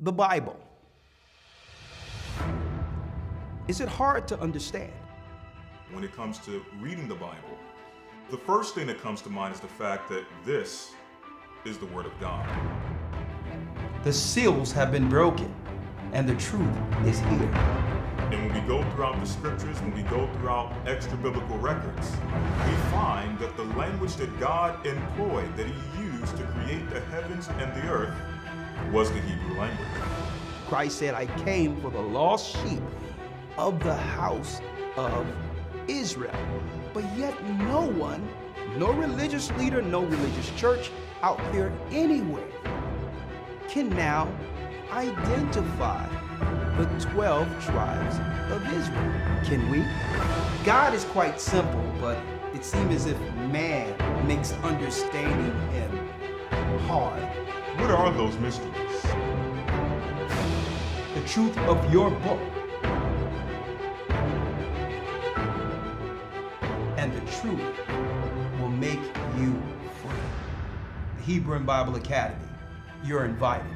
The Bible. Is it hard to understand? When it comes to reading the Bible, the first thing that comes to mind is the fact that this is the Word of God. The seals have been broken, and the truth is here. And when we go throughout the scriptures, when we go throughout extra biblical records, we find that the language that God employed, that He used to create the heavens and the earth, was the Hebrew language. Christ said, I came for the lost sheep of the house of Israel. But yet no one, no religious leader, no religious church out there anywhere can now identify the 12 tribes of Israel. Can we? God is quite simple, but it seems as if man makes understanding Him hard. What are those mysteries? The truth of your book and the truth will make you free. The Hebrew and Bible Academy, you're invited.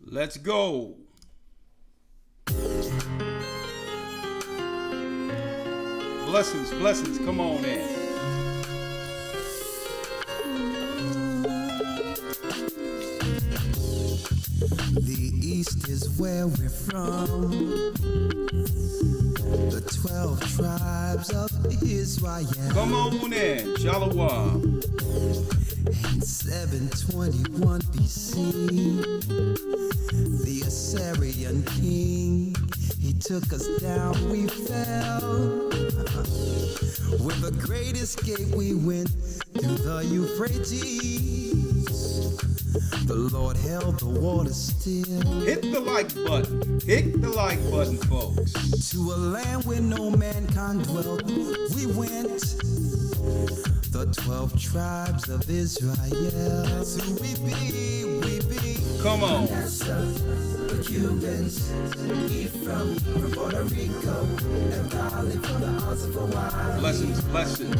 Let's go. Blessings, blessings, come on in. The east is where we're from. The 12 tribes of Israel. Come on in, Shalom. In 721 BC, the Assyrian king, he took us down, we fell. With a great escape, we went through the Euphrates. The Lord held the water still. Hit the like button. Hit the like button, folks. To a land where no mankind dwelt, we went. The 12 tribes of Israel. That's who we be. Come on. The Cubans, from Puerto Rico, and Valley from the Isles of Hawaii. Blessings, blessings.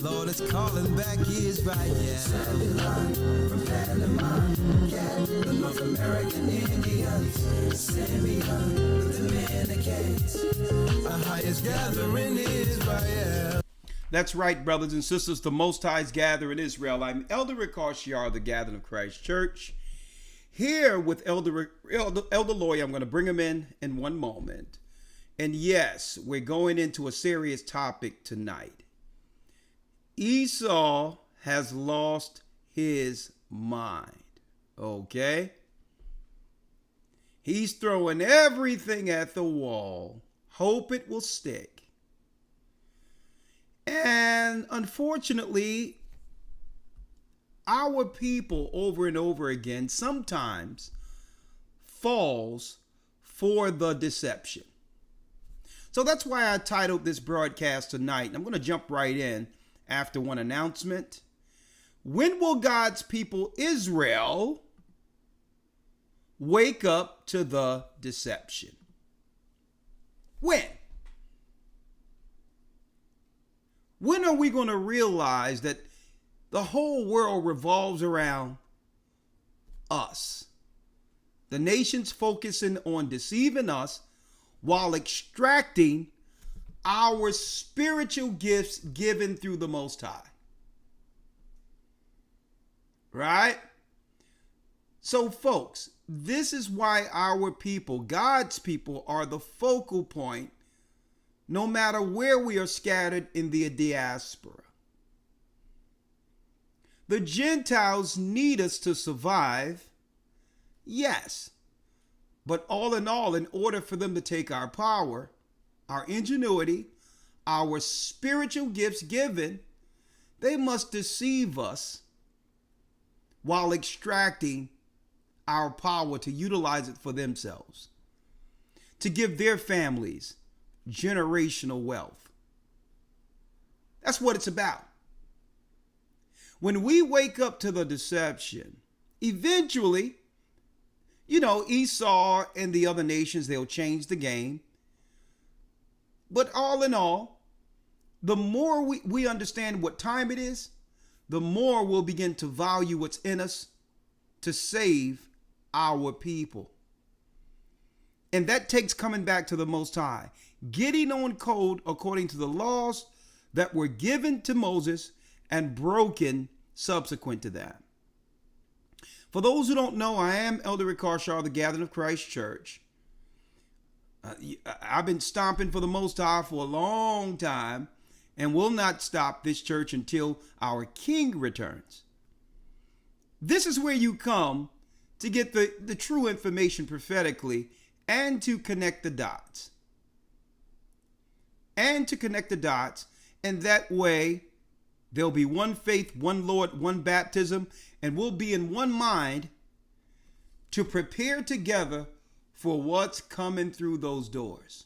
The Lord is calling back Israel. Babylon from Panama, the North American Indians, Simeon, the Dominicans, the highest gathering Israel. That's right, brothers and sisters. The Most High's gather in Israel. I'm Elder Rawchaa, the Gathering of Christ Church. Here with Elder Lawya. I'm going to bring him in one moment. And yes, we're going into a serious topic tonight. Esau has lost his mind. Okay? He's throwing everything at the wall. Hope it will stick. And unfortunately, our people over and over again sometimes falls for the deception. So that's why I titled this broadcast tonight. I'm going to jump right in after one announcement. When will God's people Israel wake up to the deception? When? When are we going to realize that the whole world revolves around us? The nation's focusing on deceiving us while extracting our spiritual gifts given through the Most High. Right? So, folks, this is why our people, God's people, are the focal point no matter where we are scattered in the diaspora. The Gentiles need us to survive, yes. But all in all, in order for them to take our power, our ingenuity, our spiritual gifts given, they must deceive us while extracting our power to utilize it for themselves, to give their families generational wealth. That's what it's about. When we wake up to the deception, eventually, Esau and the other nations, they'll change the game. But all in all, the more we understand what time it is, the more we'll begin to value what's in us to save our people. And that takes coming back to the Most High, getting on code according to the laws that were given to Moses and broken subsequent to that. For those who don't know, I am Elder Rawchaa of the Gathering of Christ Church. I've been stomping for the Most High for a long time and will not stop this church until our King returns. This is where you come to get the true information prophetically and to connect the dots. And that way there'll be one faith, one Lord, one baptism, and we'll be in one mind to prepare together for what's coming through those doors.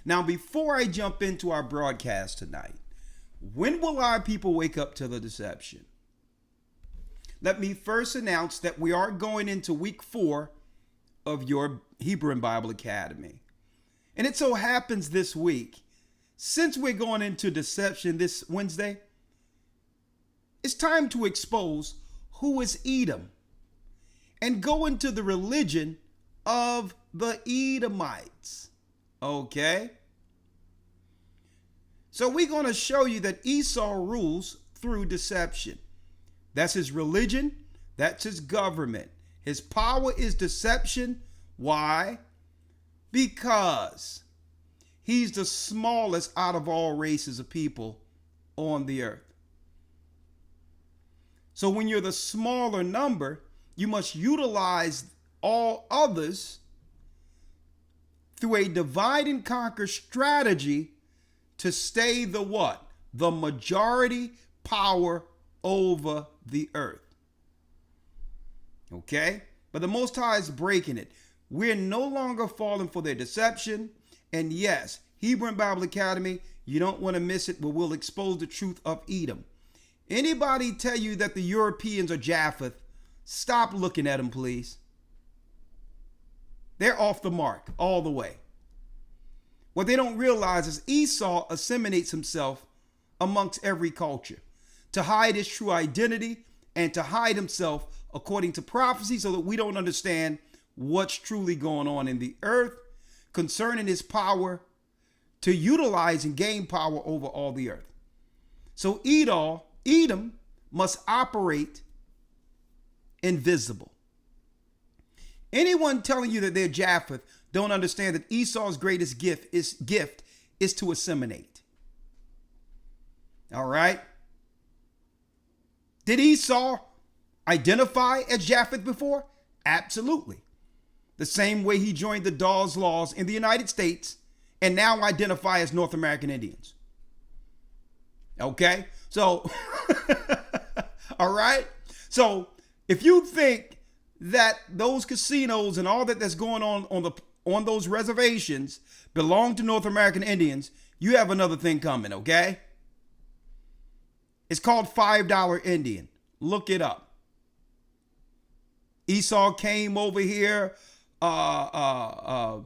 Now, before I jump into our broadcast tonight, when will our people wake up to the deception? Let me first announce that we are going into week 4 of your Hebrew and Bible Academy. And it so happens this week, since we're going into deception this Wednesday, it's time to expose who is Edom and go into the religion of the Edomites. Okay? So we're going to show you that Esau rules through deception. That's his religion. That's his government. His power is deception. Why? Because he's the smallest out of all races of people on the earth. So when you're the smaller number, you must utilize all others through a divide and conquer strategy to stay the what? The majority power over the earth. Okay? But the Most High is breaking it. We're no longer falling for their deception. And yes, Hebrew and Bible Academy, you don't want to miss it, but we'll expose the truth of Edom. Anybody tell you that the Europeans are Japheth, stop looking at them, please. They're off the mark all the way. What they don't realize is Esau assimilates himself amongst every culture to hide his true identity and to hide himself according to prophecy so that we don't understand what's truly going on in the earth concerning his power to utilize and gain power over all the earth. So Edom must operate invisible. Anyone telling you that they're Japheth don't understand that Esau's greatest gift is to assimilate. All right? Did Esau identify as Japheth before? Absolutely. The same way he joined the Dawes Laws in the United States and now identify as North American Indians. Okay? So, all right? So, if you think that those casinos and all that's going on those reservations belong to North American Indians, you have another thing coming, okay? It's called $5 Indian. Look it up. Esau came over here from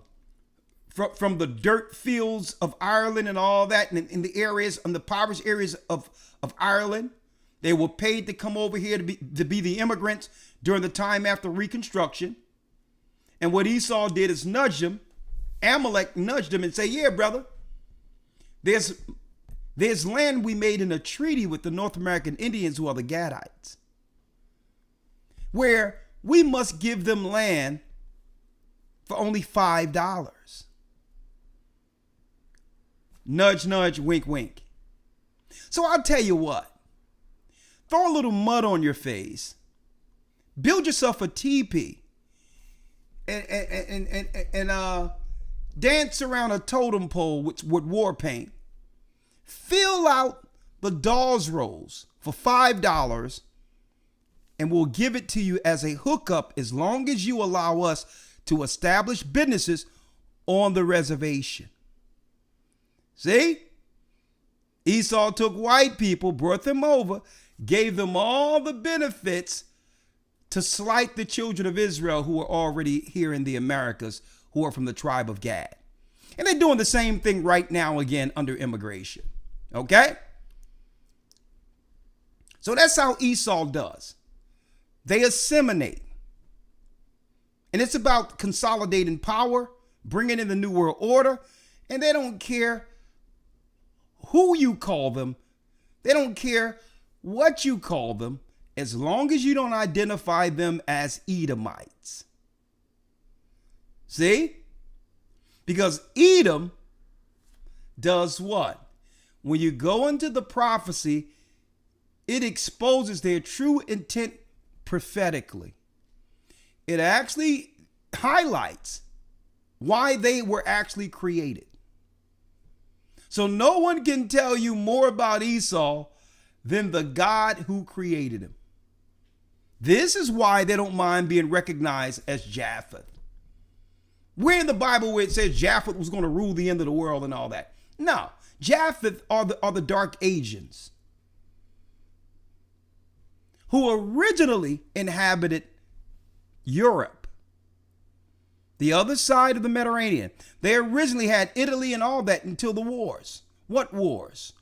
the dirt fields of Ireland and all that, and in the areas, in the impoverished areas of Ireland. They were paid to come over here to be the immigrants during the time after Reconstruction. And what Esau did is nudge them. Amalek nudged them and say, yeah, brother, there's land we made in a treaty with the North American Indians, who are the Gadites, where we must give them land for only $5. Nudge, nudge, wink, wink. So I'll tell you what. Throw a little mud on your face. Build yourself a teepee. And dance around a totem pole with war paint. Fill out the Dawes rolls for $5, and we'll give it to you as a hookup as long as you allow us to establish businesses on the reservation. See? Esau took white people, brought them over, gave them all the benefits to slight the children of Israel who are already here in the Americas, who are from the tribe of Gad. And they're doing the same thing right now again under immigration. Okay? So that's how Esau does. They assimilate. And it's about consolidating power, bringing in the New World Order, and they don't care who you call them. They don't care what you call them, as long as you don't identify them as Edomites. See? Because Edom does what? When you go into the prophecy, it exposes their true intent prophetically. It actually highlights why they were actually created. So no one can tell you more about Esau than the God who created him. This is why they don't mind being recognized as Japheth. Where in the Bible where it says Japheth was going to rule the end of the world and all that? No, Japheth are the dark agents who originally inhabited Europe, the other side of the Mediterranean. They originally had Italy and all that until the wars. What wars?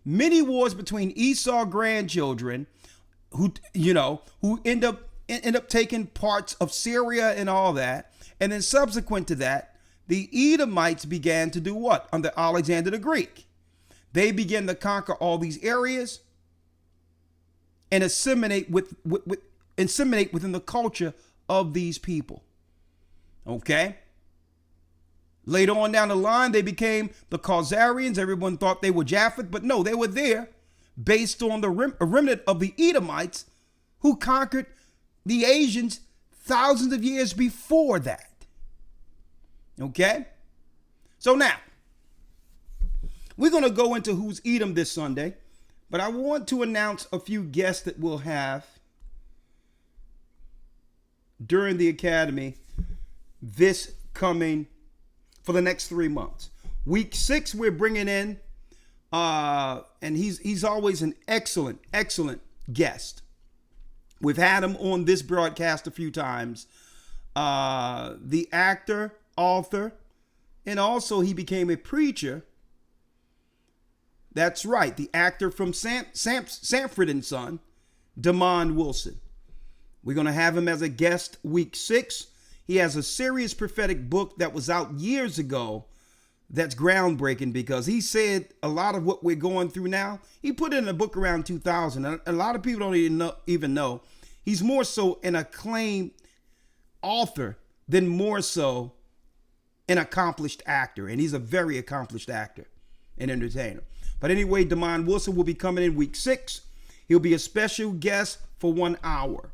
Many wars between Esau grandchildren who end up taking parts of Syria and all that. And then subsequent to that, the Edomites began to do what? Under Alexander the Greek. They began to conquer all these areas and assimilate within the culture of these people. Okay? Later on down the line, they became the Khazarians. Everyone thought they were Japheth, but no, they were there based on the remnant of the Edomites who conquered the Asians thousands of years before that. Okay? So now, we're going to go into who's Edom this Sunday, but I want to announce a few guests that we'll have during the Academy this coming for the next 3 months. Week 6, we're bringing in, and he's always an excellent guest. We've had him on this broadcast a few times. The actor, author, and also he became a preacher. That's right, the actor from Sanford and Son, Damon Wilson. We're going to have him as a guest week 6. He has a serious prophetic book that was out years ago that's groundbreaking because he said a lot of what we're going through now. He put it in a book around 2000. And a lot of people don't even know. He's more so an acclaimed author than more so an accomplished actor. And he's a very accomplished actor and entertainer. But anyway, Damon Wilson will be coming in week 6. He'll be a special guest for 1 hour,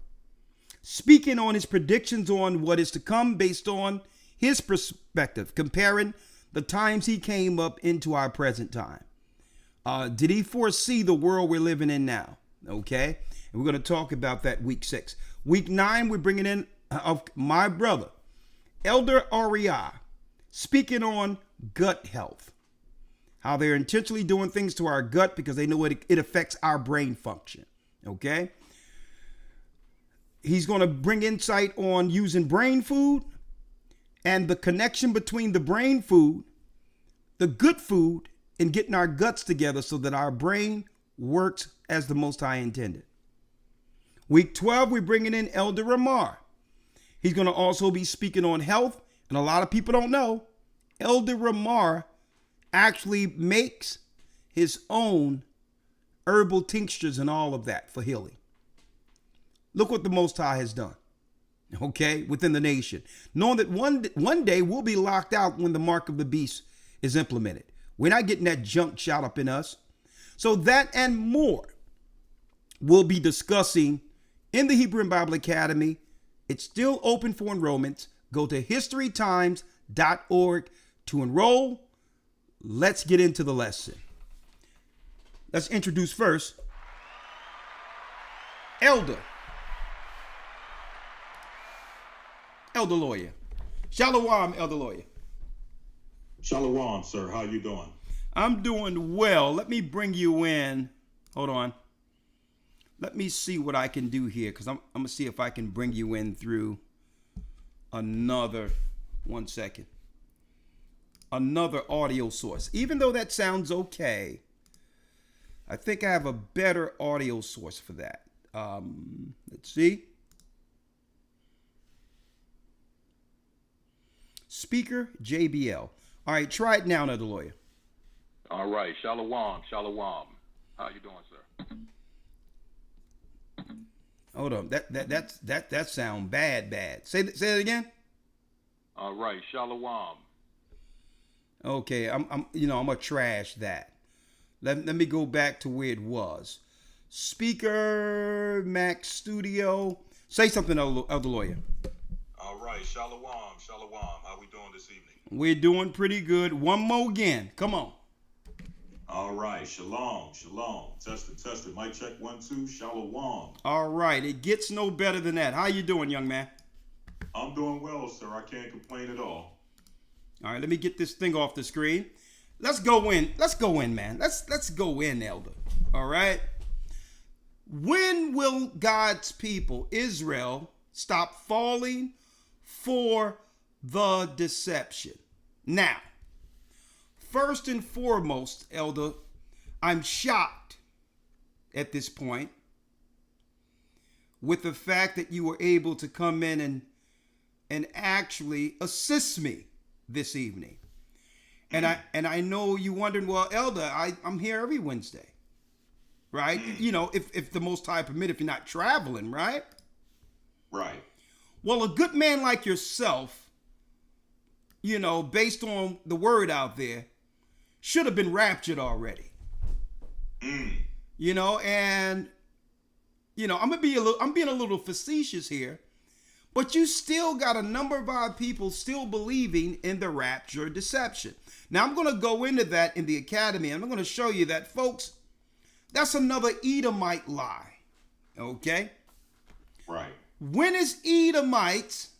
speaking on his predictions on what is to come based on his perspective, comparing the times he came up into our present time. Did he foresee the world we're living in now? Okay. And we're going to talk about that week 6. Week 9, we're bringing in my brother, Elder Rawchaa, speaking on gut health, how they're intentionally doing things to our gut because they know it affects our brain function. Okay. He's going to bring insight on using brain food and the connection between the brain food, the good food, and getting our guts together so that our brain works as the Most High intended. Week 12, we're bringing in Elder Rawchaa. He's going to also be speaking on health. And a lot of people don't know, Elder Rawchaa actually makes his own herbal tinctures and all of that for healing. Look what the Most High has done, okay, within the nation. Knowing that one day we'll be locked out when the mark of the beast is implemented. We're not getting that junk shot up in us. So that and more we'll be discussing in the Hebrew and Bible Academy. It's still open for enrollment. Go to historytimes.org to enroll. Let's get into the lesson. Let's introduce first Elder Lawya. Shalom, Elder Lawya. Shalom, sir. How you doing? I'm doing well. Let me bring you in. Hold on. Let me see what I can do here, because I'm going to see if I can bring you in through another. 1 second. another audio source. Even though that sounds okay, I think I have a better audio source for that. Let's see. Speaker JBL. All right, try it now, Elder Lawya. All right, Shalom, Shalom. How you doing, sir? Hold on, that sound bad. Say it again. All right, Shalom. Okay, I'm gonna trash that. Let me go back to where it was. Speaker Mac Studio. Say something, Elder Lawya. All right, Shalom. How we doing this evening? We're doing pretty good. One more again. Come on. All right, Shalom. Test it. Mic check 1 2. Shalom. All right, it gets no better than that. How you doing, young man? I'm doing well, sir. I can't complain at all. All right, let me get this thing off the screen. Let's go in, man. Let's go in, Elder. All right. When will God's people, Israel, stop falling for the deception? Now, first and foremost, Elder, I'm shocked at this point with the fact that you were able to come in and actually assist me this evening. And I know you wondering, well, Elder, I'm here every Wednesday, right? If the Most High permit, if you're not traveling, right? Right. Well, a good man like yourself, based on the word out there, should have been raptured already. And I'm being a little facetious here, but you still got a number of our people still believing in the rapture deception. Now, I'm going to go into that in the academy, and I'm going to show you that, folks, that's another Edomite lie. Okay? Right. When is Edomites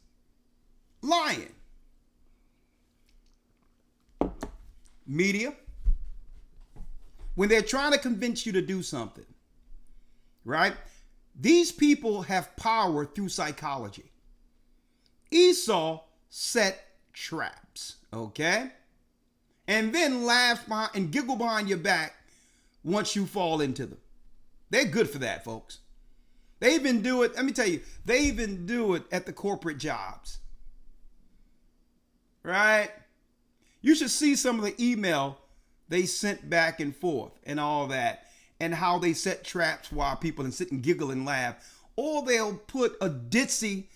lying? Media. When they're trying to convince you to do something, right? These people have power through psychology. Esau set traps, okay? And then laugh behind and giggle behind your back once you fall into them. They're good for that, folks. They even do it, let me tell you, they even do it at the corporate jobs. Right? You should see some of the email they sent back and forth and all that, and how they set traps while people and sit and giggle and laugh. Or they'll put a ditzy,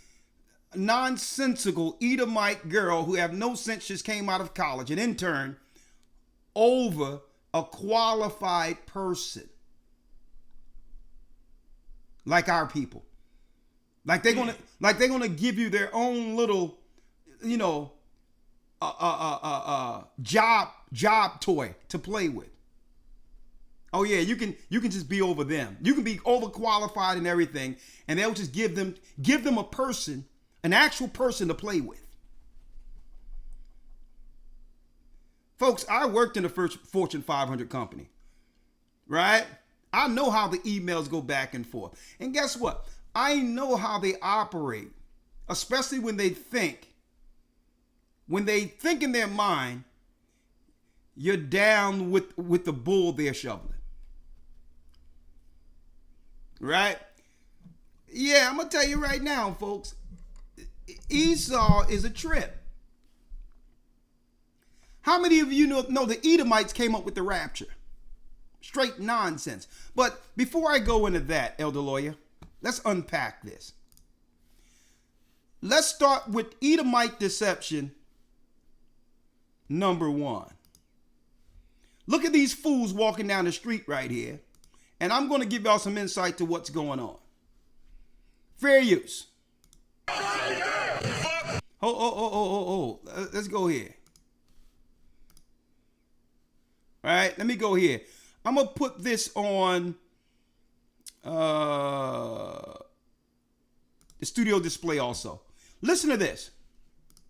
nonsensical Edomite girl who have no sense, just came out of college, an intern, over a qualified person. Like our people. Like they're gonna give you their own little, job toy to play with. Oh yeah, you can just be over them. You can be overqualified and everything, and they'll just give them a person, an actual person to play with. Folks, I worked in a Fortune 500 company, right? I know how the emails go back and forth. And guess what? I know how they operate, especially when they think. When they think in their mind, you're down with the bull they're shoveling. Right? Yeah, I'm going to tell you right now, folks. Esau is a trip. How many of you know the Edomites came up with the rapture? Straight nonsense. But before I go into that, Elder Lawya, let's unpack this. Let's start with Edomite deception number 1. Look at these fools walking down the street right here, and I'm going to give y'all some insight to what's going on. Fair use. Oh. Let's go here. All right, let me go here. I'm going to put this on the studio display also. Listen to this.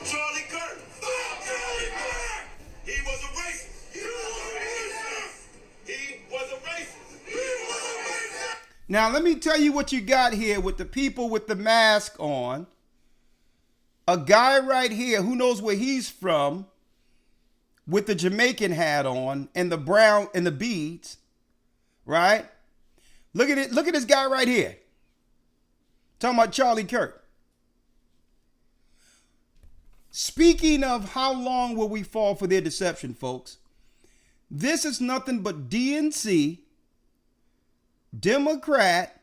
Charlie Kirk. He was a racist. He was a racist. Now, let me tell you what you got here with the people with the mask on. A guy right here who knows where he's from with the Jamaican hat on and the brown and the beads, right? Look at it. Look at this guy right here. Talking about Charlie Kirk. Speaking of how long will we fall for their deception, folks, this is nothing but DNC, Democrat,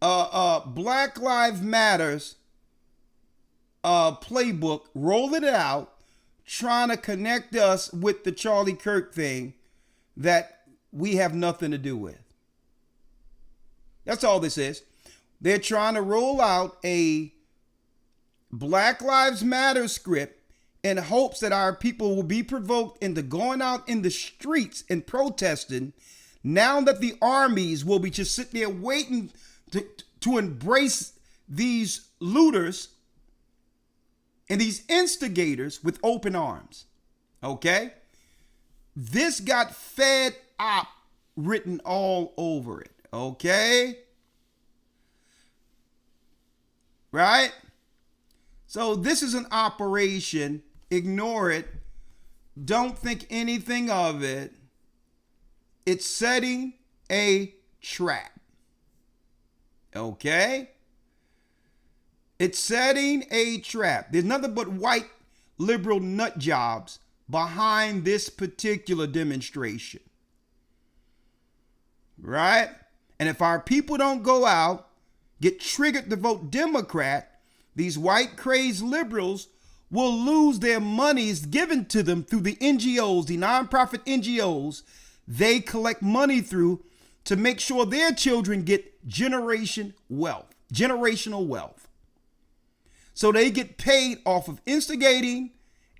Black Lives Matters playbook, rolling it out, trying to connect us with the Charlie Kirk thing that we have nothing to do with. That's all this is. They're trying to roll out a Black Lives Matter script in hopes that our people will be provoked into going out in the streets and protesting now that the armies will be just sitting there waiting to embrace these looters and these instigators with open arms. Okay? This got Fed Op written all over it. Okay? Right? So this is an operation. Ignore it. Don't think anything of it. It's setting a trap. Okay? It's setting a trap. There's nothing but white liberal nut jobs behind this particular demonstration. Right? And if our people don't go out, get triggered to vote Democrat, these white crazed liberals will lose their monies given to them through the NGOs, the nonprofit NGOs they collect money through to make sure their children get generational wealth. So they get paid off of instigating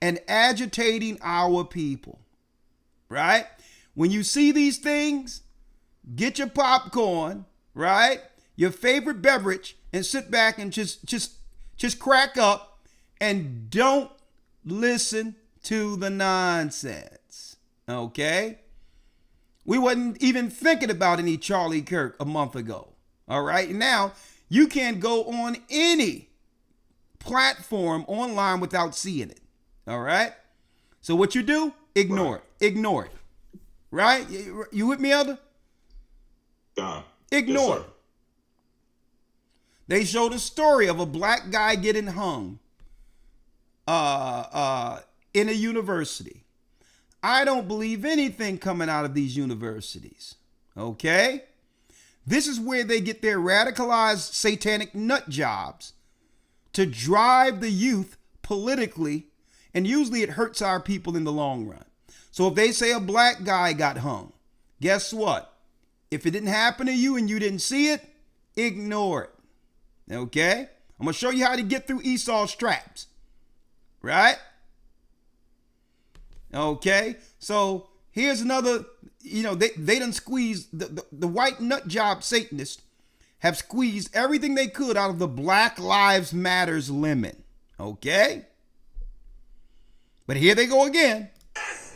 and agitating our people, right? When you see these things, get your popcorn, right? Your favorite beverage, and sit back and just crack up and don't listen to the nonsense, okay? We wasn't even thinking about any Charlie Kirk a month ago, all right? Now, you can't go on any platform online without seeing it, all right? So what you do, ignore it, right? You with me, Elder? Ignore it. They showed a story of a black guy getting hung in a university. I don't believe anything coming out of these universities, okay? This is where they get their radicalized satanic nut jobs to drive the youth politically, and usually it hurts our people in the long run. So if they say a black guy got hung, guess what? If it didn't happen to you and you didn't see it, ignore it. Okay? I'm going to show you how to get through Esau's traps. Right? Okay? So here's another, they done squeezed, the white nut job Satanists have squeezed everything they could out of the Black Lives Matters lemon. Okay? But here they go again.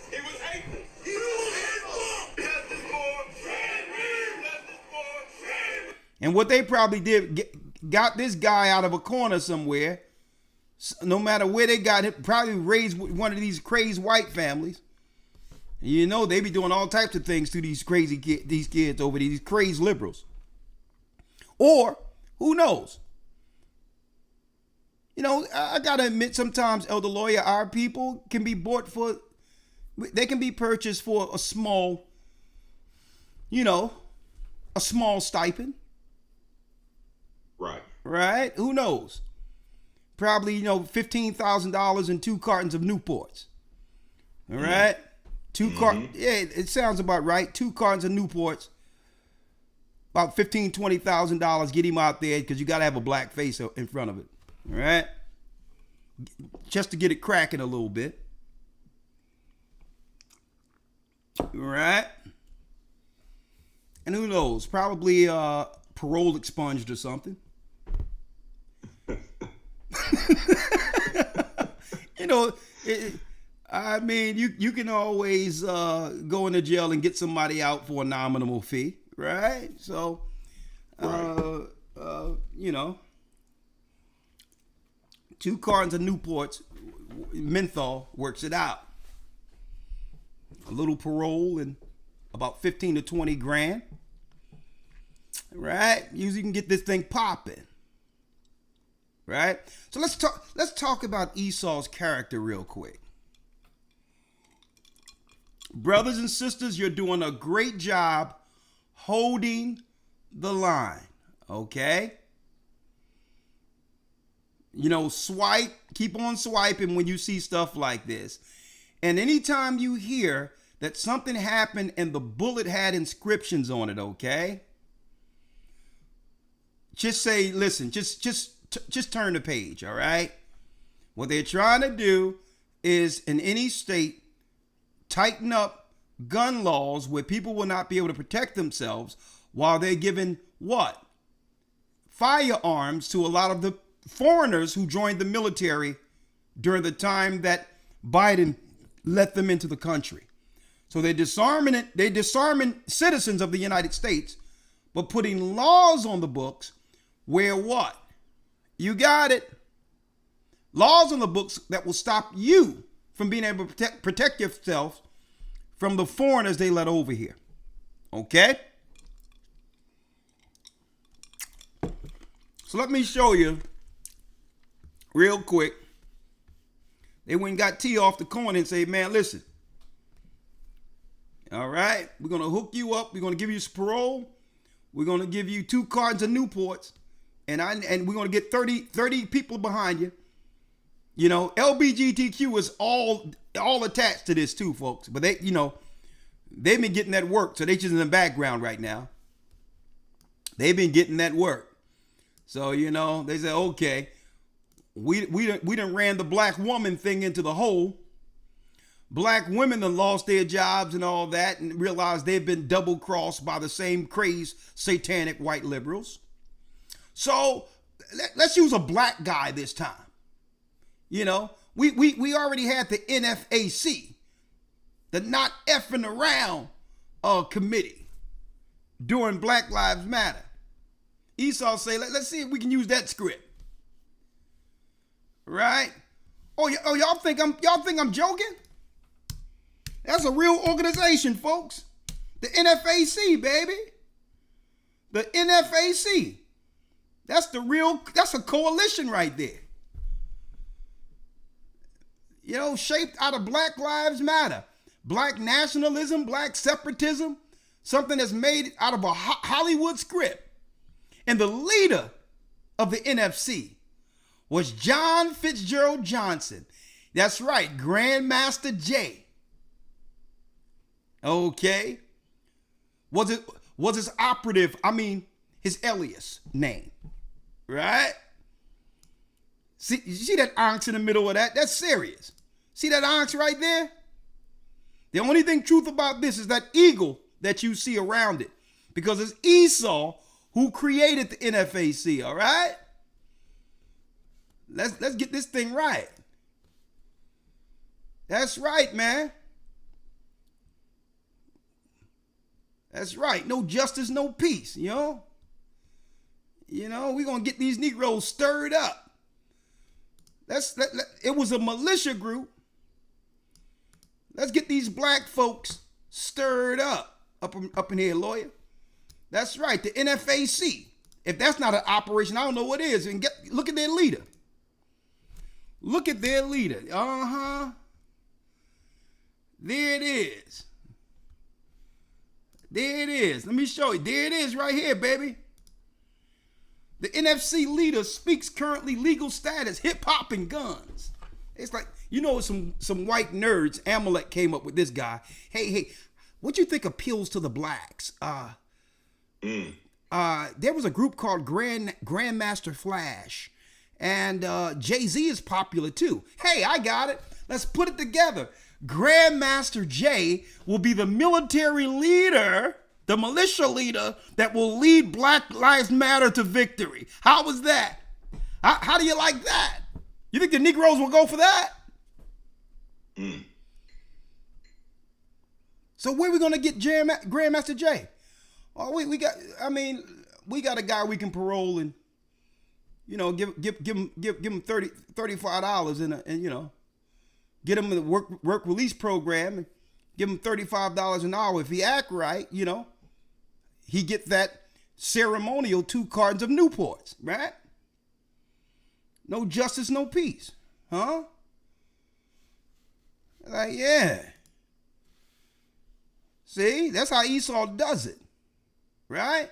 He was hateful. He was hateful. Justice for justice for. And what they probably did, got this guy out of a corner somewhere. No matter where they got him, probably raised one of these crazy white families. You know, they be doing all types of things to these crazy these kids over these crazy liberals. Or, who knows? You know, I gotta admit, sometimes, Elder Lawya, our people can be bought for, they can be purchased for a small, a small stipend. Right. Right? Who knows? Probably, $15,000 and 2 cartons of Newports. All right? 2 cartons. Yeah, it sounds about right. 2 cartons of Newports. About $15,000, $20,000. Get him out there because you got to have a black face in front of it. All right? Just to get it cracking a little bit. All right? And who knows? Probably parole expunged or something. You can always go into jail and get somebody out for a nominal fee, right? So, right. 2 cartons of Newports, menthol works it out. A little parole and about 15 to 20 grand. Right? Usually you can get this thing popping. Right? So let's talk about Esau's character real quick. Brothers and sisters, you're doing a great job holding the line. Okay? You know, swipe, keep on swiping when you see stuff like this. And anytime you hear that something happened and the bullet had inscriptions on it, okay? Just say, listen, just turn the page, all right? What they're trying to do is, in any state, tighten up gun laws where people will not be able to protect themselves while they're giving what? Firearms to a lot of the foreigners who joined the military during the time that Biden let them into the country. So they're disarming citizens of the United States, but putting laws on the books where what? You got it. Laws on the books that will stop you from being able to protect yourself from the foreigners they let over here. Okay? So let me show you real quick. They went and got T off the corner and say, man, listen. All right, we're going to hook you up. We're going to give you some parole. We're going to give you 2 cartons of Newports. And we're going to get 30 people behind you. You know, LBGTQ is all attached to this too, folks. But they, you know, they've been getting that work. So they just in the background right now. They've been getting that work. So, you know, they say, okay, we done ran the black woman thing into the hole. Black women done lost their jobs and all that and realized they've been double crossed by the same crazed satanic white liberals. So let's use a black guy this time. You know, we already had the NFAC, the Not Effing Around committee during Black Lives Matter. Esau say, let's see if we can use that script. Right? Oh, y'all think I'm joking? That's a real organization, folks. The NFAC, baby. The NFAC. That's a coalition right there. You know, shaped out of Black Lives Matter, black nationalism, black separatism, something that's made out of a Hollywood script. And the leader of the NFC was John Fitzgerald Johnson. That's right, Grandmaster J. Okay. Was his operative, his alias name. Right? See, you see that ounce in the middle of that? That's serious. See that ounce right there? The only thing truth about this is that eagle that you see around it. Because it's Esau who created the NFAC, all right? Let's get this thing right. That's right, man. That's right. No justice, no peace, you know? You know, we're going to get these Negroes stirred up. It was a militia group. Let's get these black folks stirred up in here, Lawya. That's right, the NFAC. If that's not an operation, I don't know what is. And look at their leader. Look at their leader. Uh-huh. There it is. There it is. Let me show you. There it is right here, baby. The NFC leader speaks currently legal status, hip hop and guns. It's like, you know, some white nerds, Amalek came up with this guy. Hey, what you think appeals to the blacks? There was a group called Grandmaster Flash, and Jay-Z is popular too. Hey, I got it. Let's put it together. Grandmaster J will be the military leader, the militia leader that will lead Black Lives Matter to victory. How was that? How do you like that? You think the Negroes will go for that? So where are we going to get Grandmaster J? Oh, we got a guy we can parole and, you know, give him $35 and you know, get him in the work release program and give him $35 an hour. If he act right, he get that ceremonial 2 cartons of Newports, right? No justice, no peace. Huh? Like, yeah. See, that's how Esau does it. Right?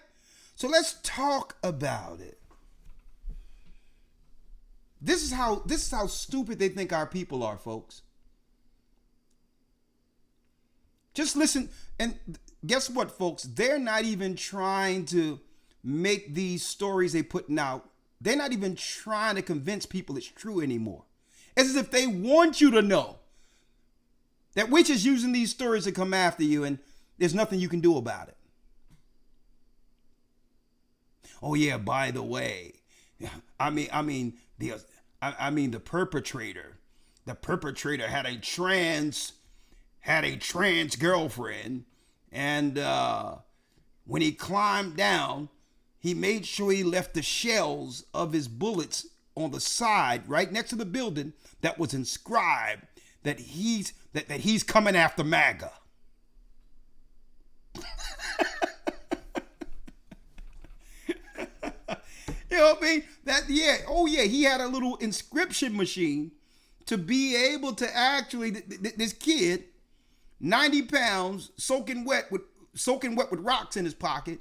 So let's talk about it. This is how stupid they think our people are, folks. Just listen, and guess what, folks? They're not even trying to make these stories they putting out. They're not even trying to convince people it's true anymore. It's as if they want you to know that witch is using these stories to come after you, and there's nothing you can do about it. Oh yeah, by the way, the perpetrator. The perpetrator had a trans girlfriend, and when he climbed down, he made sure he left the shells of his bullets on the side, right next to the building, that was inscribed that he's coming after MAGA. You know what I mean? He had a little inscription machine to be able to actually, this kid, 90 pounds, soaking wet with rocks in his pocket,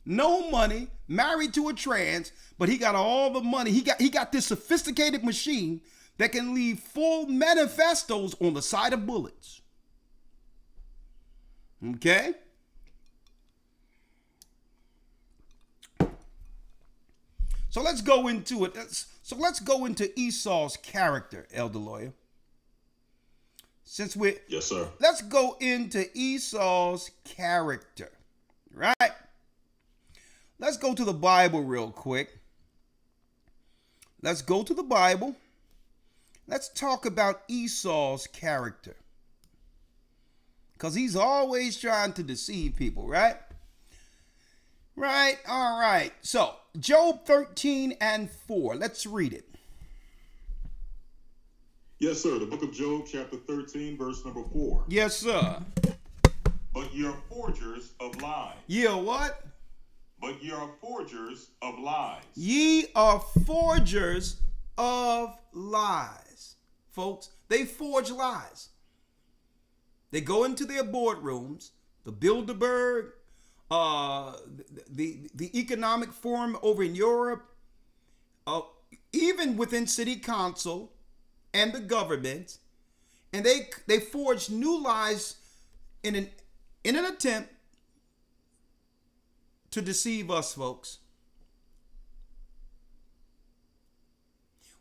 no money, married to a trans, but he got all the money. He got this sophisticated machine that can leave full manifestos on the side of bullets. Okay? So let's go into it. Let's go into Esau's character, Elder Lawyer. Yes, sir. Let's go into Esau's character, right? Let's go to the Bible real quick. Let's go to the Bible. Let's talk about Esau's character. Because he's always trying to deceive people, right? Right, all right. So, Job 13:4. Let's read it. Yes, sir. The book of Job, chapter 13, verse number 4. Yes, sir. But ye are forgers of lies. Ye are what? But ye are forgers of lies. Ye are forgers of lies. Folks, they forge lies. They go into their boardrooms, the Bilderberg, the Economic Forum over in Europe, even within city council and the government, and they forge new lies in an attempt to deceive us, folks.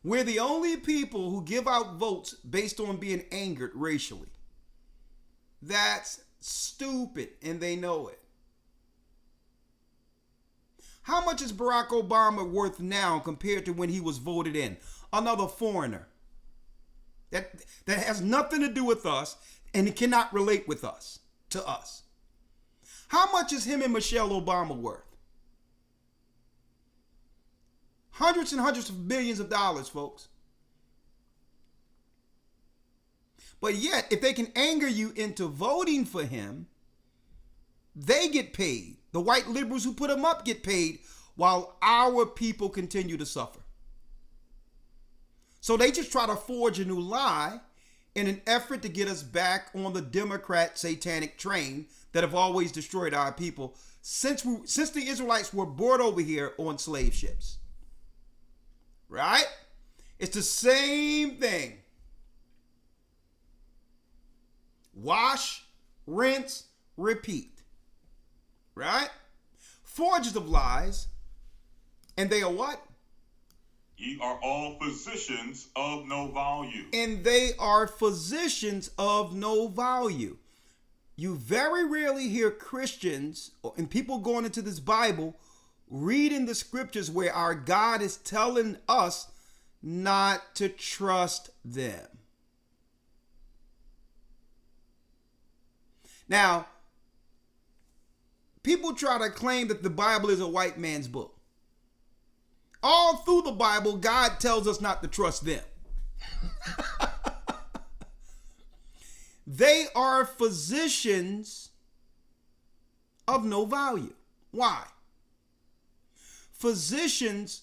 We're the only people who give out votes based on being angered racially. That's stupid, and they know it. How much is Barack Obama worth now compared to when he was voted in? Another foreigner. That has nothing to do with us, and it cannot relate with us, to us. How much is him and Michelle Obama worth? Hundreds and hundreds of billions of dollars, folks. But yet, if they can anger you into voting for him, they get paid. The white liberals who put him up get paid, while our people continue to suffer. So they just try to forge a new lie in an effort to get us back on the Democrat satanic train that have always destroyed our people since the Israelites were brought over here on slave ships. Right? It's the same thing. Wash, rinse, repeat. Right? Forgers of lies. And they are what? Ye are all physicians of no value. And they are physicians of no value. You very rarely hear Christians and people going into this Bible reading the scriptures where our God is telling us not to trust them. Now, people try to claim that the Bible is a white man's book. All through the Bible, God tells us not to trust them. They are physicians of no value. Why? Physicians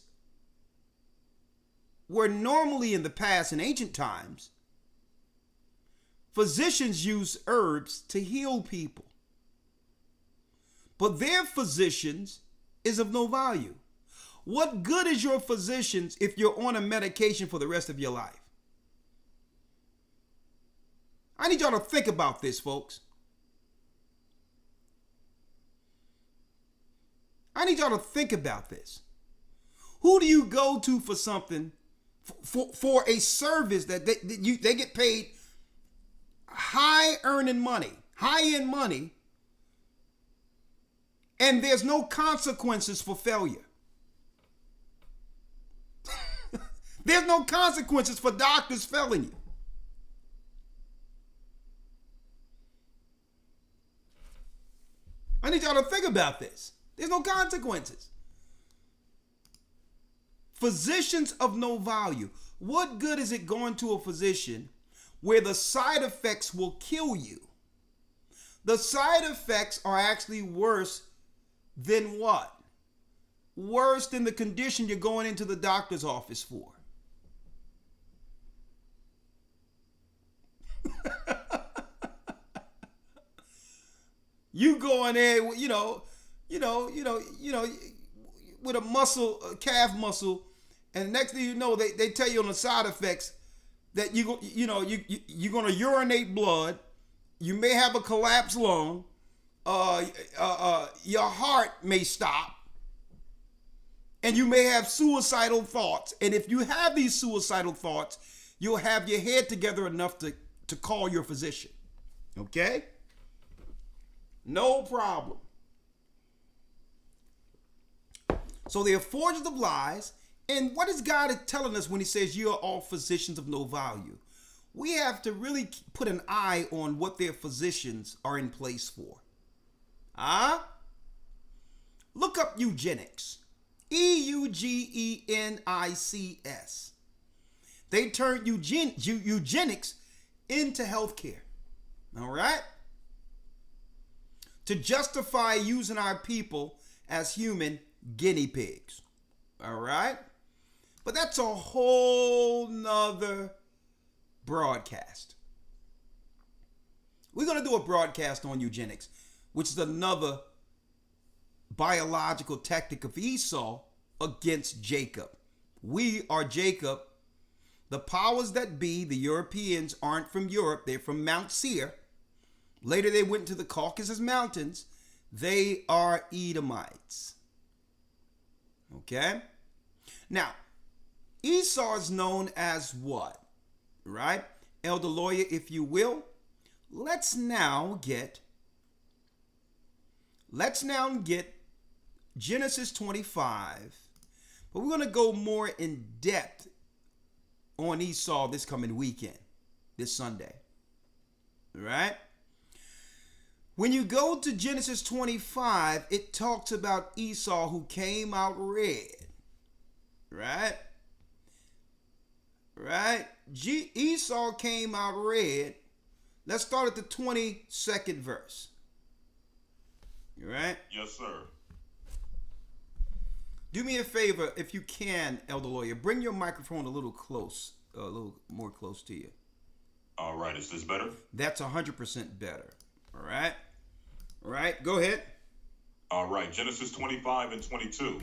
were normally in the past, in ancient times, physicians use herbs to heal people. But their physicians is of no value. What good is your physicians if you're on a medication for the rest of your life? I need y'all to think about this, folks. I need y'all to think about this. Who do you go to for something, for a service that they get paid high-earning money, high-end money, and there's no consequences for failure? There's no consequences for doctors failing you. I need y'all to think about this. There's no consequences. Physicians of no value. What good is it going to a physician where the side effects will kill you? The side effects are actually worse than what? Worse than the condition you're going into the doctor's office for. You go in there, with a muscle, a calf muscle, and the next thing you know, they tell you on the side effects that you're going to urinate blood. You may have a collapsed lung. Your heart may stop. And you may have suicidal thoughts. And if you have these suicidal thoughts, you'll have your head together enough to call your physician. Okay? No problem. So they are forgers of lies. And what is God telling us when he says you are all physicians of no value? We have to really put an eye on what their physicians are in place for. Look up eugenics. EUGENICS. They turned eugenics into healthcare. All right? To justify using our people as human guinea pigs. All right? But that's a whole nother broadcast. We're going to do a broadcast on eugenics, which is another biological tactic of Esau against Jacob. We are Jacob. The powers that be, the Europeans, aren't from Europe. They're from Mount Seir. Later they went to the Caucasus Mountains. They are Edomites. Okay? Now, Esau is known as what? Right? Elder Lawya, if you will. Let's now get Genesis 25. But we're going to go more in depth on Esau this coming weekend, this Sunday. All right? When you go to Genesis 25, it talks about Esau who came out red. Right? Right? Esau came out red. Let's start at the 22nd verse. You right? Yes, sir. Do me a favor, if you can, Elder Lawya. Bring your microphone a little more close to you. All right. Is this better? That's 100% better. All right? All right, go ahead. All right. Genesis 25 and 22.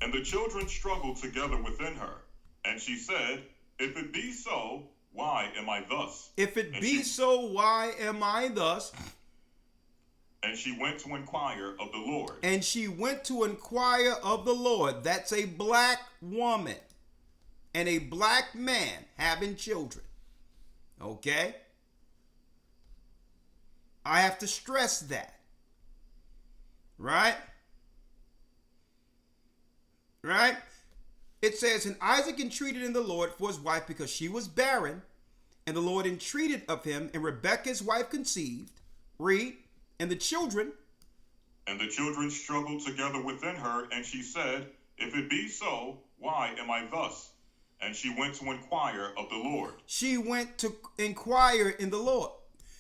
And the children struggled together within her. And she said, if it be so, why am I thus? If it be so, why am I thus? And she went to inquire of the Lord. And she went to inquire of the Lord. That's a black woman and a black man having children. Okay? I have to stress that. Right? Right? It says, and Isaac entreated in the Lord for his wife because she was barren, and the Lord entreated of him, and Rebekah his wife conceived. Read. And the children struggled together within her, and she said, if it be so, why am I thus? And she went to inquire of the Lord. She went to inquire in the Lord.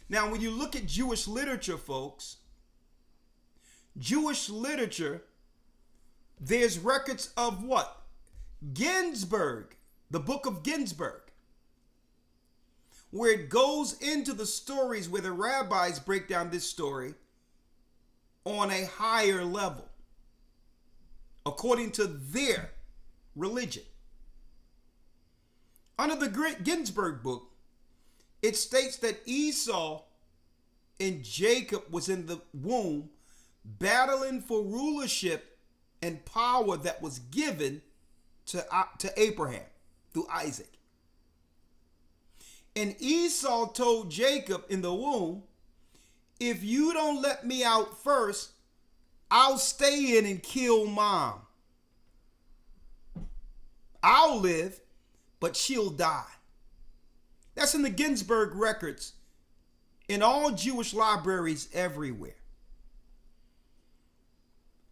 Now, when you look at Jewish literature, folks, Jewish literature, there's records of what? Ginsburg, the book of Ginsburg, where it goes into the stories where the rabbis break down this story on a higher level, according to their religion. Under the Ginsburg book, it states that Esau and Jacob was in the womb battling for rulership and power that was given to Abraham through Isaac. And Esau told Jacob in the womb, if you don't let me out first, I'll stay in and kill mom. I'll live, but she'll die. That's in the Ginsburg records in all Jewish libraries everywhere.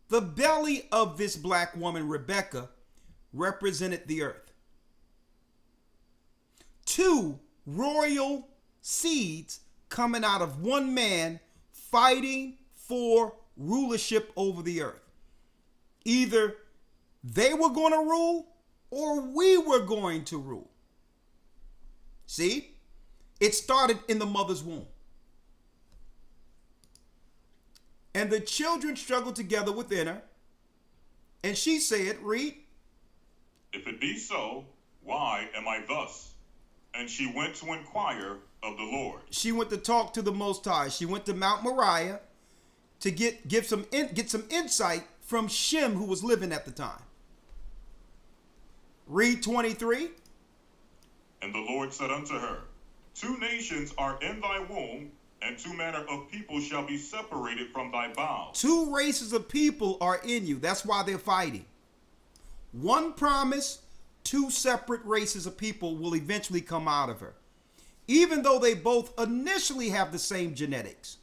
The belly of this black woman, Rebecca, represented the earth. 2 royal seeds coming out of one man fighting for rulership over the earth. Either they were going to rule or we were going to rule. See? It started in the mother's womb. And the children struggled together within her. And she said, read. If it be so, why am I thus? And she went to inquire of the Lord. She went to talk to the Most High. She went to Mount Moriah to get some insight from Shem, who was living at the time. Read 23. And the Lord said unto her, 2 nations are in thy womb, and 2 manner of people shall be separated from thy bowels. 2 races of people are in you. That's why they're fighting. One promise, 2 separate races of people will eventually come out of her. Even though they both initially have the same genetics.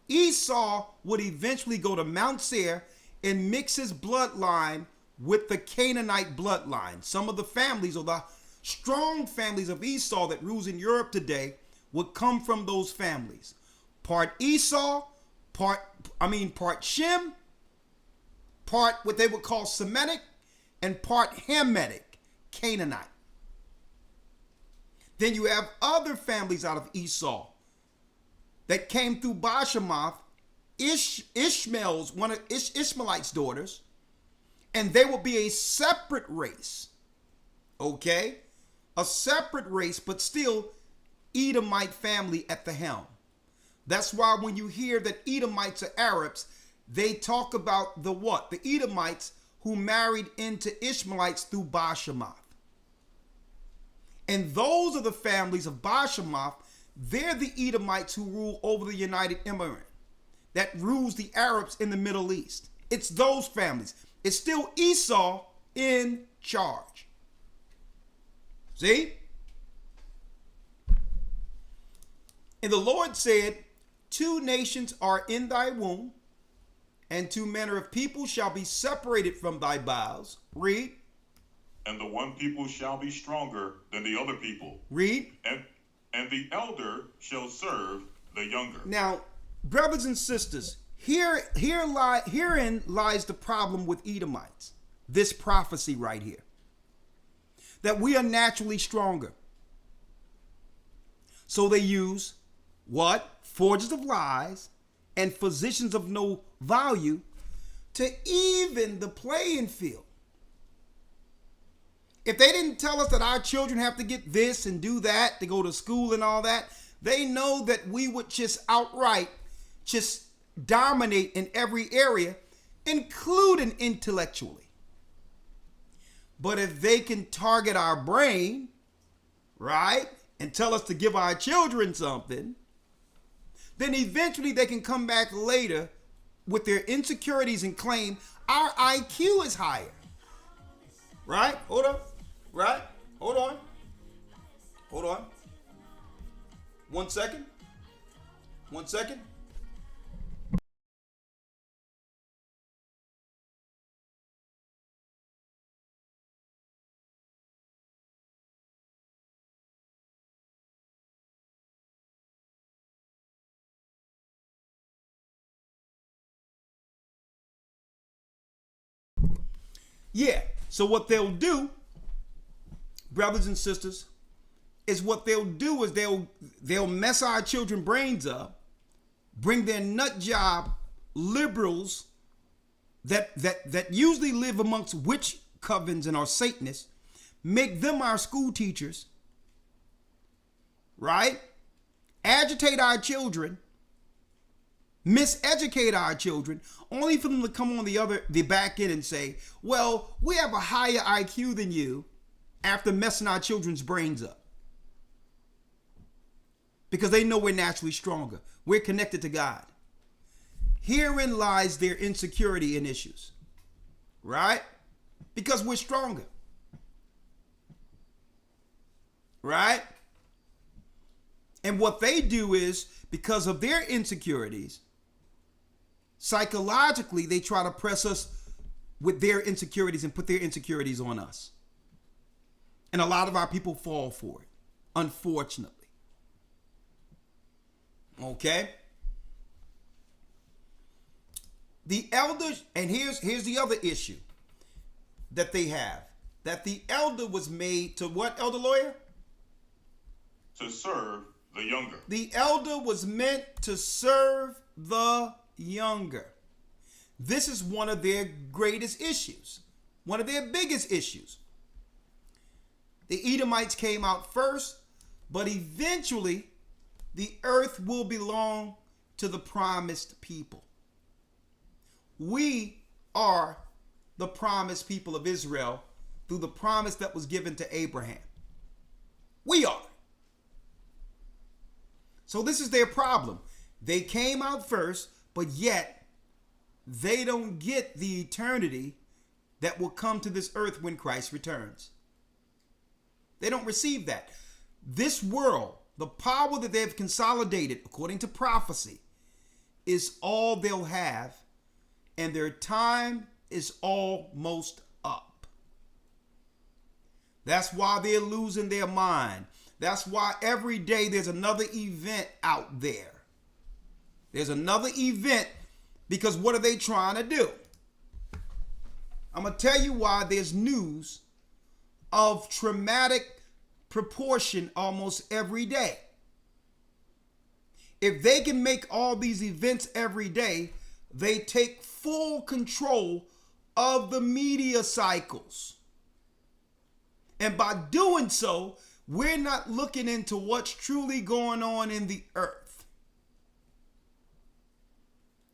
Esau would eventually go to Mount Seir and mix his bloodline with the Canaanite bloodline. Some of the families, or the strong families of Esau that rules in Europe today, would come from those families. Part Esau, part Shem, part what they would call Semitic, and part Hamitic, Canaanite. Then you have other families out of Esau that came through Bashemoth, Ishmael's, one of Ishmaelite's daughters, and they will be a separate race. Okay? A separate race, but still Edomite family at the helm. That's why when you hear that Edomites are Arabs, they talk about the what? The Edomites who married into Ishmaelites through Bashemoth. And those are the families of Bashemoth. They're the Edomites who rule over the United Emirates that rules the Arabs in the Middle East. It's those families. It's still Esau in charge. See? And the Lord said, 2 nations are in thy womb, and 2 manner of people shall be separated from thy bowels. Read. And the one people shall be stronger than the other people. Read. And the elder shall serve the younger. Now, brothers and sisters, herein lies the problem with Edomites. This prophecy right here. That we are naturally stronger. So they use what? Forgers of lies and physicians of no value to even the playing field. If they didn't tell us that our children have to get this and do that to go to school and all that, they know that we would just outright just dominate in every area, including intellectually. But if they can target our brain, right, and tell us to give our children something, then eventually they can come back later with their insecurities and claim our IQ is higher. Right? Hold up. Right? Hold on. Hold on. 1 second. 1 second. Yeah. So what they'll do, brothers and sisters, is what they'll do is they'll mess our children's brains up, bring their nut job liberals that usually live amongst witch covens and are Satanists, make them our school teachers, right? Agitate our children, miseducate our children, only for them to come on the back end and say, well, we have a higher IQ than you, after messing our children's brains up. Because they know we're naturally stronger. We're connected to God. Herein lies their insecurity and issues. Right? Because we're stronger. Right? And what they do is, because of their insecurities, psychologically, they try to press us with their insecurities and put their insecurities on us. And a lot of our people fall for it, unfortunately. Okay? The elders, and here's the other issue that they have. That the elder was made to what, Elder Lawyer? To serve the younger. The elder was meant to serve the younger. This is one of their greatest issues. One of their biggest issues. The Edomites came out first, but eventually the earth will belong to the promised people. We are the promised people of Israel through the promise that was given to Abraham. We are. So this is their problem. They came out first, but yet they don't get the eternity that will come to this earth when Christ returns. They don't receive that. This world, the power that they've consolidated, according to prophecy, is all they'll have, and their time is almost up. That's why they're losing their mind. That's why every day there's another event out there. There's another event, because what are they trying to do? I'm going to tell you why there's news of traumatic proportion almost every day. If they can make all these events every day, they take full control of the media cycles. And by doing so, we're not looking into what's truly going on in the earth.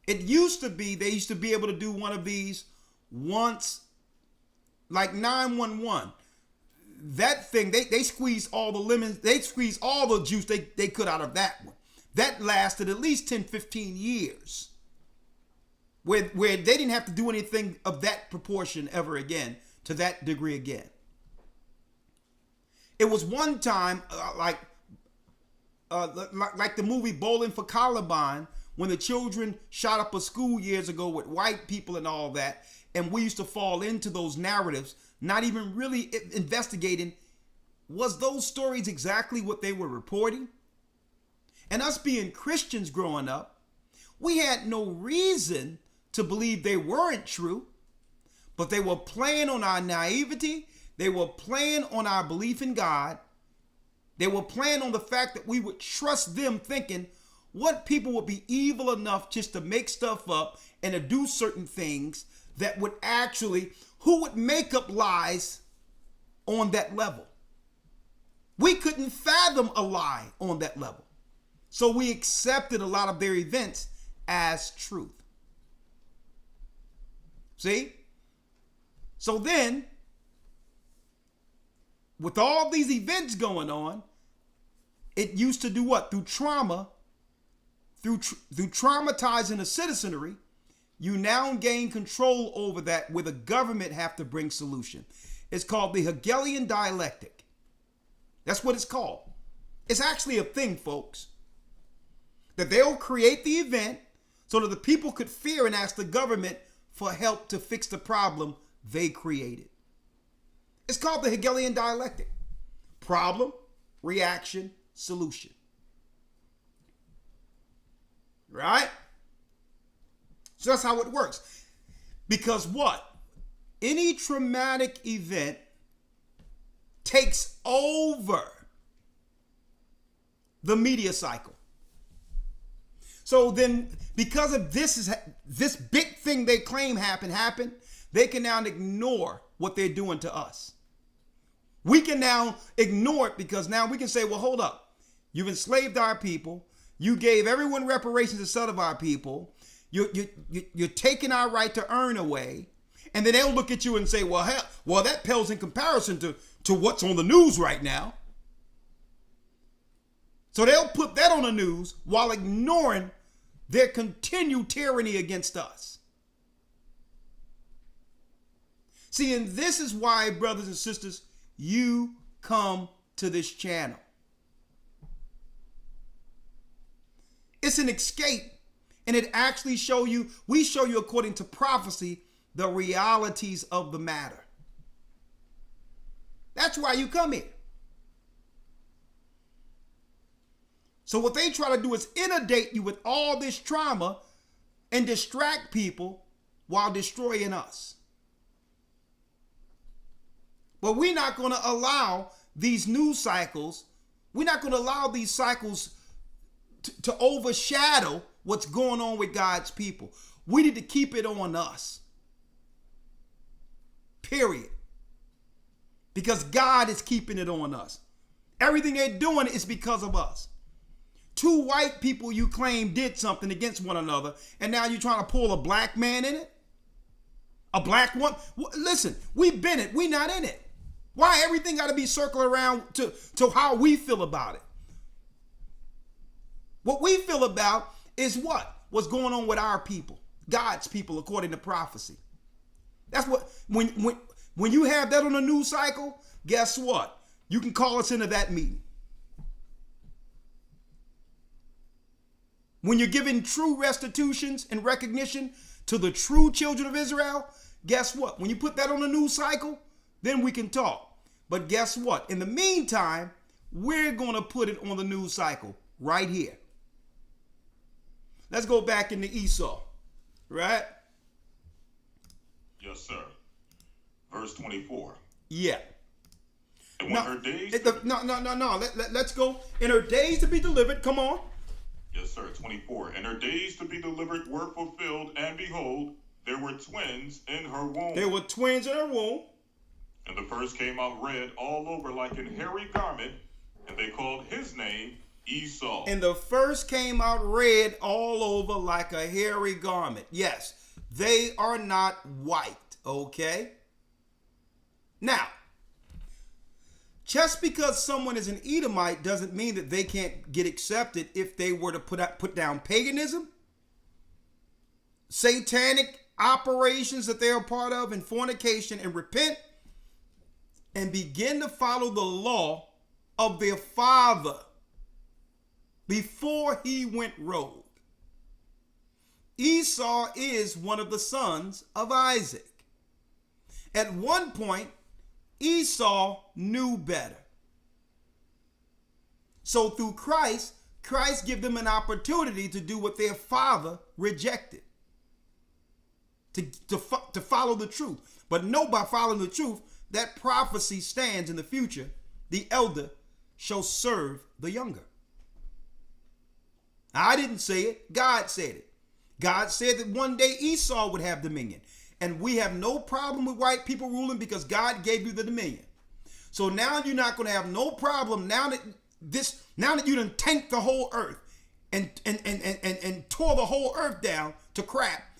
It used to be, they used to be able to do one of these once, like 911. That thing, they squeezed all the lemons, they squeezed all the juice they could out of that one. That lasted at least 10, 15 years. Where they didn't have to do anything of that proportion ever again, to that degree again. It was one time, like the movie Bowling for Columbine, when the children shot up a school years ago with white people and all that, and we used to fall into those narratives, not even really investigating, was those stories exactly what they were reporting? And us being Christians growing up, we had no reason to believe they weren't true, but they were playing on our naivety. They were playing on our belief in God. They were playing on the fact that we would trust them, thinking what people would be evil enough just to make stuff up and to do certain things that would actually, who would make up lies on that level? We couldn't fathom a lie on that level. So we accepted a lot of their events as truth. See? So then, with all these events going on, it used to do what? Through trauma, through traumatizing the citizenry, you now gain control over that, where the government have to bring solution. It's called the Hegelian dialectic. That's what it's called. It's actually a thing, folks. That they'll create the event so that the people could fear and ask the government for help to fix the problem they created. It's called the Hegelian dialectic. Problem, reaction, solution. Right? So that's how it works. Because what? any traumatic event takes over the media cycle. So then, because of this big thing they claim happened, they can now ignore what they're doing to us. We can now ignore it because now we can say, well, hold up. You've enslaved our people. You gave everyone reparations instead of our people. You're taking our right to earn away. And then they'll look at you and say, well, hell, well, that pales in comparison to what's on the news right now. So they'll put that on the news while ignoring their continued tyranny against us. See, and this is why, brothers and sisters, you come to this channel. It's an escape, and it actually we show you according to prophecy, the realities of the matter. That's why you come here. So what they try to do is inundate you with all this trauma and distract people while destroying us. But we're not going to allow these news cycles, we're not going to allow these cycles to overshadow what's going on with God's people. We need to keep it on us. Period. Because God is keeping it on us. Everything they're doing is because of us. Two white people you claim did something against one another, and now you're trying to pull a black man in it? A black one? Listen, we've been it. We're not in it. Why everything got to be circling around to how we feel about it? What we feel about is what's going on with our people, God's people, according to prophecy. That's what, when you have that on a news cycle, guess what? You can call us into that meeting. When you're giving true restitutions and recognition to the true children of Israel, guess what? When you put that on a news cycle, then we can talk. But guess what? In the meantime, we're going to put it on the news cycle right here. Let's go back into Esau, right? Yes, sir. Verse 24. Yeah. And when her days... Let's go. In her days to be delivered, come on. Yes, sir. 24. And her days to be delivered were fulfilled, and behold, there were twins in her womb. There were twins in her womb. And the first came out red all over like an hairy garment, and they called his name Esau. And the first came out red all over like a hairy garment. Yes, they are not white, okay? Now, just because someone is an Edomite doesn't mean that they can't get accepted if they were to put down paganism, satanic operations that they are part of, and fornication, and repent and begin to follow the law of their father before he went rogue. Esau is one of the sons of Isaac. At one point, Esau knew better. So through Christ gave them an opportunity to do what their father rejected. To follow the truth. But know by following the truth, that prophecy stands in the future. The elder shall serve the younger. I didn't say it. God said it. God said that one day Esau would have dominion. And we have no problem with white people ruling because God gave you the dominion. So now you're not going to have no problem now that you done tanked the whole earth and tore the whole earth down to crap.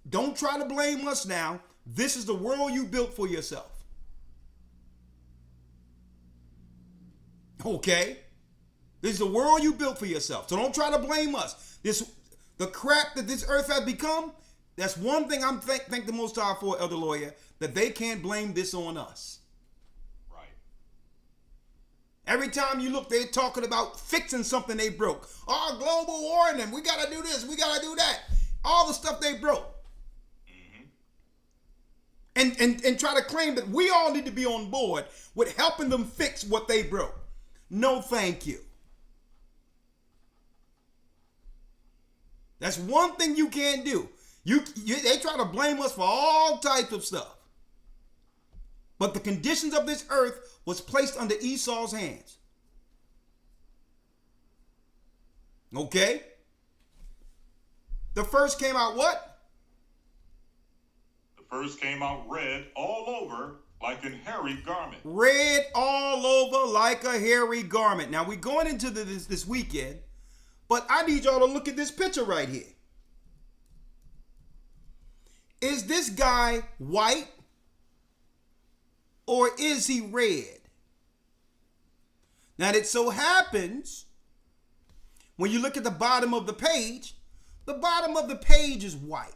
Don't try to blame us now. This is the world you built for yourself. Okay? This is the world you built for yourself. So don't try to blame us. The crap that this earth has become, that's one thing I'm thank the Most High for, Elder Lawya, that they can't blame this on us. Right. Every time you look, they're talking about fixing something they broke. Oh, global warming, we got to do this, we got to do that. All the stuff they broke. And try to claim that we all need to be on board with helping them fix what they broke. No, thank you. That's one thing you can't do. They try to blame us for all types of stuff. But the conditions of this earth was placed under Esau's hands. Okay? The first came out what? The first came out red all over like a hairy garment. Red all over like a hairy garment. Now we're going into this weekend, but I need y'all to look at this picture right here. Is this guy white or is he red? Now it so happens when you look at the bottom of the page is white.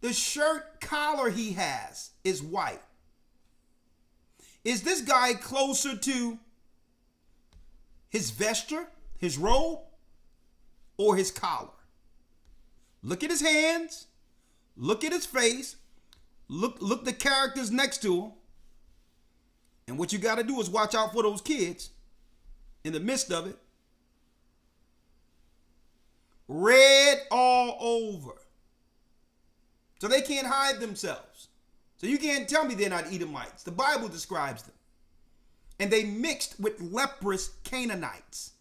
The shirt collar he has is white. Is this guy closer to his vesture, his robe, or his collar? Look at his hands. Look at his face. Look the characters next to him. And what you got to do is watch out for those kids in the midst of it. Red all over. So they can't hide themselves. So you can't tell me they're not Edomites. The Bible describes them. And they mixed with leprous Canaanites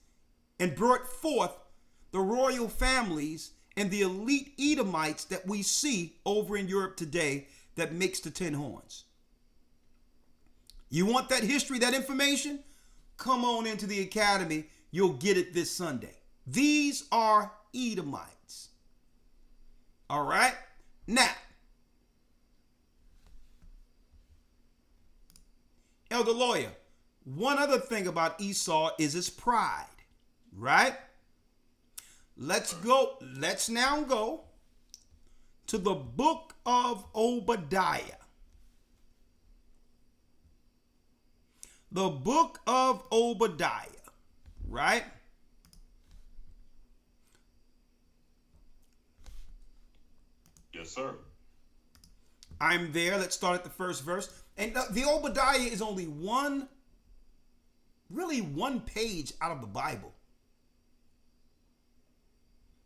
and brought forth the royal families and the elite Edomites that we see over in Europe today that makes the 10 horns. You want that history, that information? Come on into the academy. You'll get it this Sunday. These are Edomites. All right? Now, Elder Lawyer, one other thing about Esau is his pride, right? Let's now go to the book of Obadiah. The book of Obadiah, right? Yes, sir. I'm there. Let's start at the first verse. And the Obadiah is only one page out of the Bible.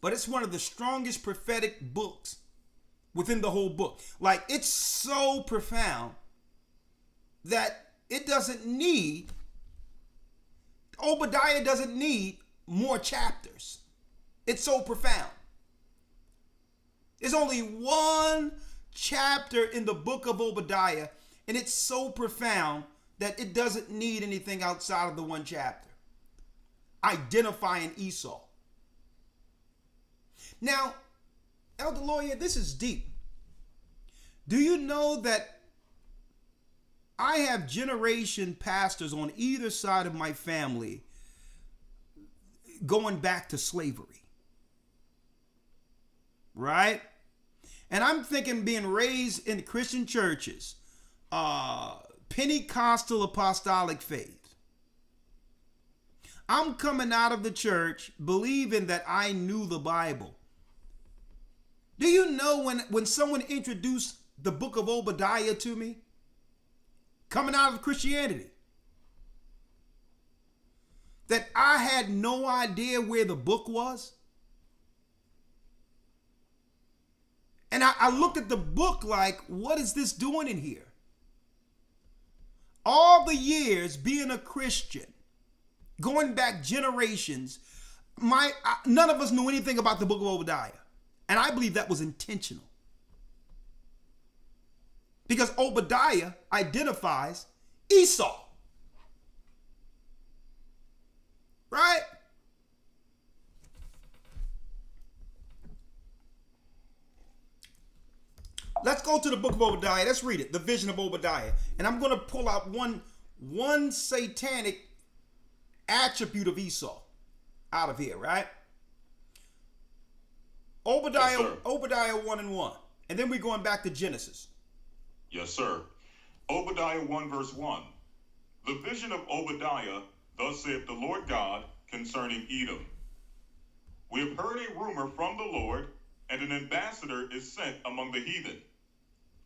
But it's one of the strongest prophetic books within the whole book. Like, it's so profound that Obadiah doesn't need more chapters. It's so profound. There's only one chapter in the book of Obadiah, and it's so profound that it doesn't need anything outside of the one chapter. Identifying Esau. Now, Elder Lawyer, this is deep. Do you know that I have generation pastors on either side of my family going back to slavery? Right? And I'm thinking being raised in Christian churches, Pentecostal apostolic faith. I'm coming out of the church believing that I knew the Bible. Do you know when someone introduced the book of Obadiah to me, coming out of Christianity, that I had no idea where the book was? And I looked at the book like, what is this doing in here? All the years being a Christian, going back generations, none of us knew anything about the book of Obadiah. And I believe that was intentional. Because Obadiah identifies Esau. Right? Let's go to the book of Obadiah. Let's read it. The vision of Obadiah. And I'm going to pull out one satanic attribute of Esau out of here, right? Obadiah, Yes, Obadiah 1 and 1. And then we're going back to Genesis. Yes, sir. Obadiah 1 verse 1. The vision of Obadiah, thus saith the Lord God concerning Edom. We have heard a rumor from the Lord, and an ambassador is sent among the heathen.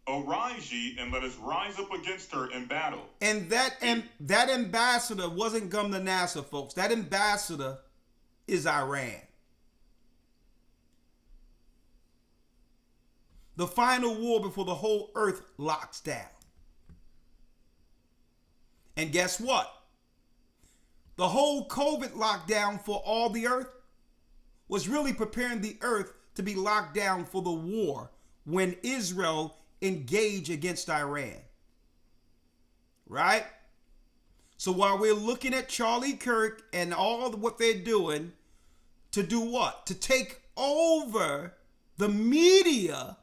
Arise ye, and let us rise up against her in battle. And that ambassador wasn't Gumnanassa, folks. That ambassador is Iran. The final war before the whole earth locks down. And guess what? The whole COVID lockdown for all the earth was really preparing the earth to be locked down for the war when Israel engaged against Iran. Right? So while we're looking at Charlie Kirk and all of what they're doing to do what? To take over the media,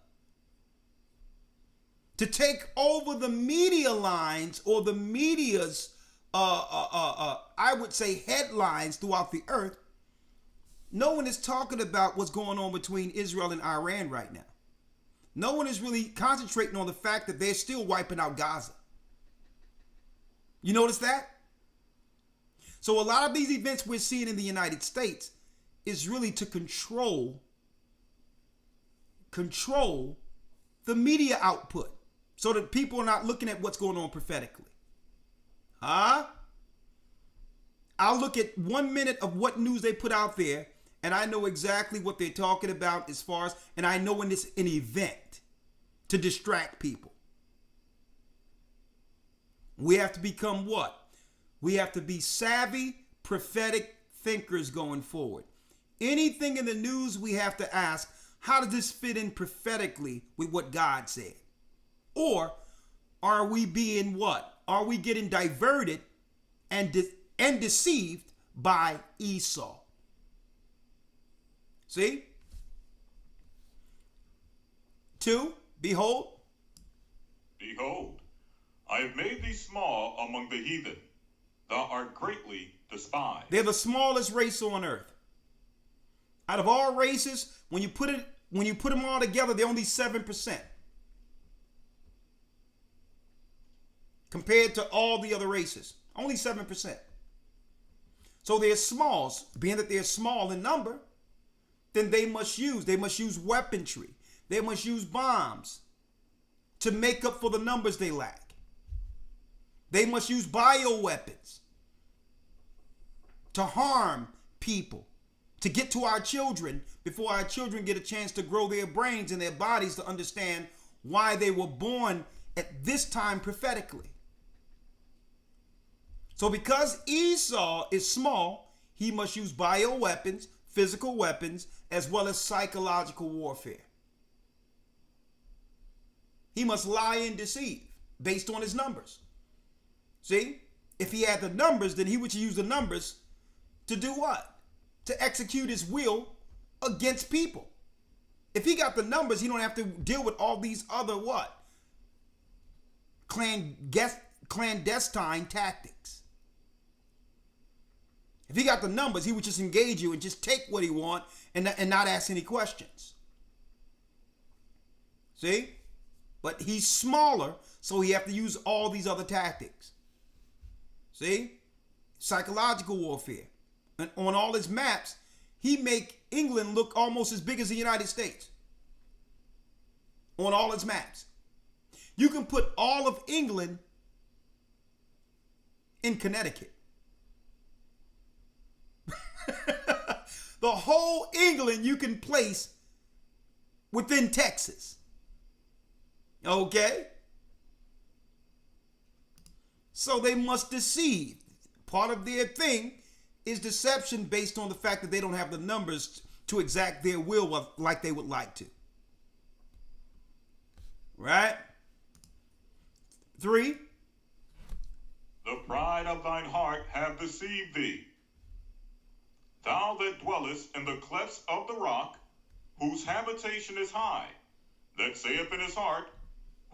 to take over the media lines or the media's, I would say, headlines throughout the earth. No one is talking about what's going on between Israel and Iran right now. No one is really concentrating on the fact that they're still wiping out Gaza. You notice that? So a lot of these events we're seeing in the United States is really to control the media output so that people are not looking at what's going on prophetically. Huh? I'll look at 1 minute of what news they put out there, and I know exactly what they're talking about as far as, and I know when it's an event to distract people. We have to become what? We have to be savvy, prophetic thinkers going forward. Anything in the news, we have to ask, how does this fit in prophetically with what God said? Or are we being what? Are we getting diverted and deceived by Esau? See? 2, behold. Behold, I have made thee small among the heathen. Thou art greatly despised. They're the smallest race on earth. Out of all races, when you put them all together, they're only 7%. Compared to all the other races. Only 7%. So they're smalls. Being that they're small in number, then they must use weaponry. They must use bombs to make up for the numbers they lack. They must use bioweapons to harm people, to get to our children before our children get a chance to grow their brains and their bodies to understand why they were born at this time prophetically. So because Esau is small, he must use bioweapons, physical weapons, as well as psychological warfare. He must lie and deceive based on his numbers. See, if he had the numbers, then he would use the numbers to do what? To execute his will against people. If he got the numbers, he don't have to deal with all these other what? Clandestine tactics. If he got the numbers, he would just engage you and just take what he want and not ask any questions. See? But he's smaller, so he have to use all these other tactics. See? Psychological warfare. And on all his maps, he make England look almost as big as the United States. On all his maps. You can put all of England in Connecticut. The whole England you can place within Texas. Okay? So they must deceive. Part of their thing is deception based on the fact that they don't have the numbers to exact their will like they would like to. Right? 3. The pride of thine heart hath deceived thee. Thou that dwellest in the clefts of the rock, whose habitation is high, that saith in his heart,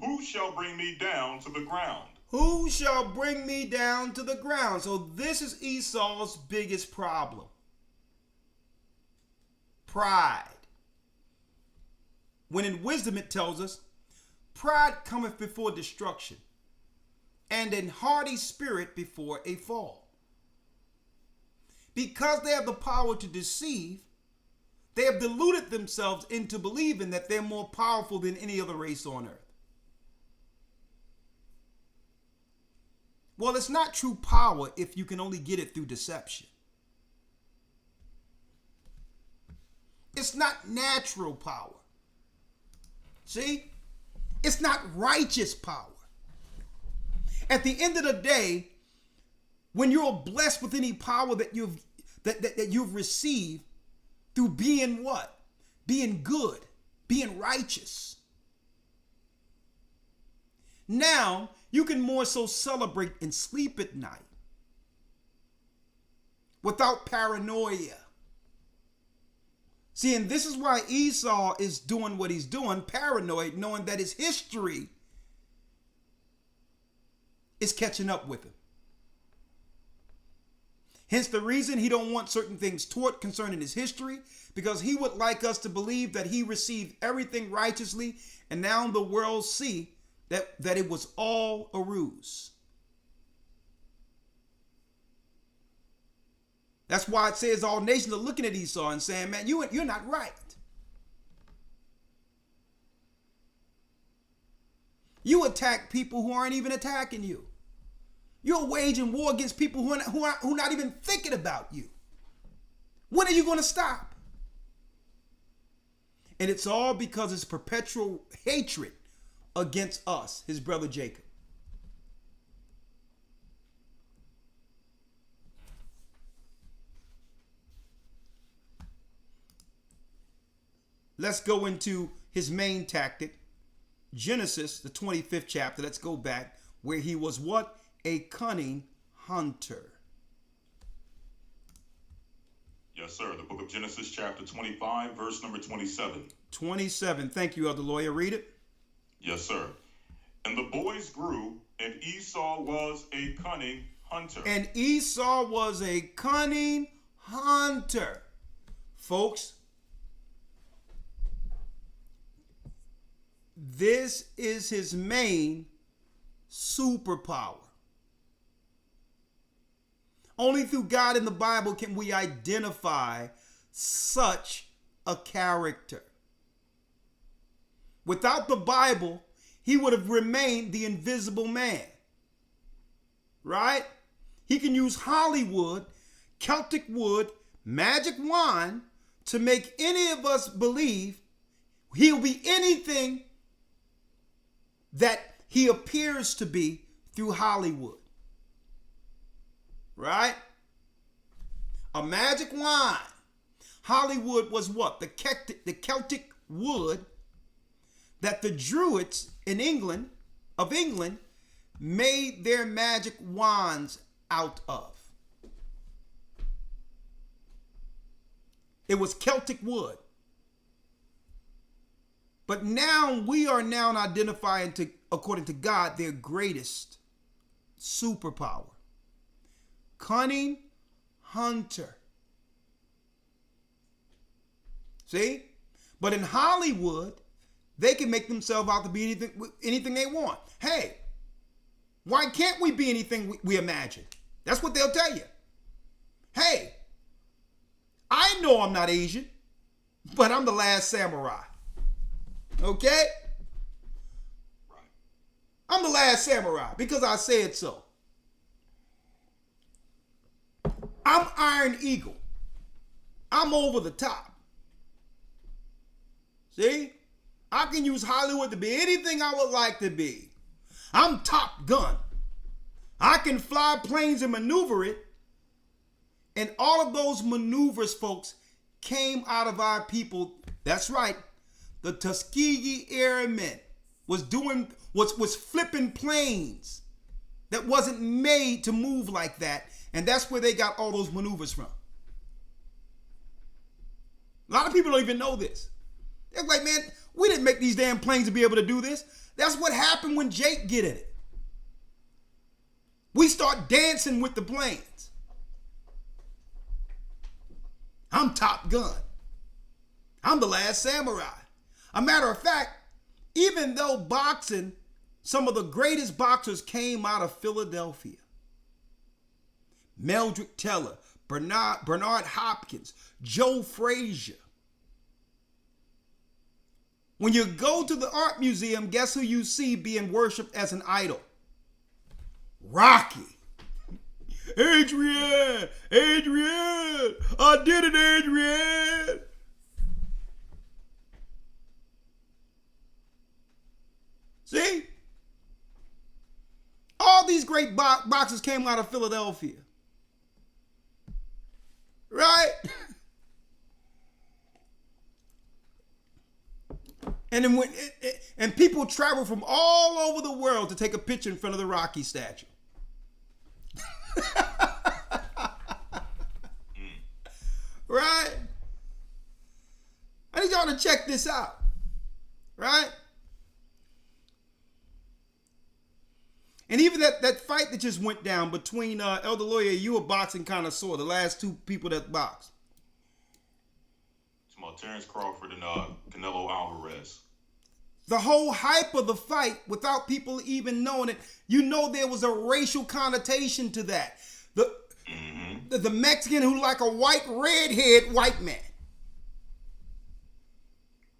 who shall bring me down to the ground? Who shall bring me down to the ground? So this is Esau's biggest problem. Pride. When in wisdom it tells us, pride cometh before destruction, and an haughty spirit before a fall. Because they have the power to deceive, they have deluded themselves into believing that they're more powerful than any other race on earth. Well, it's not true power if you can only get it through deception. It's not natural power. See? It's not righteous power. At the end of the day, when you're blessed with any power that you've received through being what? Being good, being righteous. Now you can more so celebrate and sleep at night without paranoia. See, and this is why Esau is doing what he's doing, paranoid, knowing that his history is catching up with him. Hence the reason he don't want certain things taught concerning his history, because he would like us to believe that he received everything righteously, and now the world see that it was all a ruse. That's why it says all nations are looking at Esau and saying, man, you're not right. You attack people who aren't even attacking you. You're waging war against people who are not even thinking about you. When are you going to stop? And it's all because it's perpetual hatred against us, his brother Jacob. Let's go into his main tactic. Genesis, the 25th chapter. Let's go back where he was what? A cunning hunter. Yes, sir. The book of Genesis, chapter 25, verse number 27. 27. Thank you, Elder Lawya. Read it. Yes, sir. And the boys grew, and Esau was a cunning hunter. And Esau was a cunning hunter. Folks, this is his main superpower. Only through God in the Bible can we identify such a character. Without the Bible, he would have remained the invisible man. Right? He can use Hollywood, Celtic wood, magic wand to make any of us believe he'll be anything that he appears to be through Hollywood. Right? A magic wand. Hollywood was what? The Celtic wood that the Druids in England, made their magic wands out of. It was Celtic wood. But now we are now identifying, according to God, their greatest superpower. Cunning hunter. See? But in Hollywood, they can make themselves out to be anything they want. Hey, why can't we be anything we imagine? That's what they'll tell you. Hey, I know I'm not Asian, but I'm the last samurai. Okay? Right. I'm the last samurai because I said so. I'm Iron Eagle. I'm over the top. See? I can use Hollywood to be anything I would like to be. I'm Top Gun. I can fly planes and maneuver it. And all of those maneuvers, folks, came out of our people. That's right. The Tuskegee Airmen was flipping planes that wasn't made to move like that. And that's where they got all those maneuvers from. A lot of people don't even know this. They're like, man, we didn't make these damn planes to be able to do this. That's what happened when Jake get in it. We start dancing with the planes. I'm Top Gun. I'm the last samurai. A matter of fact, even though boxing, some of the greatest boxers came out of Philadelphia. Meldrick Teller, Bernard Hopkins, Joe Frazier. When you go to the art museum, guess who you see being worshipped as an idol? Rocky. Adrian, I did it, Adrian. See? All All these great boxers came out of Philadelphia. Right? And then and people travel from all over the world to take a picture in front of the Rocky statue. Right? I need y'all to check this out. Right? And even that fight that just went down between Elder Lawya, you a boxing connoisseur, the last two people that boxed. It's about Terrence Crawford and Canelo Alvarez. The whole hype of the fight, without people even knowing it, you know there was a racial connotation to that. The Mexican who like a white redhead white man.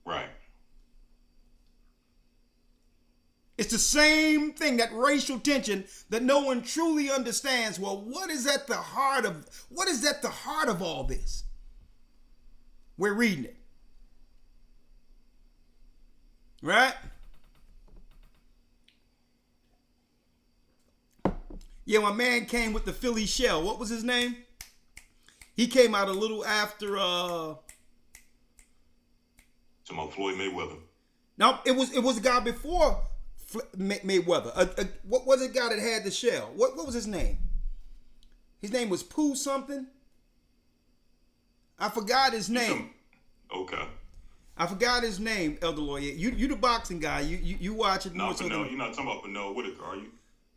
Right. It's the same thing, that racial tension that no one truly understands. Well, what is at the heart of all this? We're reading it. Right? Yeah, my man came with the Philly shell. What was his name? He came out a little after Talking about Floyd Mayweather. No, it was a guy before Mayweather. What was it guy that had the shell? What was his name? His name was Pooh something. I forgot his name. Okay. I forgot his name, Elder Lawya. You the boxing guy. You watch it. No, Pernell, you're not talking about Pernell Whitaker, are you?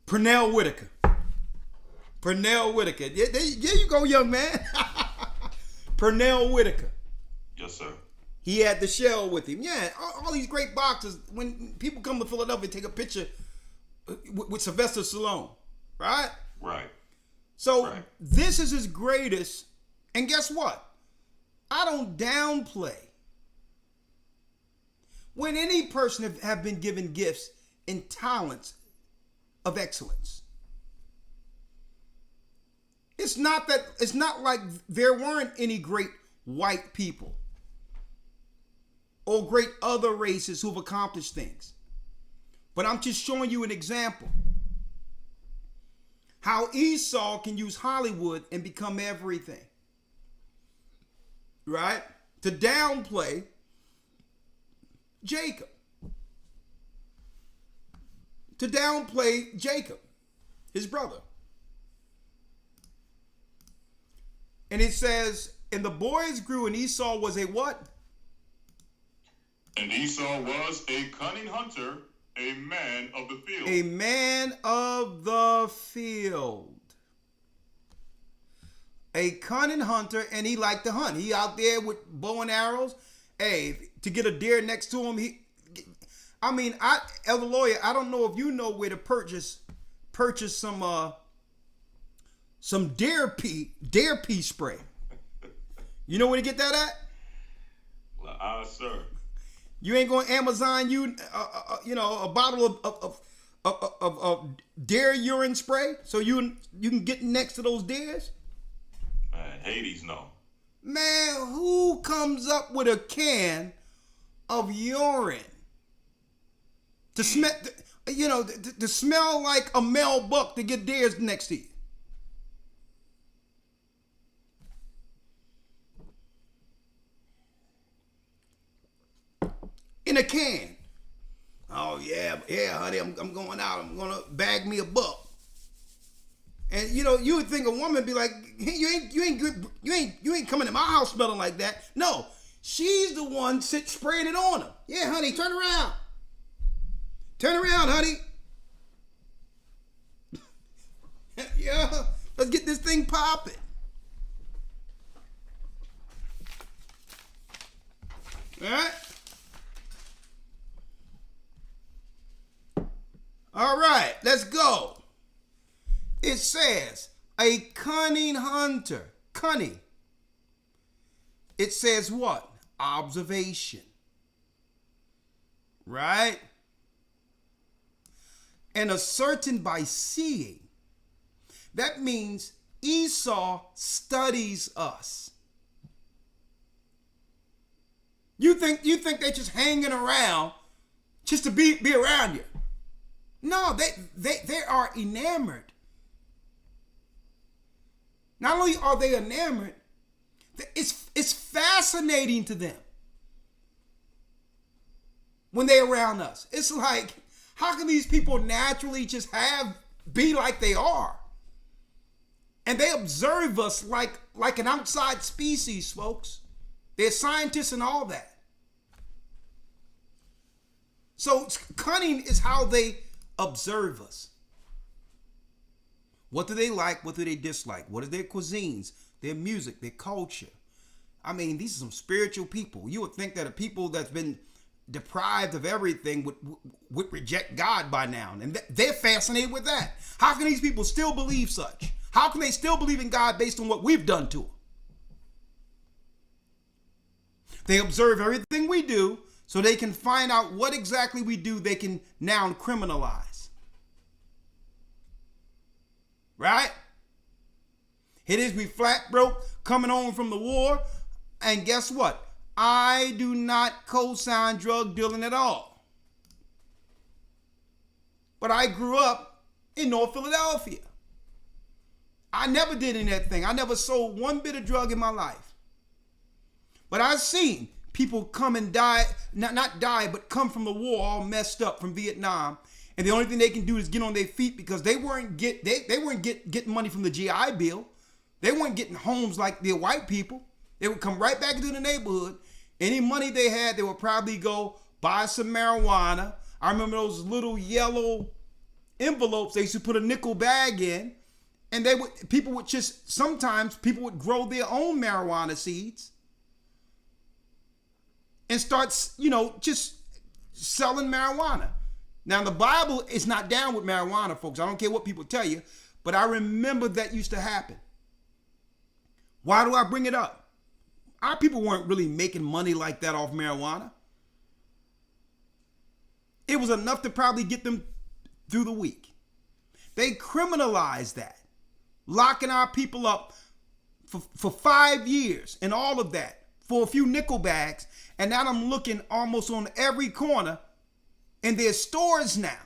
Pernell Whitaker. Pernell Whitaker. Yeah, there you go, young man. Pernell Whitaker. Yes, sir. He had the shell with him. Yeah, all these great boxers, when people come to Philadelphia, take a picture with Sylvester Stallone, right? Right. So right. This is his greatest. And guess what? I don't downplay when any person have been given gifts and talents of excellence. It's not like there weren't any great white people or great other races who've accomplished things. But I'm just showing you an example. How Esau can use Hollywood and become everything. Right? To downplay Jacob. To downplay Jacob, his brother. And it says, and the boys grew, and Esau was a what? And Esau was a cunning hunter, a man of the field. A man of the field. A cunning hunter, and he liked to hunt. He out there with bow and arrows. Hey, to get a deer next to him, Elder Lawya, I don't know if you know where to purchase some deer pea spray. You know where to get that at? Well, sir. You ain't going to Amazon a bottle of deer urine spray so you can get next to those deers? Man, Hades, no. Man, who comes up with a can of urine to smell, to smell like a male buck to get deers next to you? In a can. Oh yeah, honey, I'm going out. I'm gonna bag me a buck. And you would think a woman would be like, hey, you ain't coming to my house smelling like that. No, she's the one spraying it on him. Yeah, honey, turn around. Turn around, honey. Yeah, let's get this thing popping. All right. All right, let's go. It says, a cunning hunter. Cunning. It says what? Observation. Right? And ascertain by seeing. That means Esau studies us. You think they're just hanging around just to be around you. No, they are enamored. Not only are they enamored, it's fascinating to them when they're around us. It's like, how can these people naturally just be like they are? And they observe us like an outside species, folks. They're scientists and all that. So cunning is how they observe us. What do they like? What do they dislike? What are their cuisines, their music, their culture? I mean, these are some spiritual people. You would think that a people that's been deprived of everything would reject God by now. And they're fascinated with that. How can these people still believe such? How can they still believe in God based on what we've done to them? They observe everything we do so they can find out what exactly we do they can now criminalize. Right? It is we flat broke coming home from the war. And guess what? I do not co-sign drug dealing at all. But I grew up in North Philadelphia. I never did any of that thing. I never sold one bit of drug in my life. But I've seen people come and die, not die, but come from the war all messed up from Vietnam. And the only thing they can do is get on their feet because they weren't getting money from the GI Bill. They weren't getting homes like the white people. They would come right back into the neighborhood. Any money they had, they would probably go buy some marijuana. I remember those little yellow envelopes they used to put a nickel bag in. And sometimes people would grow their own marijuana seeds and start, just selling marijuana. Now, the Bible is not down with marijuana, folks. I don't care what people tell you, but I remember that used to happen. Why do I bring it up? Our people weren't really making money like that off marijuana. It was enough to probably get them through the week. They criminalized that, locking our people up for 5 years and all of that for a few nickel bags. And now I'm looking almost on every corner in their stores now.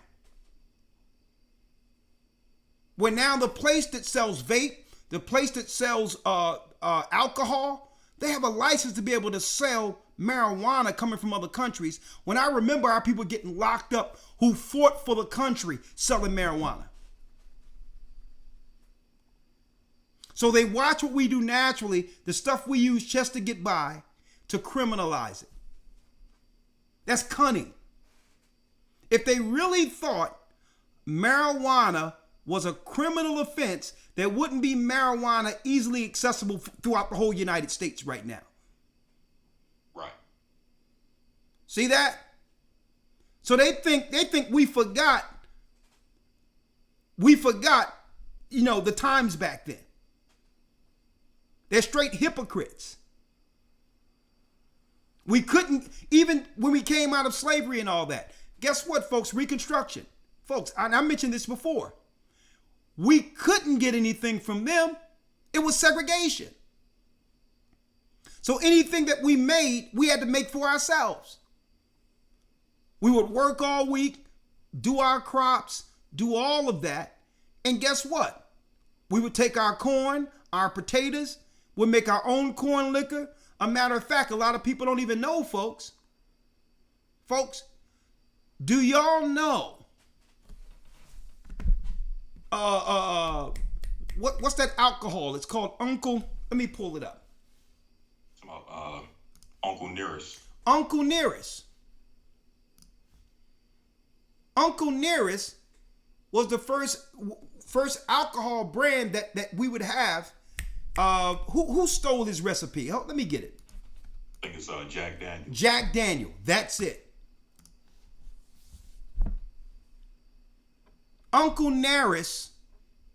Where now the place that sells vape, the place that sells alcohol, they have a license to be able to sell marijuana coming from other countries. When I remember our people getting locked up who fought for the country selling marijuana. So they watch what we do naturally, the stuff we use just to get by, to criminalize it. That's cunning. If they really thought marijuana was a criminal offense, there wouldn't be marijuana easily accessible throughout the whole United States right now. Right. See that? So they think we forgot, the times back then. They're straight hypocrites. We couldn't, even when we came out of slavery and all that. Guess what, folks? Reconstruction. Folks, I mentioned this before. We couldn't get anything from them. It was segregation. So anything that we made, we had to make for ourselves. We would work all week, do our crops, do all of that. And guess what? We would take our corn, our potatoes, we'd make our own corn liquor. A matter of fact, a lot of people don't even know, folks. Folks, do y'all know what's that alcohol? It's called Uncle. Let me pull it up. Uncle Nearest. Uncle Nearest. Uncle Nearest was the first alcohol brand that we would have. Who stole his recipe? Let me get it. I think it's Jack Daniel. Jack Daniel. That's it. Uncle Nearest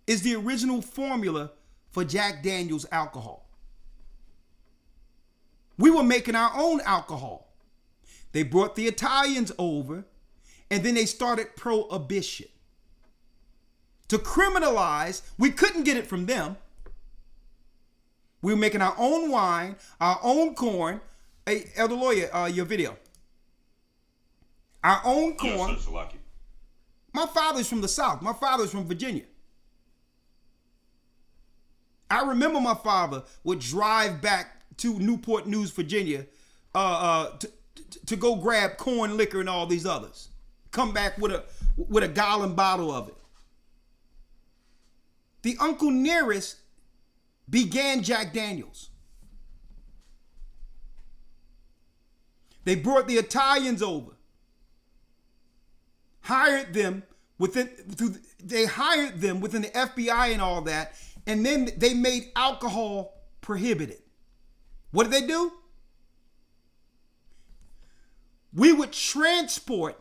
is the original formula for Jack Daniel's alcohol. We were making our own alcohol. They brought the Italians over, and then they started prohibition. To criminalize, we couldn't get it from them. We were making our own wine, our own corn. Hey, Elder Lawya, your video. Our own corn. Yes, sir, My father's from the South. My father's from Virginia. I remember my father would drive back to Newport News, Virginia, to go grab corn liquor and all these others. Come back with a gallon bottle of it. The uncle nearest began Jack Daniels. They brought the Italians over, hired them within the FBI and all that, and then they made alcohol prohibited. What did they do? We would transport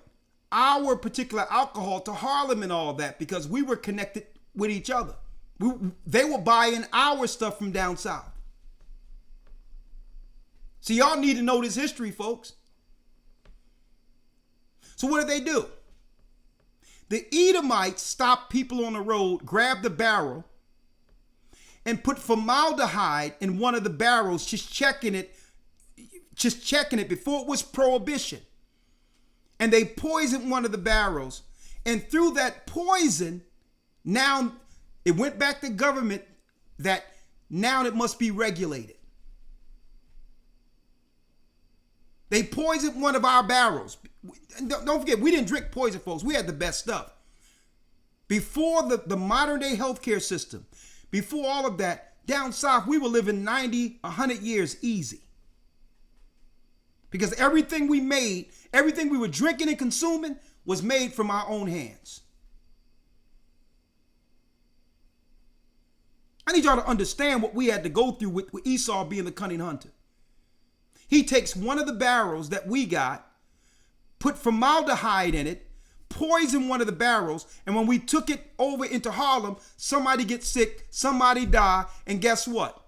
our particular alcohol to Harlem and all that because we were connected with each other. They were buying our stuff from down south. So y'all need to know this history, folks. So what did they do? The Edomites stopped people on the road, grabbed the barrel, and put formaldehyde in one of the barrels, just checking it before it was prohibition. And they poisoned one of the barrels. And through that poison, now it went back to government that now it must be regulated. They poisoned one of our barrels. Don't forget, we didn't drink poison, folks. We had the best stuff. Before the modern day healthcare system, before all of that, down south, we were living 90, 100 years easy. Because everything we made, everything we were drinking and consuming was made from our own hands. I need y'all to understand what we had to go through with Esau being the cunning hunter. He takes one of the barrels that we got, put formaldehyde in it, poisoned one of the barrels, and when we took it over into Harlem, somebody gets sick, somebody die, and guess what?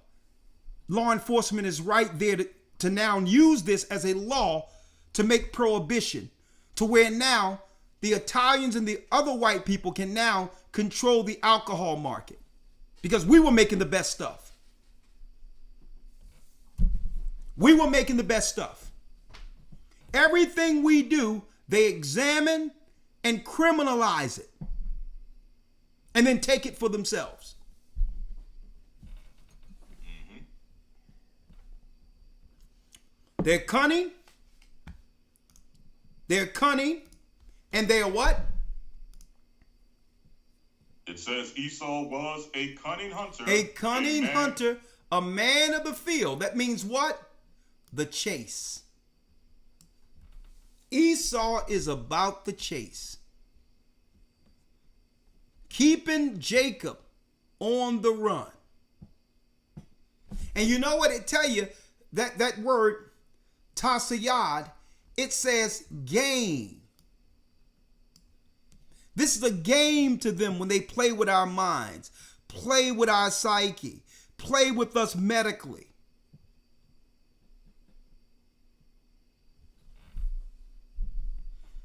Law enforcement is right there to now use this as a law to make prohibition, to where now the Italians and the other white people can now control the alcohol market because we were making the best stuff. We were making the best stuff. Everything we do, they examine and criminalize it and then take it for themselves. They're cunning. They're cunning. And they are what? It says Esau was a cunning hunter. A cunning hunter, a man of the field. That means what? The chase. Esau is about the chase. Keeping Jacob on the run. And you know what it tell you? That word, tasayad, it says game. This is a game to them when they play with our minds, play with our psyche, play with us medically.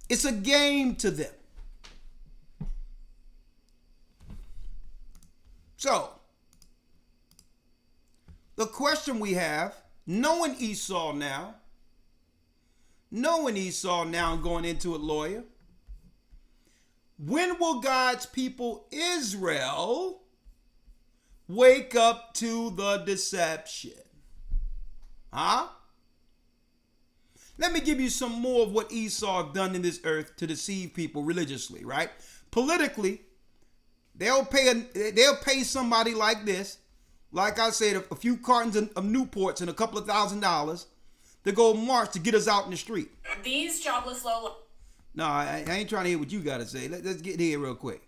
It's a game to them. So, the question we have, knowing Esau now going into it, Lawyer, when will God's people Israel wake up to the deception? Huh? Let me give you some more of what Esau done in this earth to deceive people religiously, right? Politically, they'll pay somebody like this, like I said, a few cartons of Newports and a couple of $1,000s to go march to get us out in the street. These jobless low. No, I ain't trying to hear what you got to say. Let's get here real quick.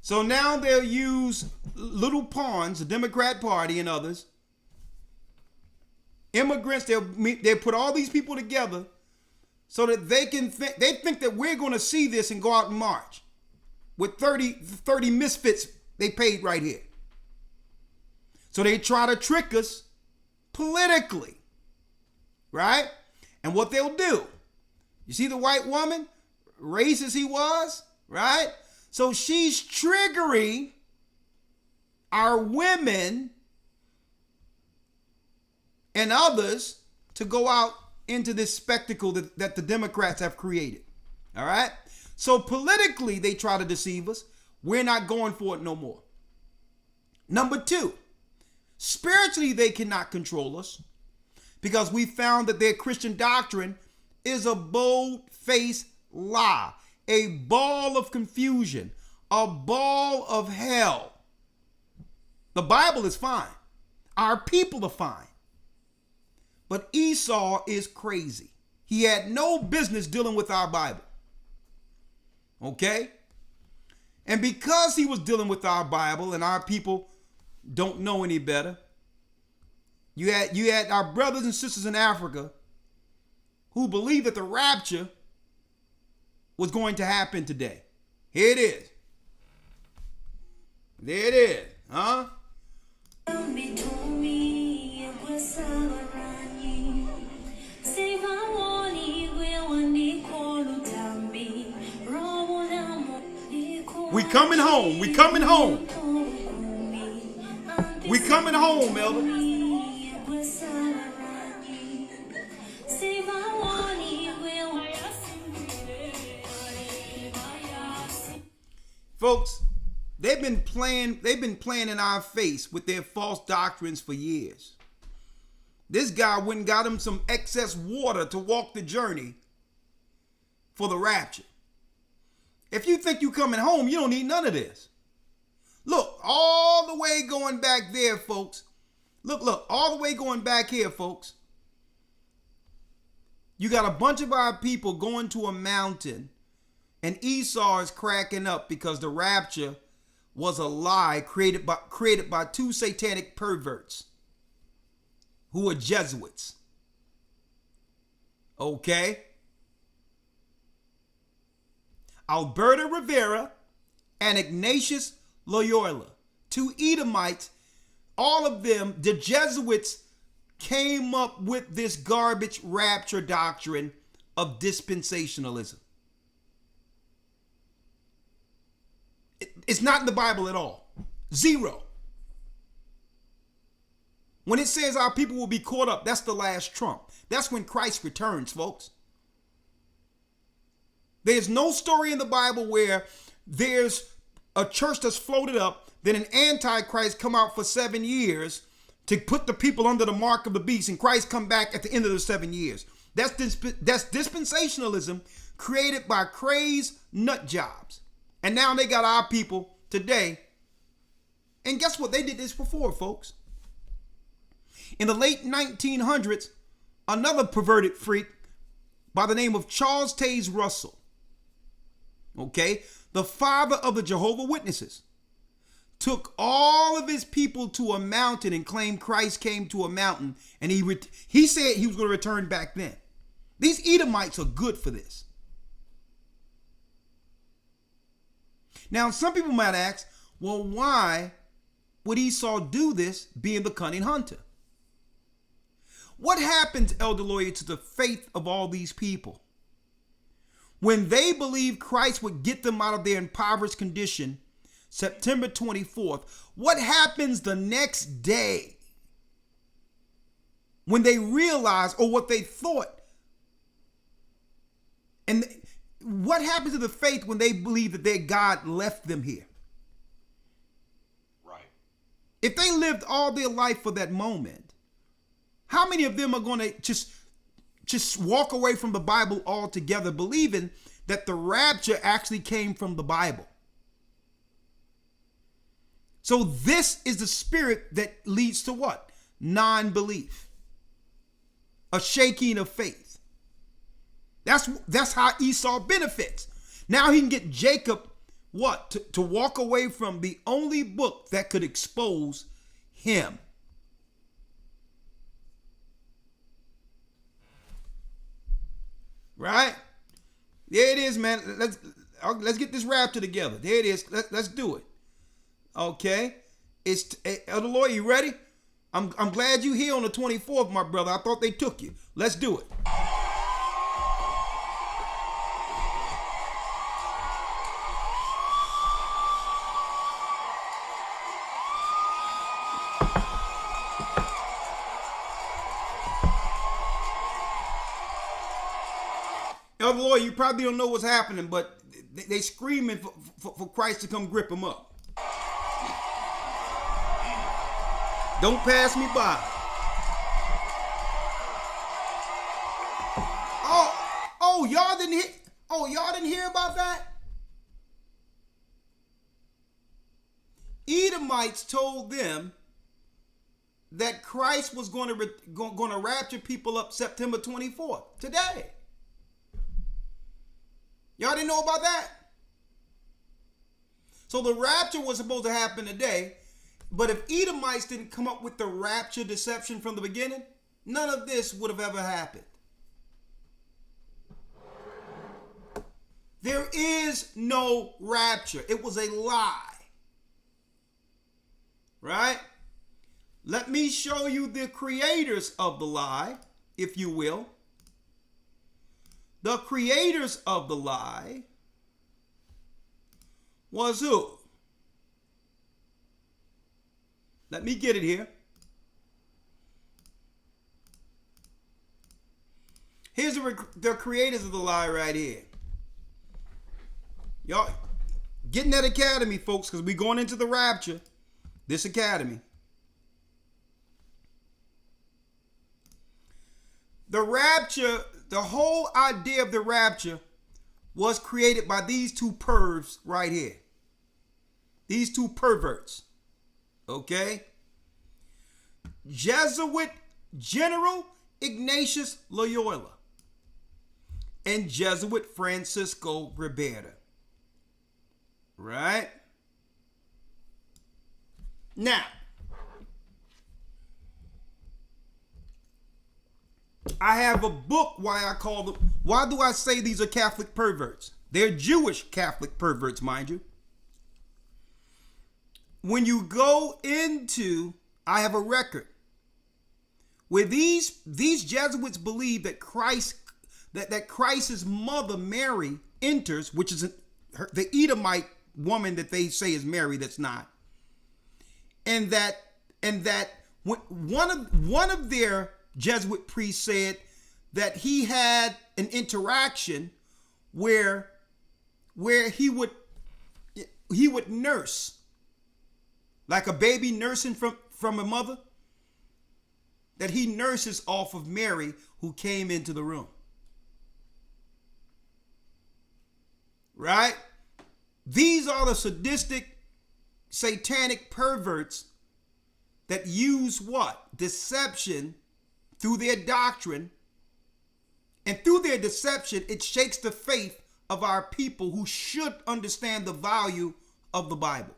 So now they'll use little pawns, the Democrat Party and others, immigrants, they'll put all these people together so that they think that we're going to see this and go out and march with 30 misfits they paid right here. So they try to trick us politically, right? And what they'll do, you see the white woman, racist he was, right? So she's triggering our women and others to go out into this spectacle that the Democrats have created. All right? So politically, they try to deceive us. We're not going for it no more. Number two, spiritually, they cannot control us because we found that their Christian doctrine is a bold-faced lie, a ball of confusion, a ball of hell. The Bible is fine. Our people are fine. But Esau is crazy. He had no business dealing with our Bible. Okay? And because he was dealing with our Bible and our people don't know any better, you had our brothers and sisters in Africa who believed that the rapture was going to happen today. Here it is. There it is. Huh? We coming home. We coming home. We coming home, Elder. Folks, they've been playing in our face with their false doctrines for years. This guy went and got him some excess water to walk the journey for the rapture. If you think you coming home, you don't need none of this. Look, all the way going back there, folks. Look, all the way going back here, folks. You got a bunch of our people going to a mountain, and Esau is cracking up because the rapture was a lie created by two satanic perverts who are Jesuits. Okay? Alberta Rivera and Ignatius Loyola, two Edomites, all of them, the Jesuits, came up with this garbage rapture doctrine of dispensationalism. It's not in the Bible at all. Zero. When it says our people will be caught up, that's the last trump. That's when Christ returns, folks. There's no story in the Bible where there's a church that's floated up, then an antichrist come out for 7 years to put the people under the mark of the beast, and Christ come back at the end of the 7 years. That's dispensationalism created by crazed nut jobs. And now they got our people today. And guess what? They did this before, folks. In the late 1900s, another perverted freak by the name of Charles Taze Russell, okay, the father of the Jehovah's Witnesses, took all of his people to a mountain and claimed Christ came to a mountain, and he said he was going to return back then. These Edomites are good for this. Now, some people might ask, well, why would Esau do this being the cunning hunter? What happened, Elder Lawya, to the faith of all these people? When they believed Christ would get them out of their impoverished condition, September 24th, what happens the next day when they realized, or what they thought? And what happened to the faith when they believed that their God left them here? Right. If they lived all their life for that moment, how many of them are going to just walk away from the Bible altogether, believing that the rapture actually came from the Bible? So this is the spirit that leads to what? Non-belief. A shaking of faith. That's how Esau benefits. Now he can get Jacob, what? To walk away from the only book that could expose him. Right? There it is, man. Let's get this rapture together. There it is. Let's do it. Okay. Elder Lawya, you ready? I'm glad you're here on the 24th, my brother. I thought they took you. Let's do it. Elder Lawya, you probably don't know what's happening, but they screaming for Christ to come grip them up. Don't pass me by. Oh, y'all didn't hear. Oh, y'all didn't hear about that? Edomites told them that Christ was going to rapture people up September 24th, today. Y'all didn't know about that? So the rapture was supposed to happen today, but if Edomites didn't come up with the rapture deception from the beginning, none of this would have ever happened. There is no rapture. It was a lie. Right? Let me show you the creators of the lie, if you will. The creators of the lie was who? Let me get it here. Here's the creators of the lie right here. Y'all, get in that academy, folks, because we're going into the rapture. This academy. The rapture, the whole idea of the rapture was created by these two pervs right here. These two perverts. Okay? Jesuit General Ignatius Loyola and Jesuit Francisco Ribera. Right? Now, I have a book why do I say these are Catholic perverts? They're Jewish Catholic perverts, mind you. When you go into, I have a record where these Jesuits believe that Christ's mother Mary enters, which is the Edomite woman that they say is Mary, that's not. And that one of their Jesuit priests said that he had an interaction where he would nurse, like a baby nursing from a mother, that he nurses off of Mary who came into the room. Right? These are the sadistic, satanic perverts that use what? Deception through their doctrine. And through their deception, it shakes the faith of our people who should understand the value of the Bible.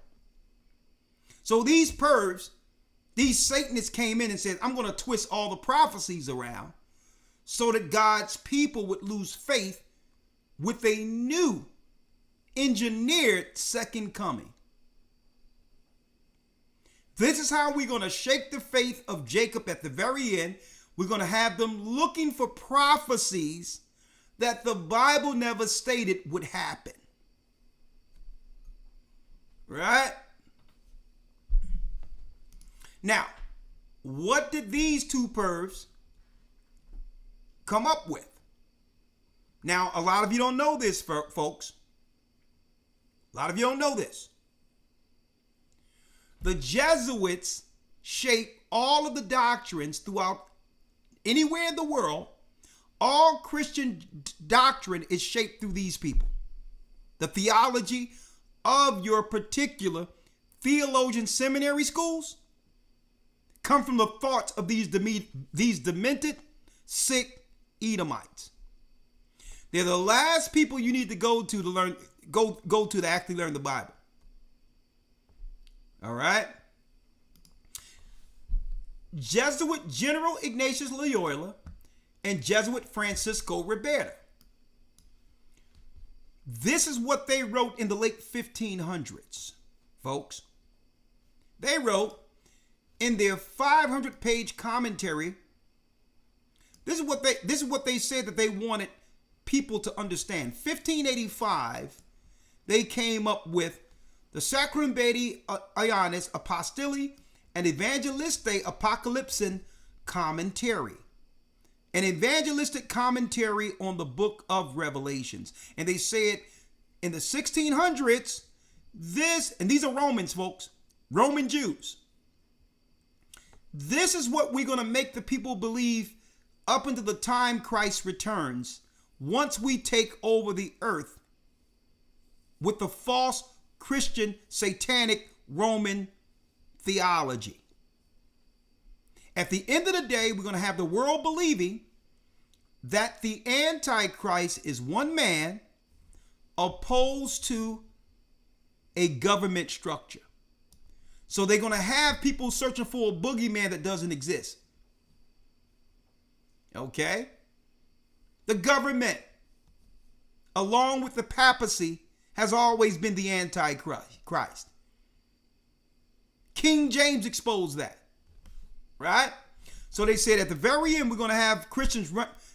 So these pervs, these Satanists came in and said, I'm going to twist all the prophecies around so that God's people would lose faith with a new engineered second coming. This is how we're going to shake the faith of Jacob at the very end. We're going to have them looking for prophecies that the Bible never stated would happen. Right? Now, what did these two pervs come up with? Now, a lot of you don't know this, folks. A lot of you don't know this. The Jesuits shape all of the doctrines throughout anywhere in the world. All Christian doctrine is shaped through these people. The theology of your particular theologian seminary schools come from the thoughts of these demented, sick Edomites. They're the last people you need to go to learn, go to actually learn the Bible. All right? Jesuit General Ignatius Loyola and Jesuit Francisco Ribera. This is what they wrote in the late 1500s, folks. They wrote in their 500-page commentary. This is what they said that they wanted people to understand. 1585, they came up with the Sacramentum Ionis Apostoli and Evangeliste Apocalypsin commentary. an evangelistic commentary on the book of Revelations. And they said in the 1600s, and these are Romans, folks, Roman Jews. This is what we're going to make the people believe up until the time Christ returns, once we take over the earth with the false Christian, satanic, Roman theology. At the end of the day, we're going to have the world believing that the Antichrist is one man opposed to a government structure. So they're going to have people searching for a boogeyman that doesn't exist. Okay? The government, along with the papacy, has always been the Antichrist. King James exposed that. Right? So they said at the very end, we're going to have Christians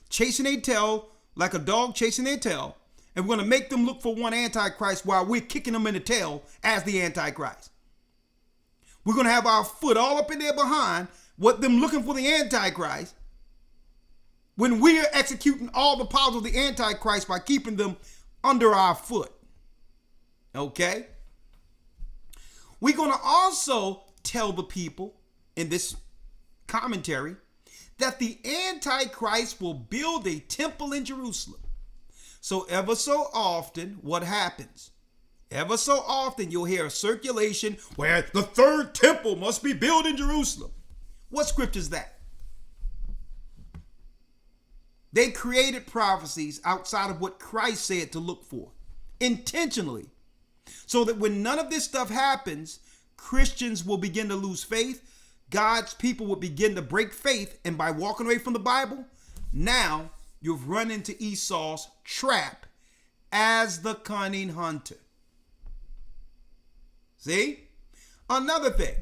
chasing their tail like a dog chasing their tail. And we're going to make them look for one Antichrist while we're kicking them in the tail as the Antichrist. We're going to have our foot all up in there behind what them looking for the Antichrist when we're executing all the powers of the Antichrist by keeping them under our foot. Okay? We're going to also tell the people in this commentary that the Antichrist will build a temple in Jerusalem. So ever so often, what happens? Ever so often, you'll hear a circulation where the third temple must be built in Jerusalem. What scripture is that? They created prophecies outside of what Christ said to look for, intentionally, so that when none of this stuff happens, Christians will begin to lose faith. God's people will begin to break faith, and by walking away from the Bible, now you've run into Esau's trap as the cunning hunter. See? Another thing.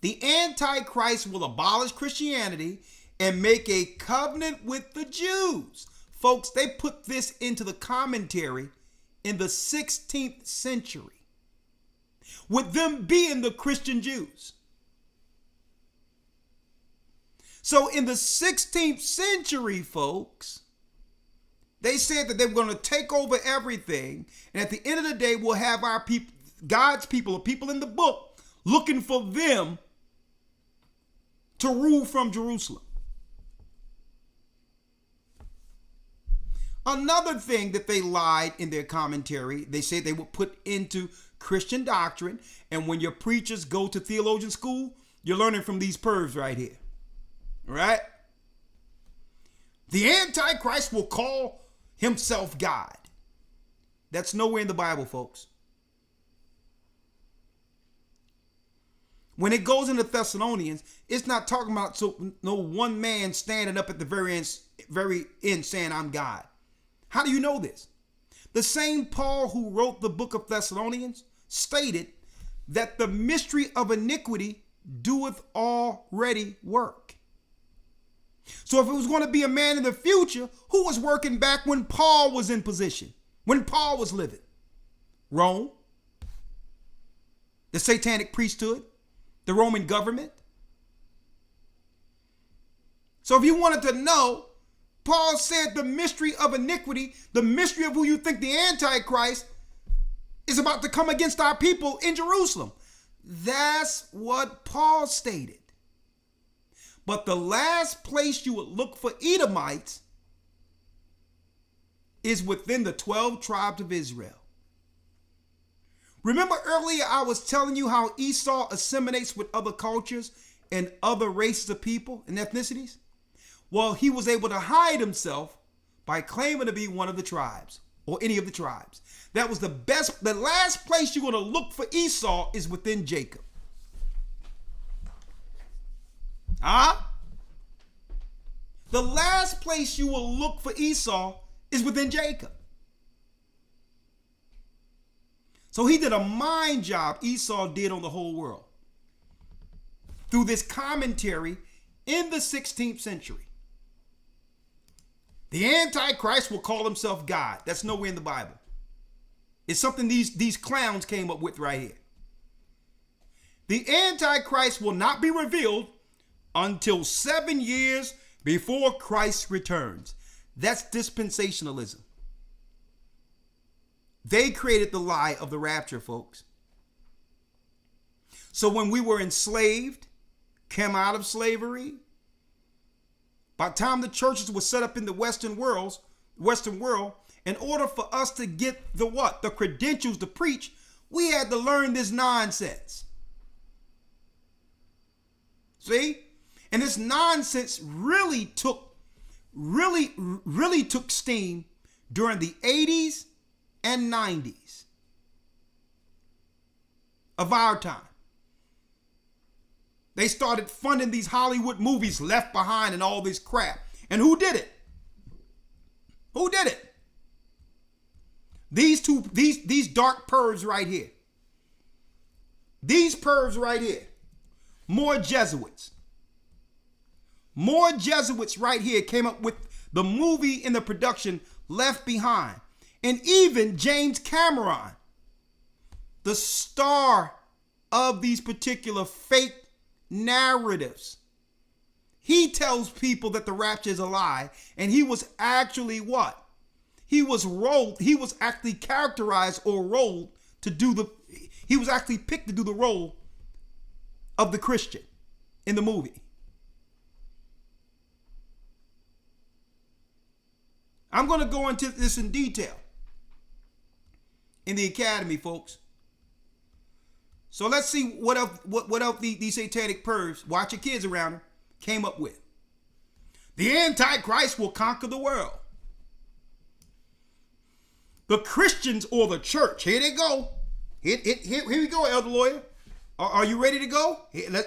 The Antichrist will abolish Christianity and make a covenant with the Jews. Folks, they put this into the commentary in the 16th century, with them being the Christian Jews. So in the 16th century, folks, they said that they were going to take over everything. And at the end of the day, we'll have our people, God's people, the people in the book, looking for them to rule from Jerusalem. Another thing that they lied in their commentary, they said they would put into Christian doctrine. And when your preachers go to theologian school, you're learning from these pervs right here. Right? The Antichrist will call himself God. That's nowhere in the Bible, folks. When it goes into Thessalonians, it's not talking about no one man standing up at the very end saying, I'm God. How do you know this? The same Paul who wrote the book of Thessalonians stated that the mystery of iniquity doeth already work. So if it was going to be a man in the future, who was working back when Paul was in position, when Paul was living? Rome, the satanic priesthood, the Roman government. So if you wanted to know, Paul said the mystery of iniquity, the mystery of who you think the Antichrist is about to come against our people in Jerusalem. That's what Paul stated. But the last place you would look for Edomites is within the 12 tribes of Israel. Remember earlier I was telling you how Esau assimilates with other cultures and other races of people and ethnicities? Well, he was able to hide himself by claiming to be one of the tribes or any of the tribes. That was the last place you're going to look for Esau is within Jacob. The last place you will look for Esau is within Jacob. So he did a mind job, Esau did on the whole world, through this commentary in the 16th century. The Antichrist will call himself God. That's nowhere in the Bible. It's something these clowns came up with right here. The Antichrist will not be revealed until 7 years before Christ returns. That's dispensationalism. They created the lie of the rapture, folks. So when we were enslaved, came out of slavery, by the time the churches were set up in the Western world, in order for us to get the what? The credentials to preach, we had to learn this nonsense. See? And this nonsense really took steam during the 80s and 90s of our time. They started funding these Hollywood movies, Left Behind and all this crap. And who did it? Who did it? These dark pervs right here. These pervs right here. More Jesuits. More Jesuits right here came up with the movie in the production Left Behind. And even James Cameron, the star of these particular fake narratives, he tells people that the rapture is a lie, and he was actually what? He was actually characterized or rolled to do he was actually picked to do the role of the Christian in the movie. I'm going to go into this in detail in the academy, folks. So let's see what else these satanic pervs, watch your kids around them, came up with. The Antichrist will conquer the world. The Christians or the church, here they go. Here we go, Elder Lawyer. Are you ready to go?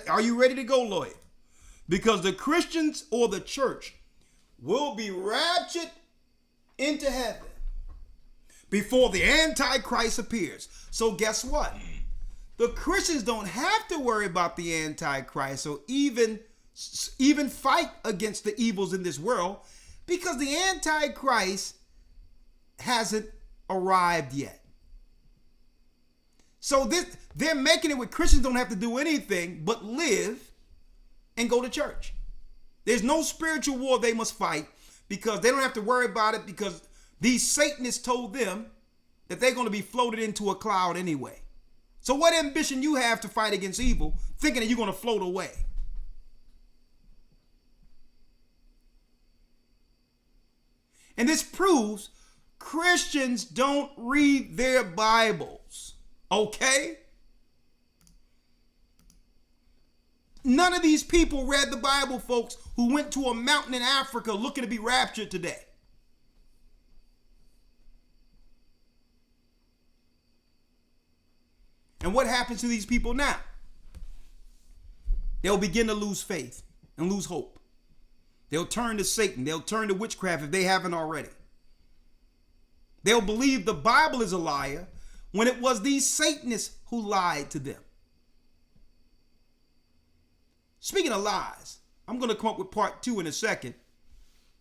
Are you ready to go, Lawyer? Because the Christians or the church will be raptured into heaven before the Antichrist appears. So guess what? The Christians don't have to worry about the Antichrist or even fight against the evils in this world, because the Antichrist hasn't arrived yet. So they're making it where Christians don't have to do anything but live and go to church. There's no spiritual war they must fight, because they don't have to worry about it, because these Satanists told them that they're going to be floated into a cloud anyway. So what ambition you have to fight against evil, thinking that you're going to float away? And this proves Christians don't read their Bibles, okay? None of these people read the Bible, folks, who went to a mountain in Africa looking to be raptured today. And what happens to these people now? They'll begin to lose faith and lose hope. They'll turn to Satan. They'll turn to witchcraft if they haven't already. They'll believe the Bible is a liar when it was these Satanists who lied to them. Speaking of lies, I'm going to come up with part 2 in a second.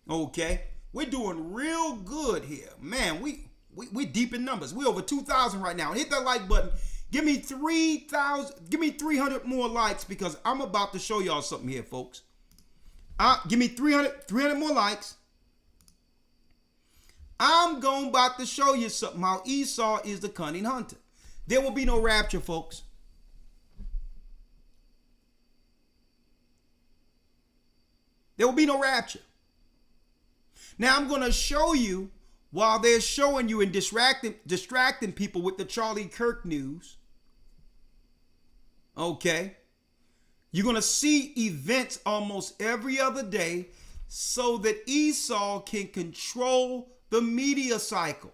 Okay? We're doing real good here. Man, we deep in numbers. We're over 2,000 right now. Hit that like button. Give me 3,000. Give me 300 more likes, because I'm about to show y'all something here, folks. Give me 300 more likes. I'm about to show you something, how Esau is the cunning hunter. There will be no rapture, folks. There will be no rapture. Now I'm going to show you, while they're showing you and distracting people with the Charlie Kirk news, okay, you're going to see events almost every other day so that Esau can control the media cycle.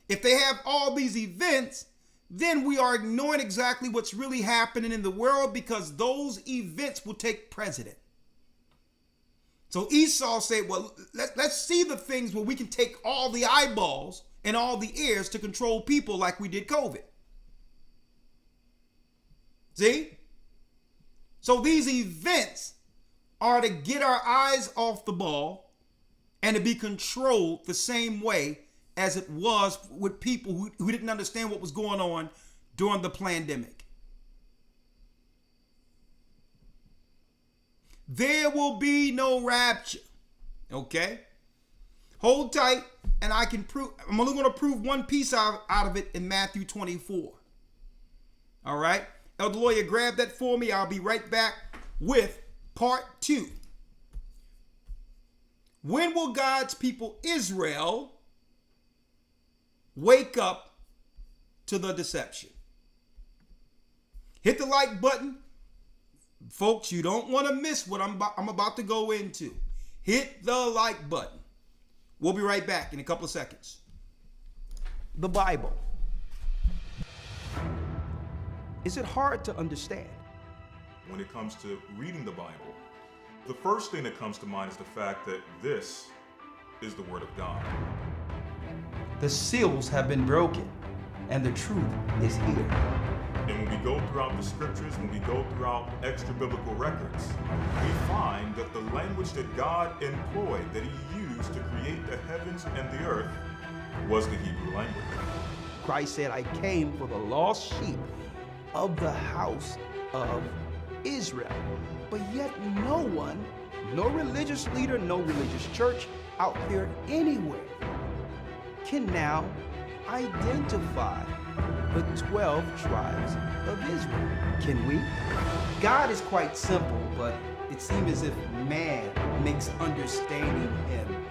If they have all these events, then we are ignoring exactly what's really happening in the world, because those events will take precedent. So Esau said, well, let's see the things where we can take all the eyeballs and all the ears to control people, like we did COVID. See? So these events are to get our eyes off the ball and to be controlled the same way as it was with people who didn't understand what was going on during the pandemic. There will be no rapture. Okay? Hold tight, and I can prove. I'm only going to prove one piece out of it in Matthew 24. All right? Elder Lawya, grab that for me. I'll be right back with part 2. When will God's people Israel wake up to the deception? Hit the like button. Folks, you don't want to miss what I'm about to go into. Hit the like button. We'll be right back in a couple of seconds. The Bible. Is it hard to understand? When it comes to reading the Bible, the first thing that comes to mind is the fact that this is the Word of God. The seals have been broken, and the truth is here. And when we go throughout the scriptures, when we go throughout extra biblical records, we find that the language that God employed, that He used to create the heavens and the earth, was the Hebrew language. Christ said, I came for the lost sheep of the house of Israel. But yet no one, no religious leader, no religious church out there anywhere can now identify the 12 tribes of Israel. Can we? God is quite simple, but it seems as if man makes understanding Him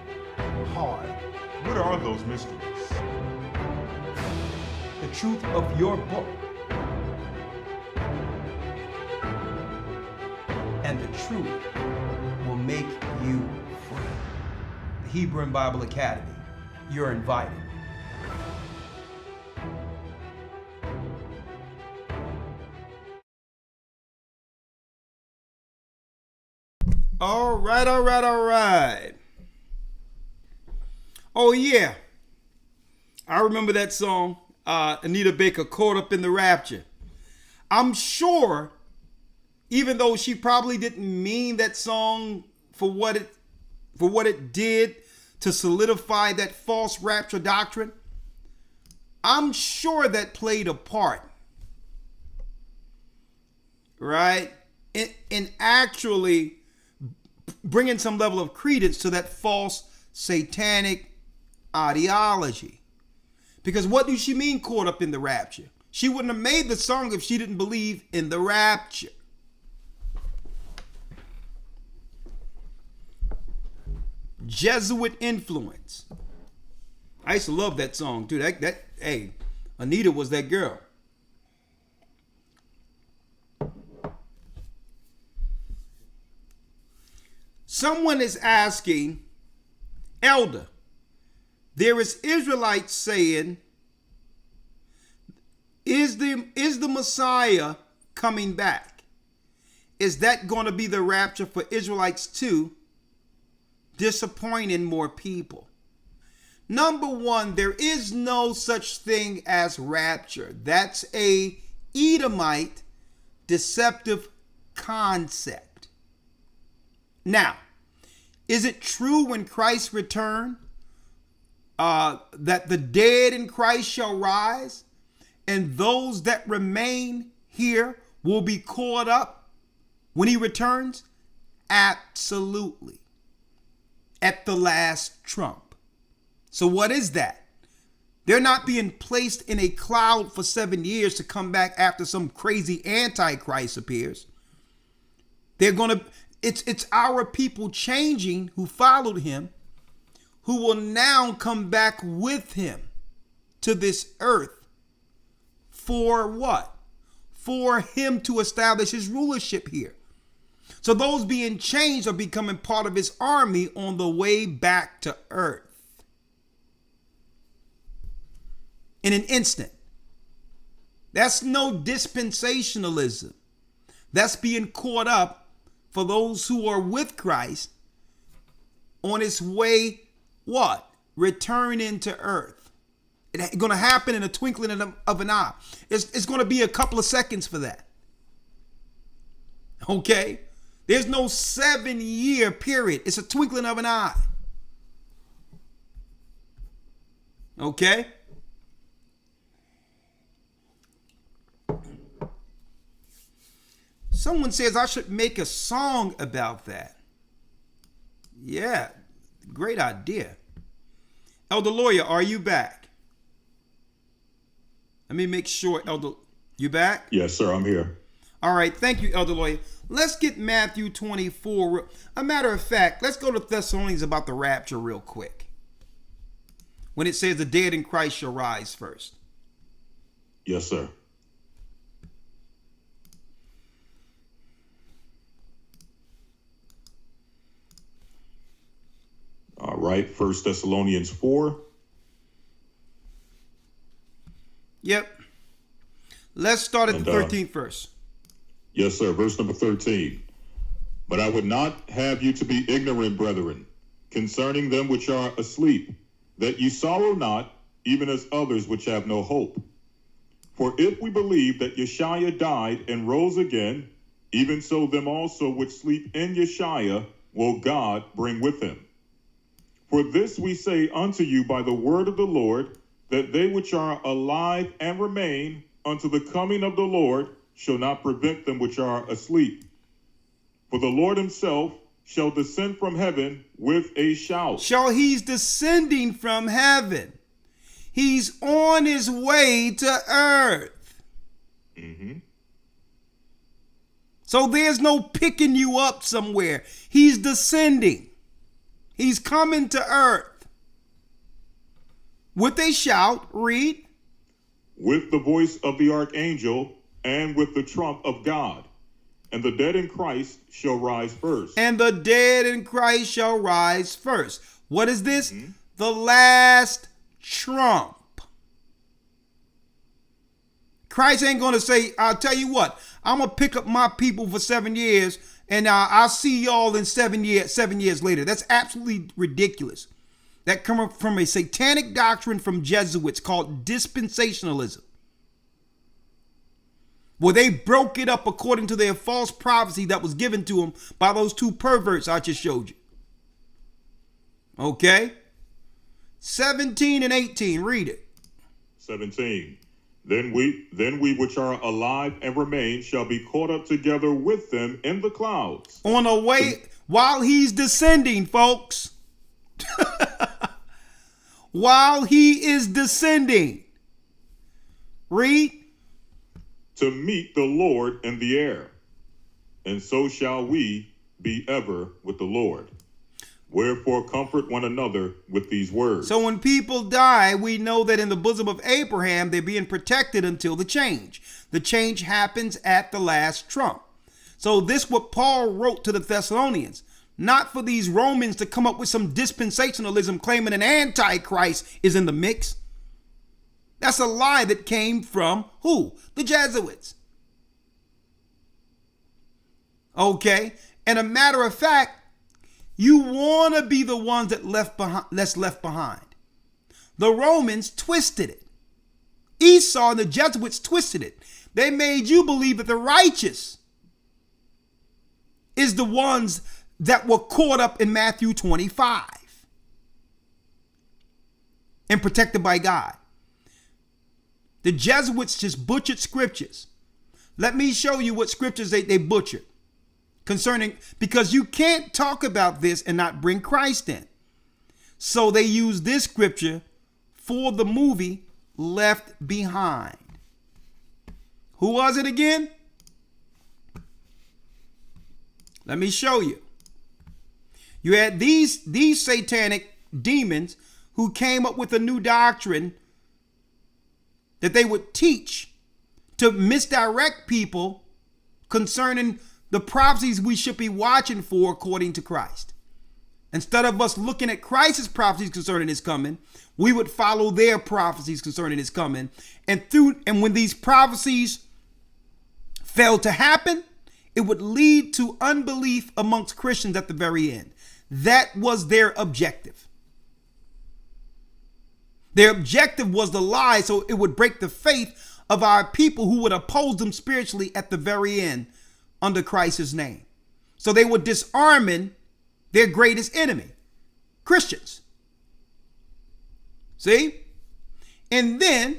hard. What are those mysteries? The truth of your book and the truth will make you free. The Hebrew and Bible Academy. You're invited. All right. Oh, yeah. I remember that song, Anita Baker, Caught Up in the Rapture. I'm sure, even though she probably didn't mean that song for what it did to solidify that false rapture doctrine, I'm sure that played a part, right? In actually bringing some level of credence to that false satanic ideology. Because what do she mean caught up in the rapture? She wouldn't have made the song if she didn't believe in the rapture. Jesuit influence. I used to love that song, dude. Hey, Anita was that girl. Someone is asking, Elder, there is Israelites saying, is the Messiah coming back? Is that going to be the rapture for Israelites too? Disappointing more people. Number one, there is no such thing as rapture. That's a Edomite deceptive concept. Now, is it true when Christ returns that the dead in Christ shall rise and those that remain here will be caught up when He returns? Absolutely. At the last trump. So what is that? They're not being placed in a cloud for 7 years to come back after some crazy antichrist appears. They're going to, it's our people changing who followed Him, who will now come back with Him to this earth. For what? For Him to establish His rulership here. So those being changed are becoming part of His army on the way back to earth. In an instant. That's no dispensationalism. That's being caught up for those who are with Christ on its way, what? Returning to earth. It's going to happen in a twinkling of an eye. It's going to be a couple of seconds for that. Okay? There's no 7-year period. It's a twinkling of an eye. Okay? Someone says I should make a song about that. Yeah, great idea. Elder Lawya, are you back? Let me make sure, Elder, you back? Yes, sir, I'm here. All right, thank you, Elder Lawya. Let's get Matthew 24. A matter of fact, let's go to Thessalonians about the rapture real quick. When it says the dead in Christ shall rise first. Yes, sir. All right, 1 Thessalonians 4. Yep. Let's start at the 13th verse. Yes, sir. Verse number 13. But I would not have you to be ignorant, brethren, concerning them which are asleep, that ye sorrow not, even as others which have no hope. For if we believe that Yeshua died and rose again, even so them also which sleep in Yeshua will God bring with him. For this we say unto you by the word of the Lord, that they which are alive and remain unto the coming of the Lord shall not prevent them which are asleep. For the Lord himself shall descend from heaven with a shout. He's descending from heaven. He's on his way to earth. Mm-hmm. So there's no picking you up somewhere. He's descending. He's coming to earth. With a shout, read. With the voice of the archangel and with the trump of God. And the dead in Christ shall rise first. And the dead in Christ shall rise first. What is this? Mm-hmm. The last trump. Christ ain't going to say, I'll tell you what, I'm going to pick up my people for 7 years and I'll see y'all in 7 years later. That's absolutely ridiculous. That comes from a satanic doctrine from Jesuits called dispensationalism, where they broke it up according to their false prophecy that was given to them by those two perverts I just showed you. Okay? 17 and 18, read it. 17. Then we which are alive and remain shall be caught up together with them in the clouds. On a way, while he's descending, folks. While he is descending. Read. To meet the Lord in the air. And so shall we be ever with the Lord. Wherefore comfort one another with these words. So when people die, we know that in the bosom of Abraham, they're being protected until the change. The change happens at the last trump. So this what Paul wrote to the Thessalonians. Not for these Romans to come up with some dispensationalism claiming an antichrist is in the mix. That's a lie that came from who? The Jesuits. Okay. And a matter of fact, you want to be the ones that's left behind. The Romans twisted it. Esau and the Jesuits twisted it. They made you believe that the righteous is the ones that were caught up in Matthew 25 and protected by God. The Jesuits just butchered scriptures. Let me show you what scriptures they butchered concerning, because you can't talk about this and not bring Christ in. So they used this scripture for the movie Left Behind. Who was it again? Let me show you. You had these satanic demons who came up with a new doctrine that they would teach to misdirect people concerning the prophecies we should be watching for according to Christ. Instead of us looking at Christ's prophecies concerning his coming, we would follow their prophecies concerning his coming. And when these prophecies failed to happen, it would lead to unbelief amongst Christians at the very end. That was their objective. Their objective was the lie, so it would break the faith of our people who would oppose them spiritually at the very end under Christ's name. So they were disarming their greatest enemy, Christians. See? And then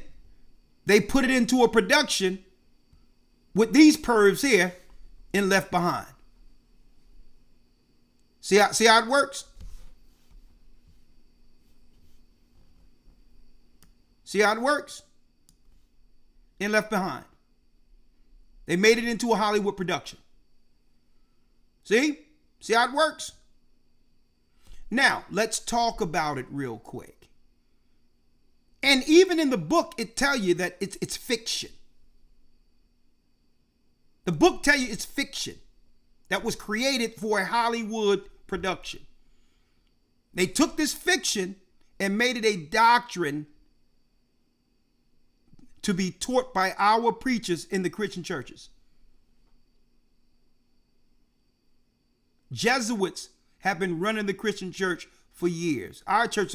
they put it into a production with these pervs here and left behind. See how it works? See how it works? And left behind. They made it into a Hollywood production. See? See how it works? Now, let's talk about it real quick. And even in the book, it tells you that it's fiction. The book tells you it's fiction that was created for a Hollywood production. They took this fiction and made it a doctrine to be taught by our preachers in the Christian churches. Jesuits have been running the Christian church for years. Our church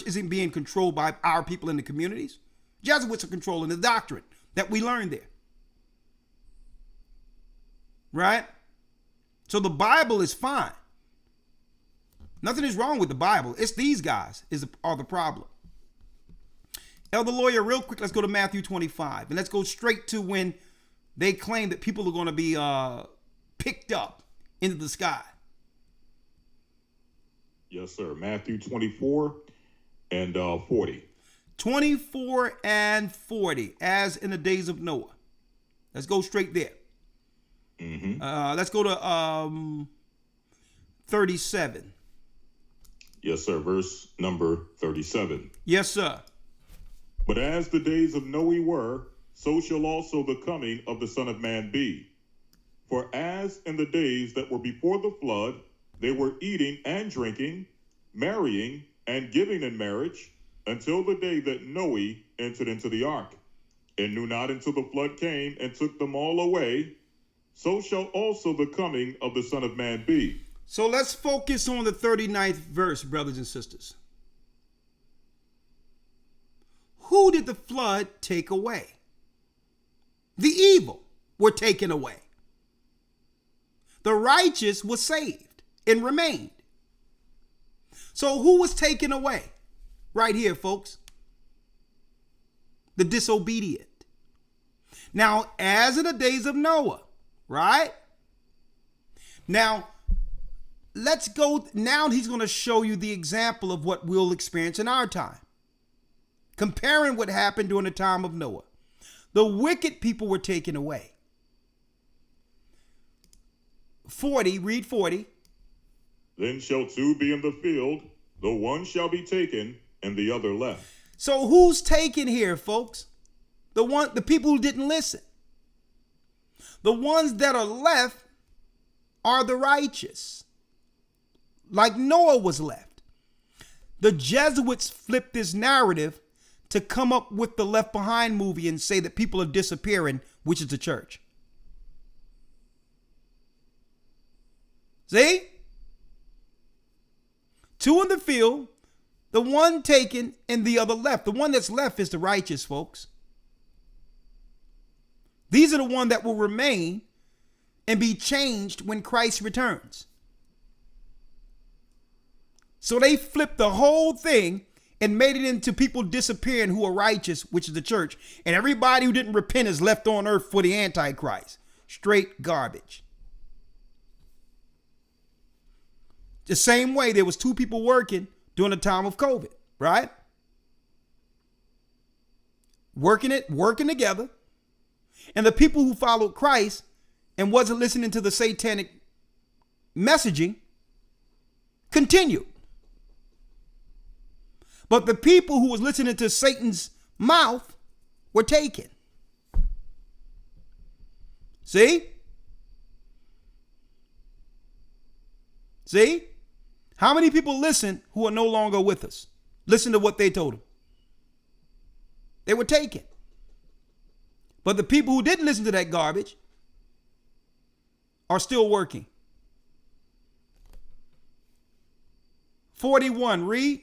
isn't being controlled by our people in the communities. Jesuits are controlling the doctrine that we learned there. Right? So the Bible is fine. Nothing is wrong with the Bible. It's these guys are the problem. Elder Lawya, real quick, let's go to Matthew 25. And let's go straight to when they claim that people are going to be picked up into the sky. Yes, sir. Matthew 24 and 40. 24 and 40, as in the days of Noah. Let's go straight there. Let's go to 37. Yes, sir. Verse number 37. Yes, sir. But as the days of Noe were, so shall also the coming of the Son of Man be. For as in the days that were before the flood, they were eating and drinking, marrying and giving in marriage, until the day that Noe entered into the ark, and knew not until the flood came and took them all away, so shall also the coming of the Son of Man be. So let's focus on the 39th verse, brothers and sisters. Who did the flood take away? The evil were taken away. The righteous was saved and remained. So who was taken away? Right here, folks. The disobedient. Now, as in the days of Noah, right? Now, let's go. Now he's going to show you the example of what we'll experience in our time. Comparing what happened during the time of Noah. The wicked people were taken away. 40, read 40. Then shall two be in the field, the one shall be taken, and the other left. So who's taken here, folks? The people who didn't listen. The ones that are left are the righteous. Like Noah was left. The Jesuits flipped this narrative to come up with the Left Behind movie and say that people are disappearing, which is the church. See? Two in the field, the one taken and the other left. The one that's left is the righteous, folks. These are the ones that will remain and be changed when Christ returns. So they flipped the whole thing and made it into people disappearing who are righteous, which is the church. And everybody who didn't repent is left on earth for the Antichrist. Straight garbage. The same way there was two people working during the time of COVID, right? Working together. And the people who followed Christ and wasn't listening to the satanic messaging continued. But the people who was listening to Satan's mouth were taken. See? See? How many people listen who are no longer with us? Listen to what they told them. They were taken. But the people who didn't listen to that garbage are still working. 41, read.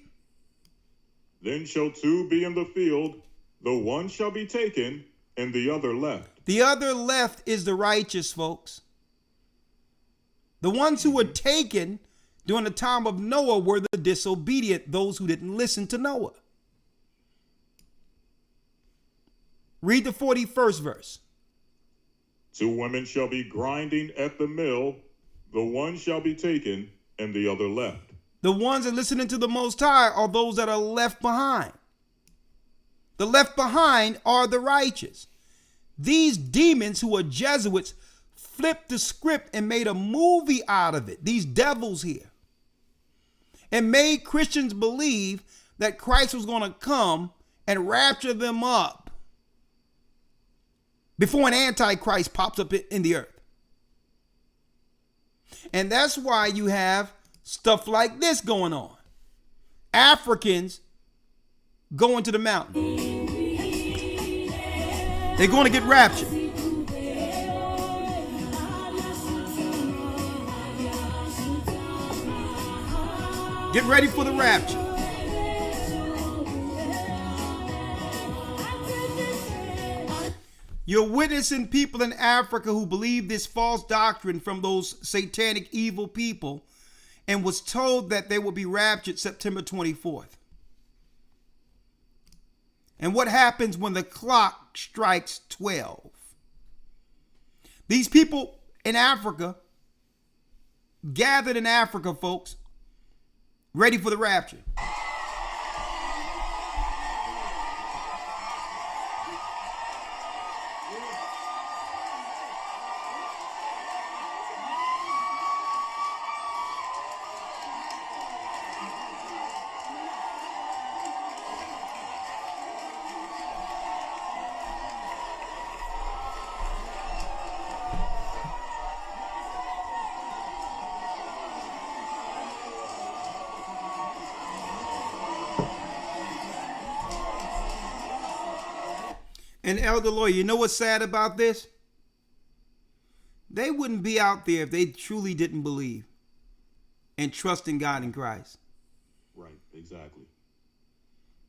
Then shall two be in the field, the one shall be taken, and the other left. The other left is the righteous, folks. The ones who were taken during the time of Noah were the disobedient, those who didn't listen to Noah. Read the 41st verse. 2 women shall be grinding at the mill, the one shall be taken and the other left. The ones that listening to the Most High are those that are left behind. The left behind are the righteous. These demons who are Jesuits flipped the script and made a movie out of it. These devils here. And made Christians believe that Christ was going to come and rapture them up before an antichrist pops up in the earth. And that's why you have stuff like this going on. Africans going to the mountain. They're going to get raptured. Get ready for the rapture. You're witnessing people in Africa who believe this false doctrine from those satanic evil people and was told that they will be raptured September 24th. And what happens when the clock strikes 12? These people in Africa, gathered in Africa, folks, ready for the rapture. And Elder Lawya, you know what's sad about this? They wouldn't be out there if they truly didn't believe and trust in God and Christ. Right, exactly.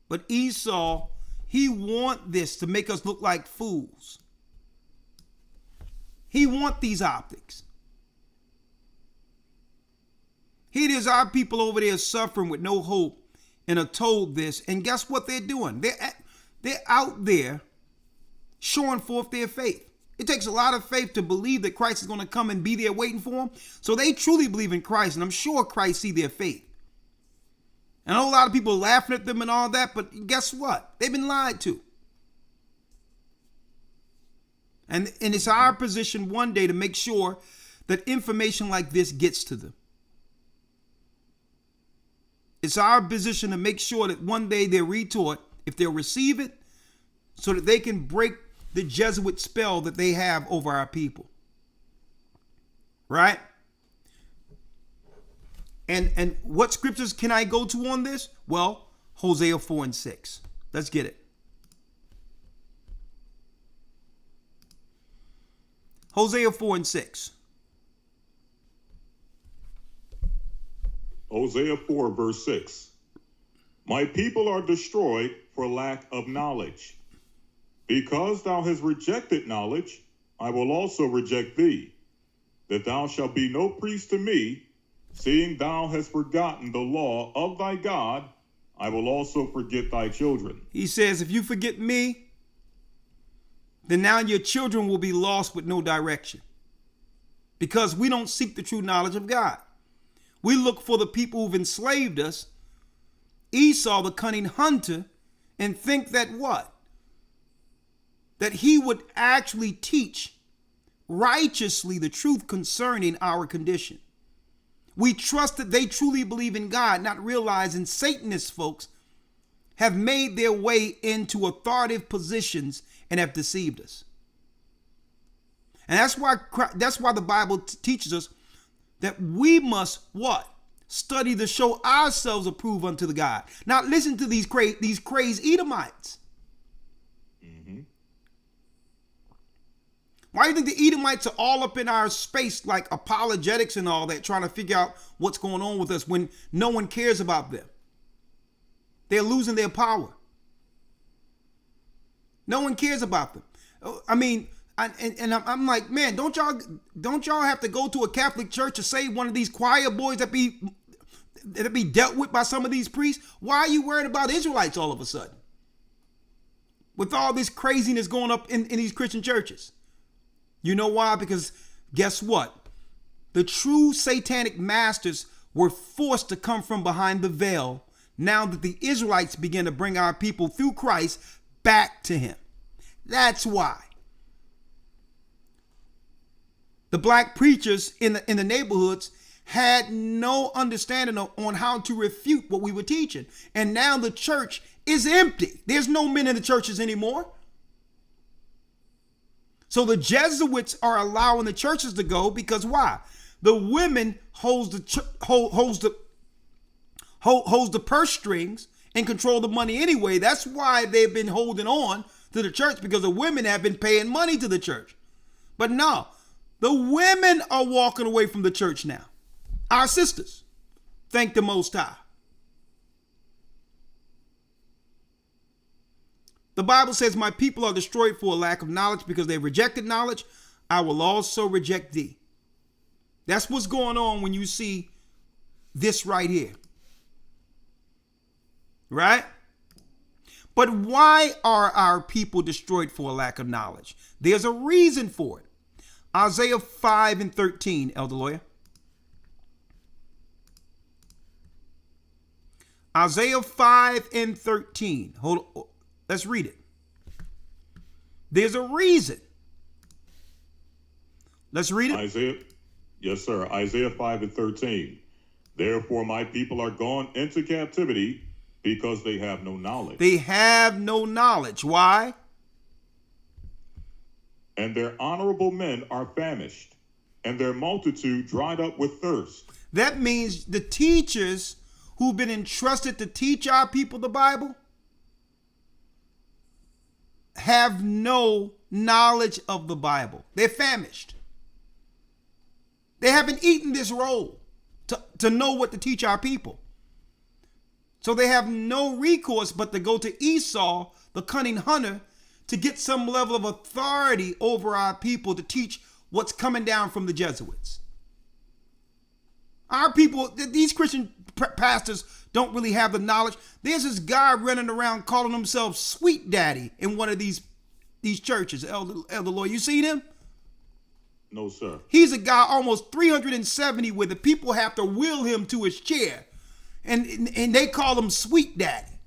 But Esau, he want this to make us look like fools. He want these optics. Here it is, our people over there suffering with no hope and are told this. And guess what they're doing? They're out there showing forth their faith. It takes a lot of faith to believe that Christ is going to come and be there waiting for them. So they truly believe in Christ, and I'm sure Christ see their faith. And I know a lot of people laughing at them and all that, but guess what? They've been lied to. And it's our position one day to make sure that information like this gets to them. It's our position to make sure that one day they're retaught, if they'll receive it, so that they can break the Jesuit spell that they have over our people. Right? And what scriptures can I go to on this? Well, Hosea 4 and 6. Let's get it. Hosea 4 and 6. Hosea 4 verse 6. My people are destroyed for lack of knowledge. Because thou hast rejected knowledge, I will also reject thee, that thou shalt be no priest to me, seeing thou hast forgotten the law of thy God, I will also forget thy children. He says, if you forget me, then now your children will be lost with no direction. Because we don't seek the true knowledge of God. We look for the people who've enslaved us, Esau, the cunning hunter, and think that what? That he would actually teach righteously the truth concerning our condition. We trust that they truly believe in God, not realizing Satanists, folks, have made their way into authoritative positions and have deceived us. And that's why the Bible teaches us that we must what? Study to show ourselves approved unto the God. Now listen to these crazy Edomites. Why do you think the Edomites are all up in our space like apologetics and all that, trying to figure out what's going on with us when no one cares about them? They're losing their power. No one cares about them. I mean, I'm like, man, don't y'all have to go to a Catholic church to save one of these choir boys that be dealt with by some of these priests? Why are you worried about Israelites all of a sudden? With all this craziness going up in these Christian churches. You know why? Because guess what? The true satanic masters were forced to come from behind the veil now that the Israelites began to bring our people through Christ back to him. That's why. The black preachers in the neighborhoods had no understanding on how to refute what we were teaching. And now the church is empty. There's no men in the churches anymore. So the Jesuits are allowing the churches to go because why? The women holds the purse strings and control the money anyway. That's why they've been holding on to the church, because the women have been paying money to the church. But no, the women are walking away from the church now. Our sisters, thank the Most High. The Bible says, my people are destroyed for a lack of knowledge, because they rejected knowledge. I will also reject thee. That's what's going on when you see this right here. Right? But why are our people destroyed for a lack of knowledge? There's a reason for it. Isaiah 5:13, Elder Lawya. Isaiah 5:13. Hold on. Let's read it. There's a reason. Let's read it. Isaiah, yes, sir. Isaiah 5:13. Therefore, my people are gone into captivity because they have no knowledge. They have no knowledge. Why? And their honorable men are famished, and their multitude dried up with thirst. That means the teachers who've been entrusted to teach our people the Bible have no knowledge of the Bible. They're famished. They haven't eaten this roll to know what to teach our people. So they have no recourse but to go to Esau, the cunning hunter, to get some level of authority over our people to teach what's coming down from the Jesuits. Our people, these Christian pastors don't really have the knowledge. There's this guy running around calling himself Sweet Daddy in one of these churches. Elder Lawya, you seen him? No, sir. He's a guy almost 370 where the people have to wheel him to his chair. And they call him Sweet Daddy.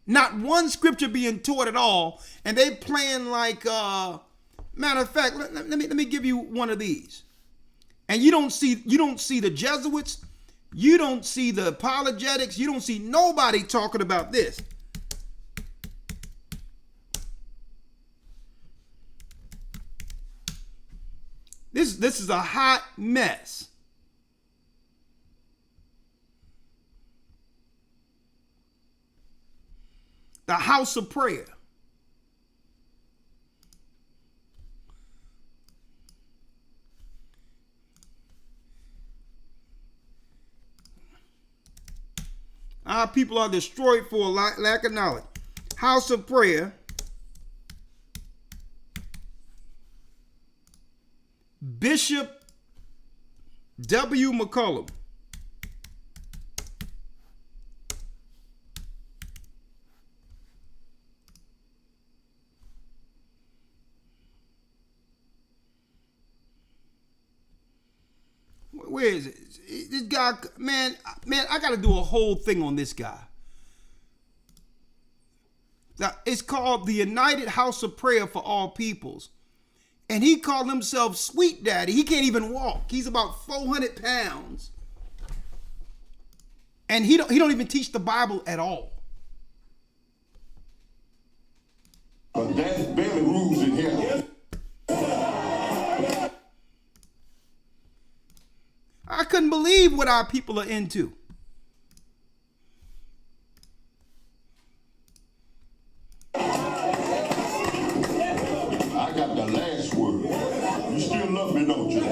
Not one scripture being taught at all. And they playing like, matter of fact, let me give you one of these. And you don't see the Jesuits. You don't see the apologetics. You don't see nobody talking about this. This is a hot mess. The house of prayer. Our people are destroyed for a lack of knowledge. House of prayer. Bishop W. McCollum. Where is it? This guy, man, I got to do a whole thing on this guy. Now, it's called the United House of Prayer for All Peoples. And he called himself Sweet Daddy. He can't even walk. He's about 400 pounds. And he don't even teach the Bible at all. But that's barely rules in here. I couldn't believe what our people are into. I got the last word. You still love me, don't you?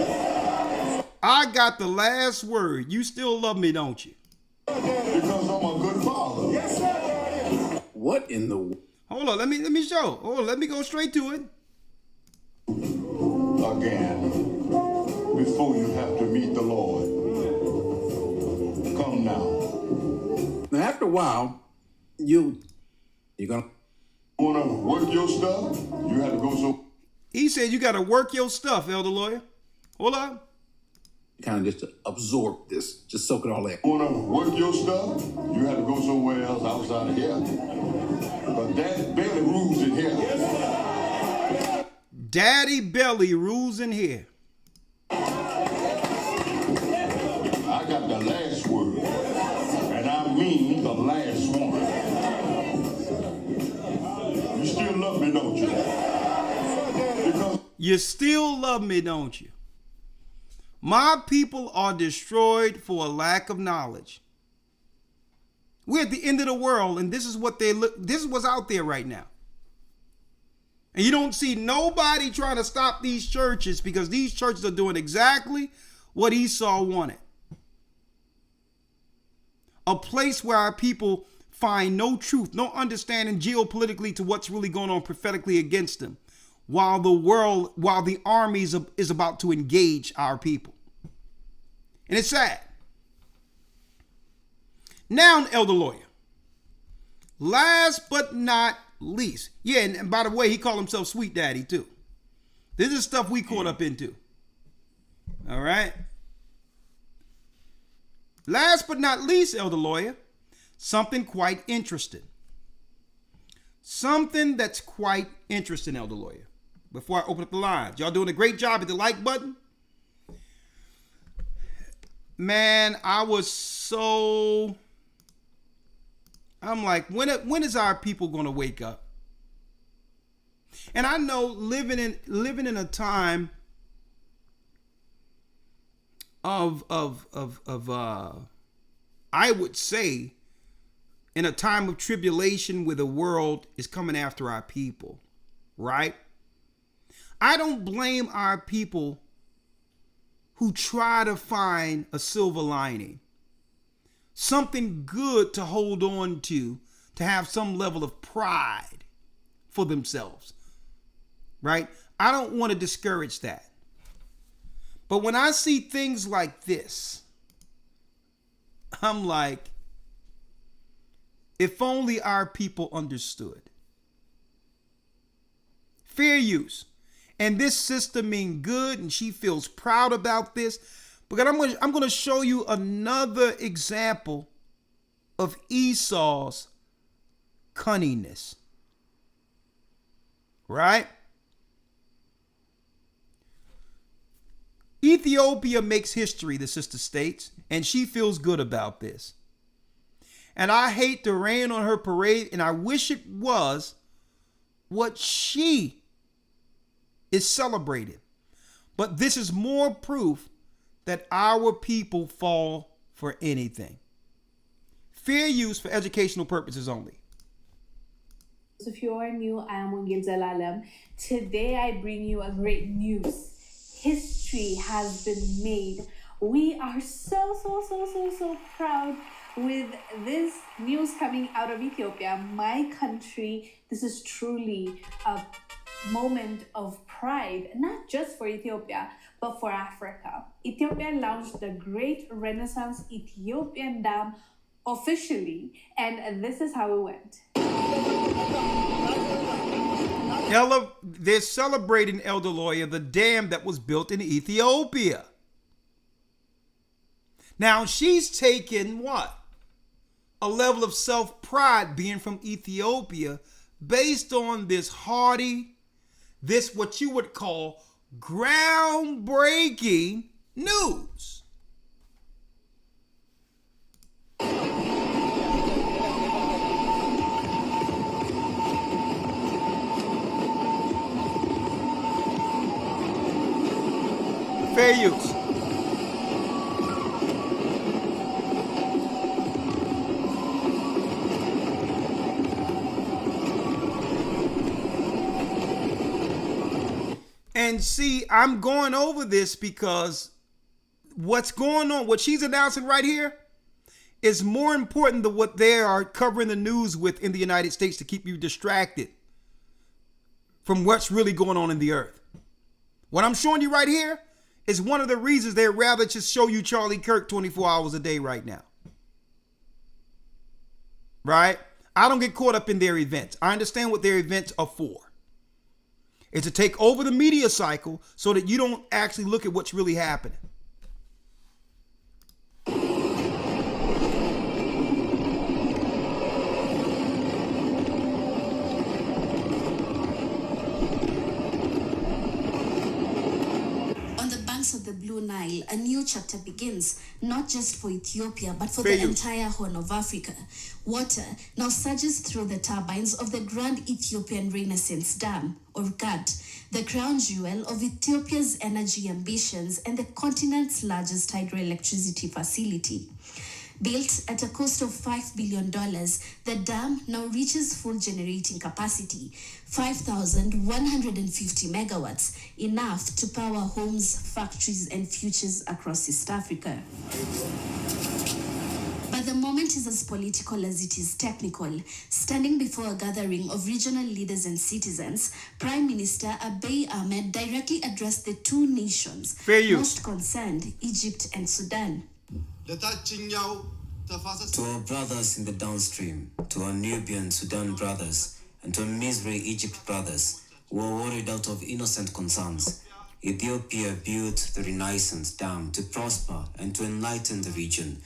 I got the last word. You still love me, don't you? Because I'm a good father. Yes, sir. What in the... Hold on, let me show. Hold on, let me go straight to it. Again, before you have to meet the Lord. Come now. Now, after a while, you're gonna... Want to work your stuff? You have to go so... He said you got to work your stuff, Elder Lawyer. Hold on. Kind of just to absorb this, just soak it all in. You want to work your stuff, you have to go somewhere else outside of here. But Daddy Belly rules in here. Daddy Belly rules in here. I got the last word, and I mean the last one. You still love me, don't you? Because You still love me, don't you? My people are destroyed for a lack of knowledge. We're at the end of the world, and this is what this is what's out there right now. And you don't see nobody trying to stop these churches because these churches are doing exactly what Esau wanted. A place where our people find no truth, no understanding geopolitically to what's really going on prophetically against them, while the armies is about to engage our people. And it's sad. Now, Elder Lawyer, last but not least. Yeah, and by the way, he called himself Sweet Daddy too. This is stuff we caught up into. All right. Last but not least, Elder Lawyer, something quite interesting. Something that's quite interesting, Elder Lawyer. Before I open up the lines, y'all doing a great job at the like button. Man, I'm like, when is our people going to wake up? And I know living in a time of I would say in a time of tribulation where the world is coming after our people, right? I don't blame our people who try to find a silver lining, something good to hold on to have some level of pride for themselves, right? I don't want to discourage that. But when I see things like this, I'm like, if only our people understood. Fair use. And this sister mean good, and she feels proud about this. But I'm going to show you another example of Esau's cunningness. Right? Ethiopia makes history, the sister states, and she feels good about this. And I hate to rain on her parade, and I wish it was what she is celebrated. But this is more proof that our people fall for anything. Fair use for educational purposes only. If you are new, I am Wangil Zalalam. Today I bring you a great news. History has been made. We are so proud with this news coming out of Ethiopia, my country. This is truly a moment of pride, not just for Ethiopia, but for Africa. Ethiopia launched the Great Renaissance Ethiopian Dam officially, and this is how it went. They're celebrating, Elder Lawyer, the dam that was built in Ethiopia. Now, she's taken what? A level of self-pride being from Ethiopia based on this haughty, this what you would call groundbreaking news. Fair use. And see, I'm going over this because what's going on, what she's announcing right here, is more important than what they are covering the news with in the United States to keep you distracted from what's really going on in the earth. What I'm showing you right here is one of the reasons they'd rather just show you Charlie Kirk 24 hours a day right now. Right? I don't get caught up in their events. I understand what their events are for. is to take over the media cycle so that you don't actually look at what's really happening. Of the Blue Nile, a new chapter begins, not just for Ethiopia, but for Fair the use. entire Horn of Africa. Water now surges through the turbines of the Grand Ethiopian Renaissance Dam, or GAD, the crown jewel of Ethiopia's energy ambitions and the continent's largest hydroelectricity facility. Built at a cost of $5 billion, the dam now reaches full generating capacity, 5,150 megawatts, enough to power homes, factories, and futures across East Africa. But the moment is as political as it is technical. Standing before a gathering of regional leaders and citizens, Prime Minister Abiy Ahmed directly addressed the two nations most concerned, Egypt and Sudan. To our brothers in the downstream, to our Nubian Sudan brothers, and to our Misri Egypt brothers, who are worried out of innocent concerns, Ethiopia built the Renaissance Dam to prosper and to enlighten the region,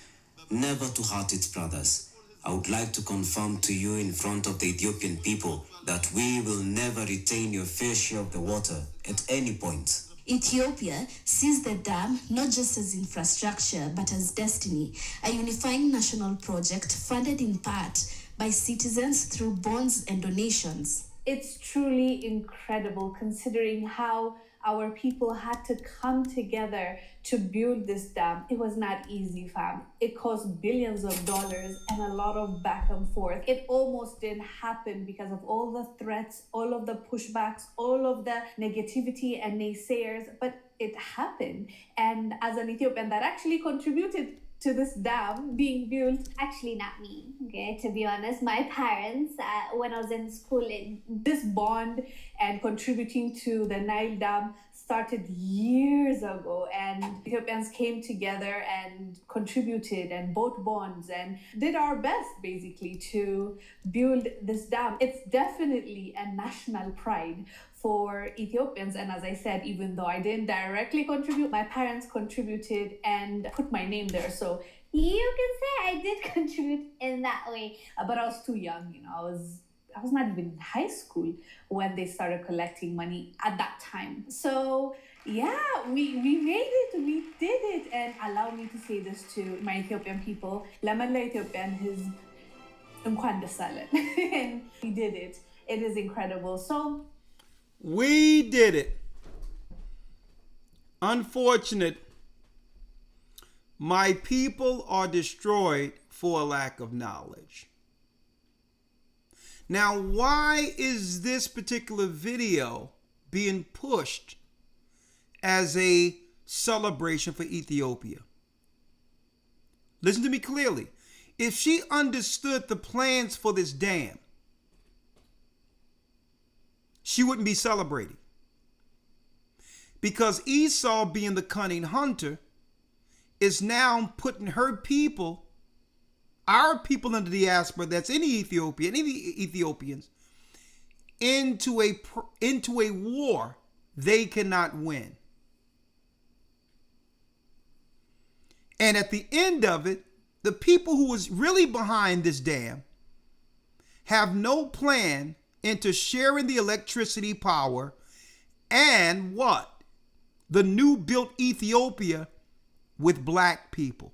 never to hurt its brothers. I would like to confirm to you in front of the Ethiopian people that we will never retain your fair share of the water at any point. Ethiopia sees the dam not just as infrastructure, but as destiny, a unifying national project funded in part by citizens through bonds and donations. It's truly incredible considering how our people had to come together to build this dam. It was not easy, fam. It cost billions of dollars and a lot of back and forth. It almost didn't happen because of all the threats, all of the pushbacks, all of the negativity and naysayers, but it happened. And as an Ethiopian that actually contributed to this dam being built. Actually, not me, okay? To be honest, my parents, when I was in school, this bond and contributing to the Nile Dam started years ago, and Ethiopians came together and contributed and bought bonds and did our best basically to build this dam. It's definitely a national pride for Ethiopians, and as I said, even though I didn't directly contribute, my parents contributed and put my name there, so you can say I did contribute in that way. But I was too young, you know, I was not even in high school when they started collecting money at that time. So yeah, we made it, we did it. And allow me to say this to my Ethiopian people, Lamalla Ethiopian is እንኳን ደስ አለን. And we did it. It is incredible. So we did it. Unfortunate, my people are destroyed for a lack of knowledge. Now, why is this particular video being pushed as a celebration for Ethiopia? Listen to me clearly. If she understood the plans for this dam, she wouldn't be celebrating. Because Esau, being the cunning hunter, is now putting her people, our people in the diaspora, that's in Ethiopia, any Ethiopians, into a war they cannot win. And at the end of it, the people who was really behind this dam have no plan into sharing the electricity power and what? The new built Ethiopia with black people.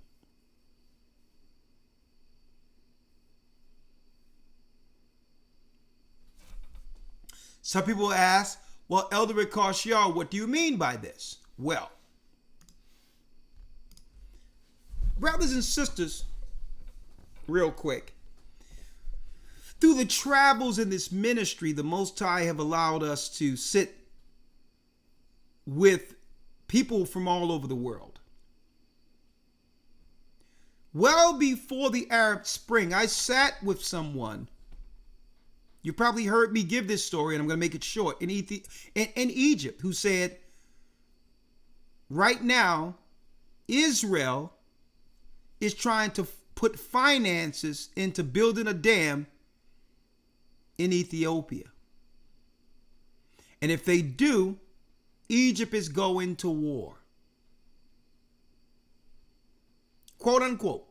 Some people ask, well, Elder Rawchaa, what do you mean by this? Well, brothers and sisters, real quick, through the travels in this ministry, the Most High have allowed us to sit with people from all over the world. Well before the Arab Spring, I sat with someone. You probably heard me give this story, and I'm going to make it short. In Egypt, who said, right now, Israel is trying to put finances into building a dam in Ethiopia. And if they do, Egypt is going to war. Quote unquote.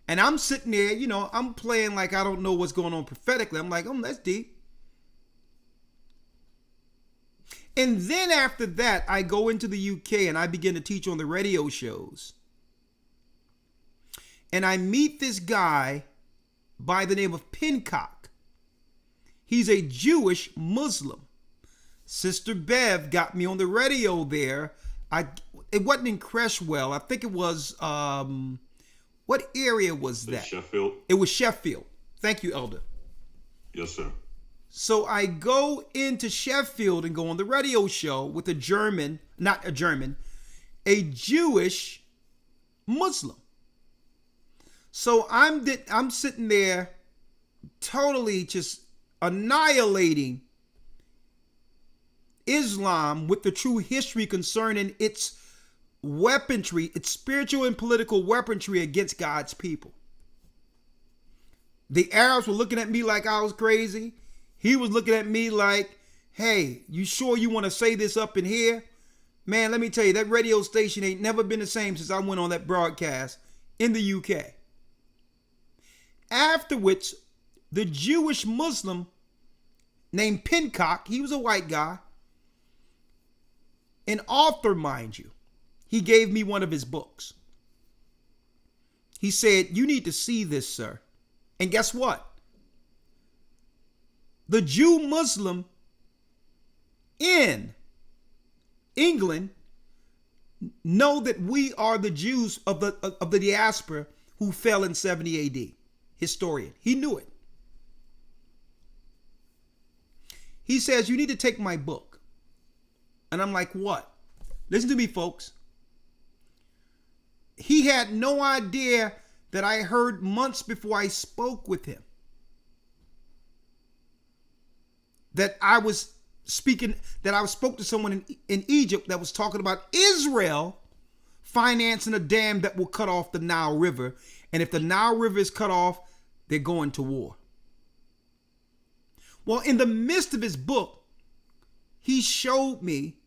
And I'm sitting there, you know, I'm playing like I don't know what's going on prophetically. I'm like, that's deep. And then after that, I go into the UK and I begin to teach on the radio shows. And I meet this guy by the name of Pincock. He's a Jewish Muslim. Sister Bev got me on the radio there. It wasn't in Cresswell. I think it was, what area was that? Sheffield. It was Sheffield. Thank you, Elder. Yes, sir. So I go into Sheffield and go on the radio show with a Jewish Muslim. So I'm sitting there totally just annihilating Islam with the true history concerning its weaponry, its spiritual and political weaponry against God's people. The Arabs were looking at me like I was crazy. He was looking at me like, hey, you sure you want to say this up in here? Man, let me tell you, that radio station ain't never been the same since I went on that broadcast in the UK. After which, the Jewish Muslim named Pincock, he was a white guy, an author, mind you, he gave me one of his books. He said, you need to see this, sir. And guess what? The Jew Muslim in England know that we are the Jews of the diaspora who fell in 70 AD. Historian. He knew it. He says, you need to take my book. And I'm like, what? Listen to me, folks. He had no idea that I heard months before I spoke with him that I spoke to someone in Egypt that was talking about Israel financing a dam that will cut off the Nile River. And if the Nile River is cut off, they're going to war. Well, in the midst of his book, he showed me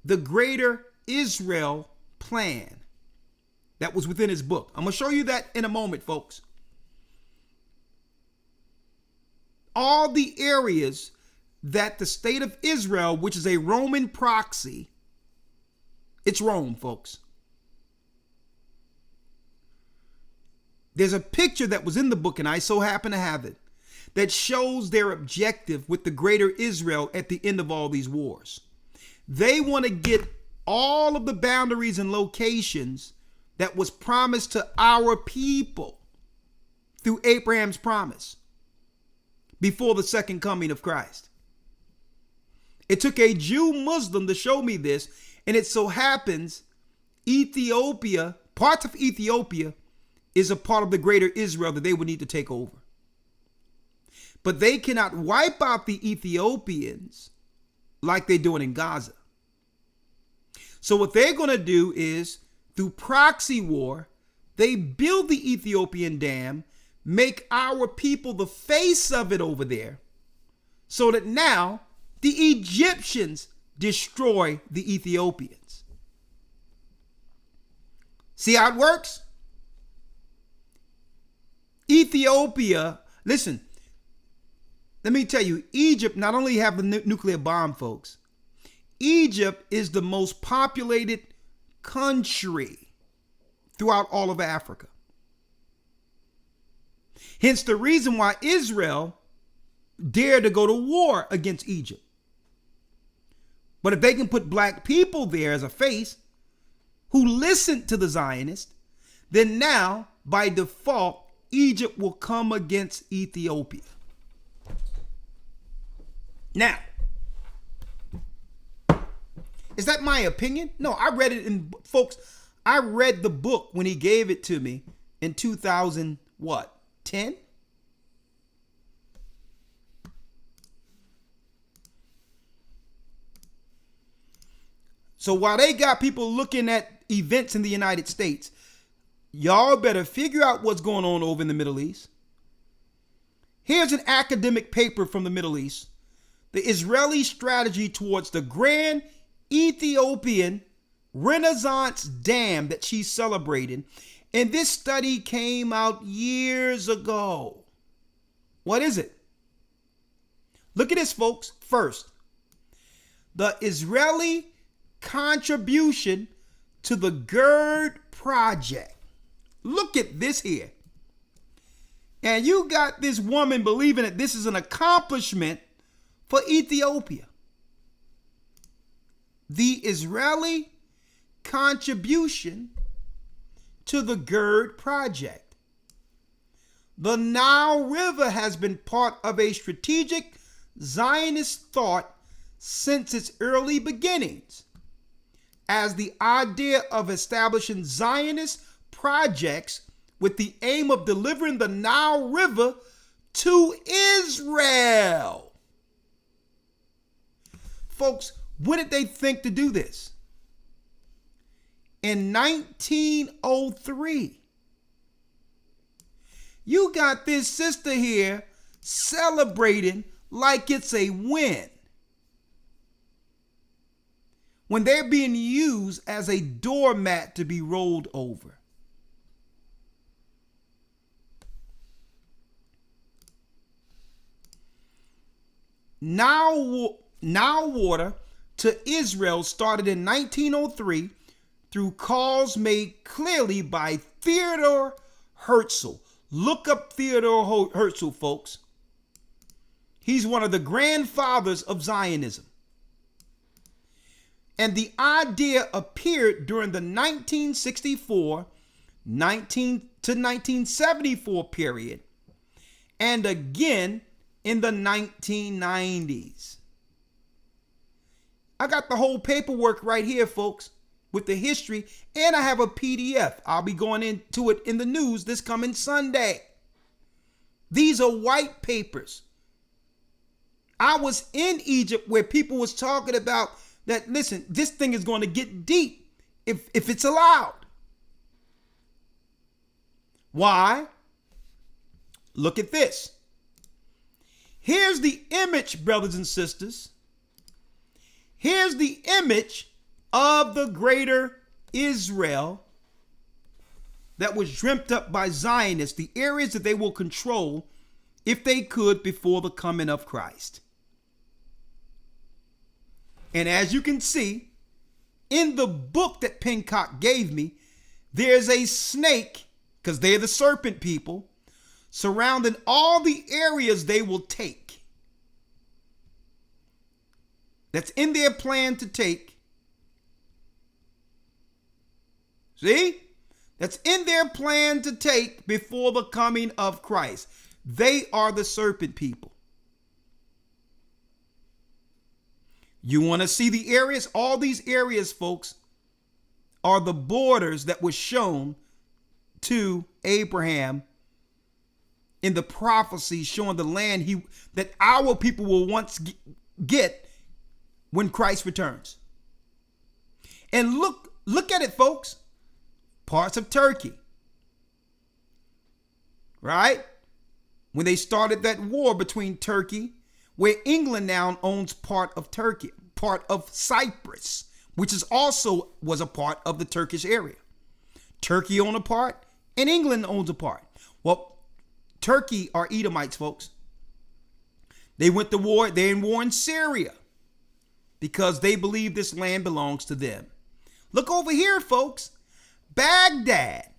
the greater Israel plan that was within his book. I'm going to show you that in a moment, folks. All the areas that the state of Israel, which is a Roman proxy, it's Rome, folks. There's a picture that was in the book, and I so happen to have it, that shows their objective with the greater Israel at the end of all these wars. They want to get all of the boundaries and locations that was promised to our people through Abraham's promise before the second coming of Christ. It took a Jew Muslim to show me this, and it so happens Ethiopia, parts of Ethiopia, is a part of the greater Israel that they would need to take over. But they cannot wipe out the Ethiopians like they're doing in Gaza. So what they're going to do is, through proxy war, they build the Ethiopian dam, make our people the face of it over there, so that now the Egyptians destroy the Ethiopians. See how it works? Ethiopia, listen, let me tell you, Egypt not only have the nuclear bomb, folks, Egypt is the most populated country throughout all of Africa. Hence the reason why Israel dared to go to war against Egypt. But if they can put black people there as a face who listened to the Zionists, then now, by default, Egypt will come against Ethiopia. Now, is that my opinion? No, I read it in, folks, I read the book when he gave it to me in 2010? So while they got people looking at events in the United States, y'all better figure out what's going on over in the Middle East. Here's an academic paper from the Middle East the Israeli strategy towards the grand Ethiopian Renaissance dam that she's celebrating. And this study came out years ago. What is it? Look at this, folks. First, the Israeli contribution to the GERD project. Look at this here. And you got this woman believing that this is an accomplishment for Ethiopia. The Israeli contribution to the GERD project. The Nile River has been part of a strategic Zionist thought since its early beginnings, as the idea of establishing Zionist projects with the aim of delivering the Nile River to Israel. Folks, when did they think to do this? In 1903. You got this sister here celebrating like it's a win, when they're being used as a doormat to be rolled over. Nile water to Israel started in 1903 through calls made clearly by Theodor Herzl. Look up Theodor Herzl, folks. He's one of the grandfathers of Zionism. And the idea appeared during the 1964 to 1974 period, and again in the 1990s. I got the whole paperwork right here, folks, with the history, and I have a PDF. I'll be going into it in the news this coming Sunday. These are white papers. I was in Egypt where people was talking about that, listen, this thing is going to get deep if it's allowed. Why? Look at this. Here's the image, brothers and sisters. Here's the image of the greater Israel that was dreamt up by Zionists, the areas that they will control if they could before the coming of Christ. And as you can see, in the book that Pincock gave me, there's a snake, because they're the serpent people, surrounding all the areas they will take. That's in their plan to take. See? That's in their plan to take before the coming of Christ. They are the serpent people. You want to see the areas? All these areas, folks, are the borders that were shown to Abraham in the prophecy showing the land that our people will once get when Christ returns. And look at it, folks. Parts of Turkey. Right? When they started that war between Turkey, where England now owns part of Turkey, part of Cyprus, which is also was a part of the Turkish area. Turkey owns a part and England owns a part. Well, Turkey are Edomites, folks. They went to war. They're in war in Syria because they believe this land belongs to them. Look over here, folks. Baghdad,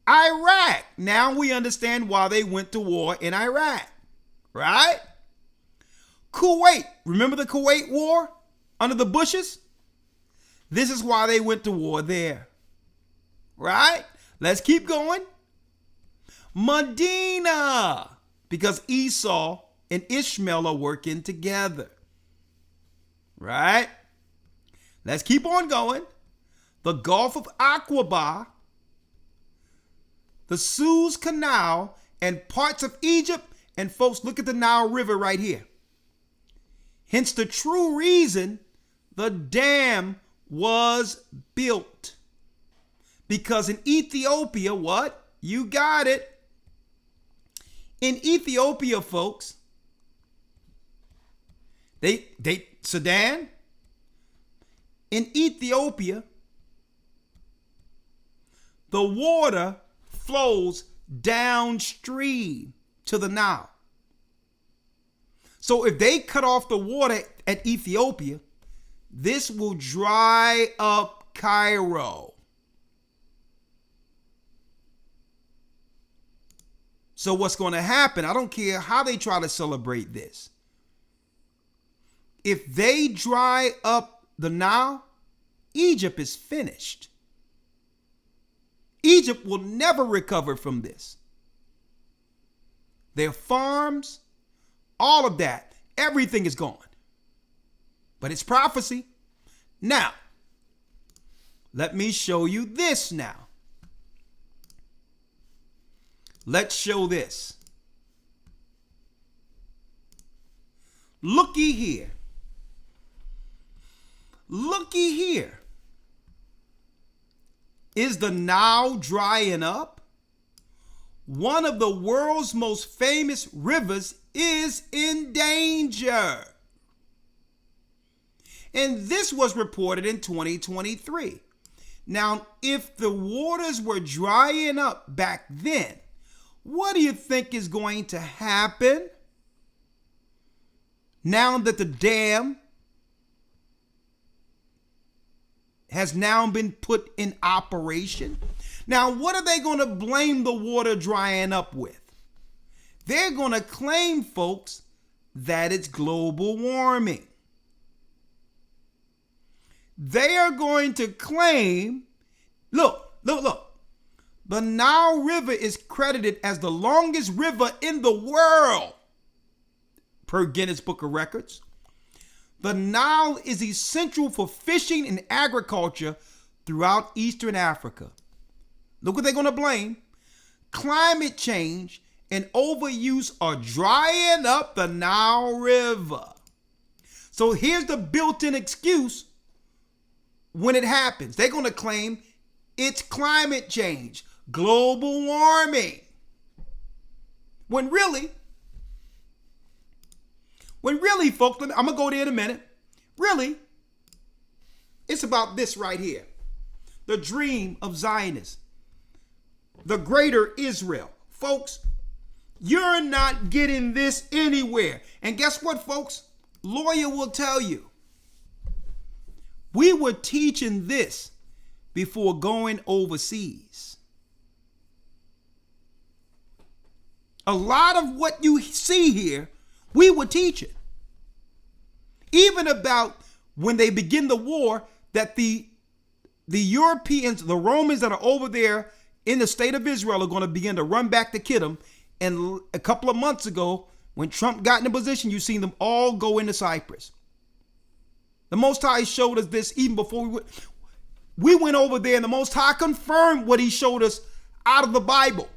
Iraq. Now we understand why they went to war in Iraq, right? Kuwait. Remember the Kuwait war under the Bushes? This is why they went to war there, right? Let's keep going. Medina, because Esau and Ishmael are working together, right? Let's keep on going. The Gulf of Aqaba, the Suez Canal, and parts of Egypt. And folks, look at the Nile River right here. Hence the true reason the dam was built. Because in Ethiopia, what? You got it. In Ethiopia, folks, Sudan, in Ethiopia, the water flows downstream to the Nile. So if they cut off the water at Ethiopia, this will dry up Cairo. So what's going to happen? I don't care how they try to celebrate this. If they dry up the Nile, Egypt is finished. Egypt will never recover from this. Their farms, all of that, everything is gone. But it's prophecy. Now, let me show you this now. Let's show this. Looky here. Looky here. Is the Nile drying up? One of the world's most famous rivers is in danger. And this was reported in 2023. Now, if the waters were drying up back then, what do you think is going to happen now that the dam has now been put in operation? Now, what are they going to blame the water drying up with? They're going to claim, folks, that it's global warming. They are going to claim, look. The Nile River is credited as the longest river in the world, per Guinness Book of Records. The Nile is essential for fishing and agriculture throughout Eastern Africa. Look what they're going to blame. Climate change and overuse are drying up the Nile River. So here's the built-in excuse when it happens. They're going to claim it's climate change, global warming. When really, folks, I'm going to go there in a minute. Really, it's about this right here. The dream of Zionists. The greater Israel. Folks, you're not getting this anywhere. And guess what, folks? Lawya will tell you. We were teaching this before going overseas. A lot of what you see here, we were teaching. Even about when they begin the war, that the Europeans, the Romans that are over there in the state of Israel are going to begin to run back to Edom. And a couple of months ago, when Trump got in a position, you've seen them all go into Cyprus. The Most High showed us this even before we went over there, and the Most High confirmed what he showed us out of the Bible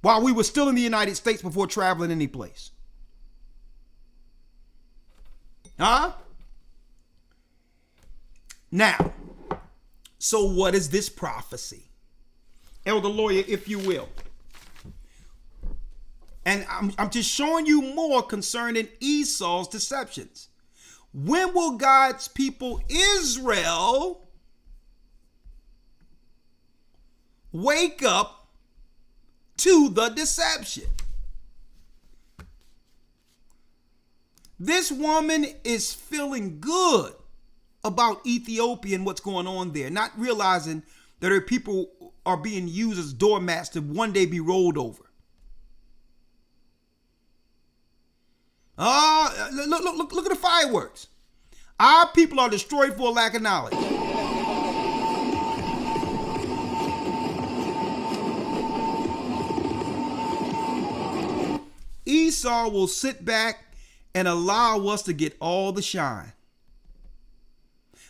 while we were still in the United States before traveling any place. Huh? Now, so what is this prophecy? Elder Lawya, if you will. And I'm just showing you more concerning Esau's deceptions. When will God's people Israel wake up to the deception? This woman is feeling good about Ethiopia and what's going on there, not realizing that her people are being used as doormats to one day be rolled over. Look at the fireworks. Our people are destroyed for a lack of knowledge. Esau will sit back and allow us to get all the shine.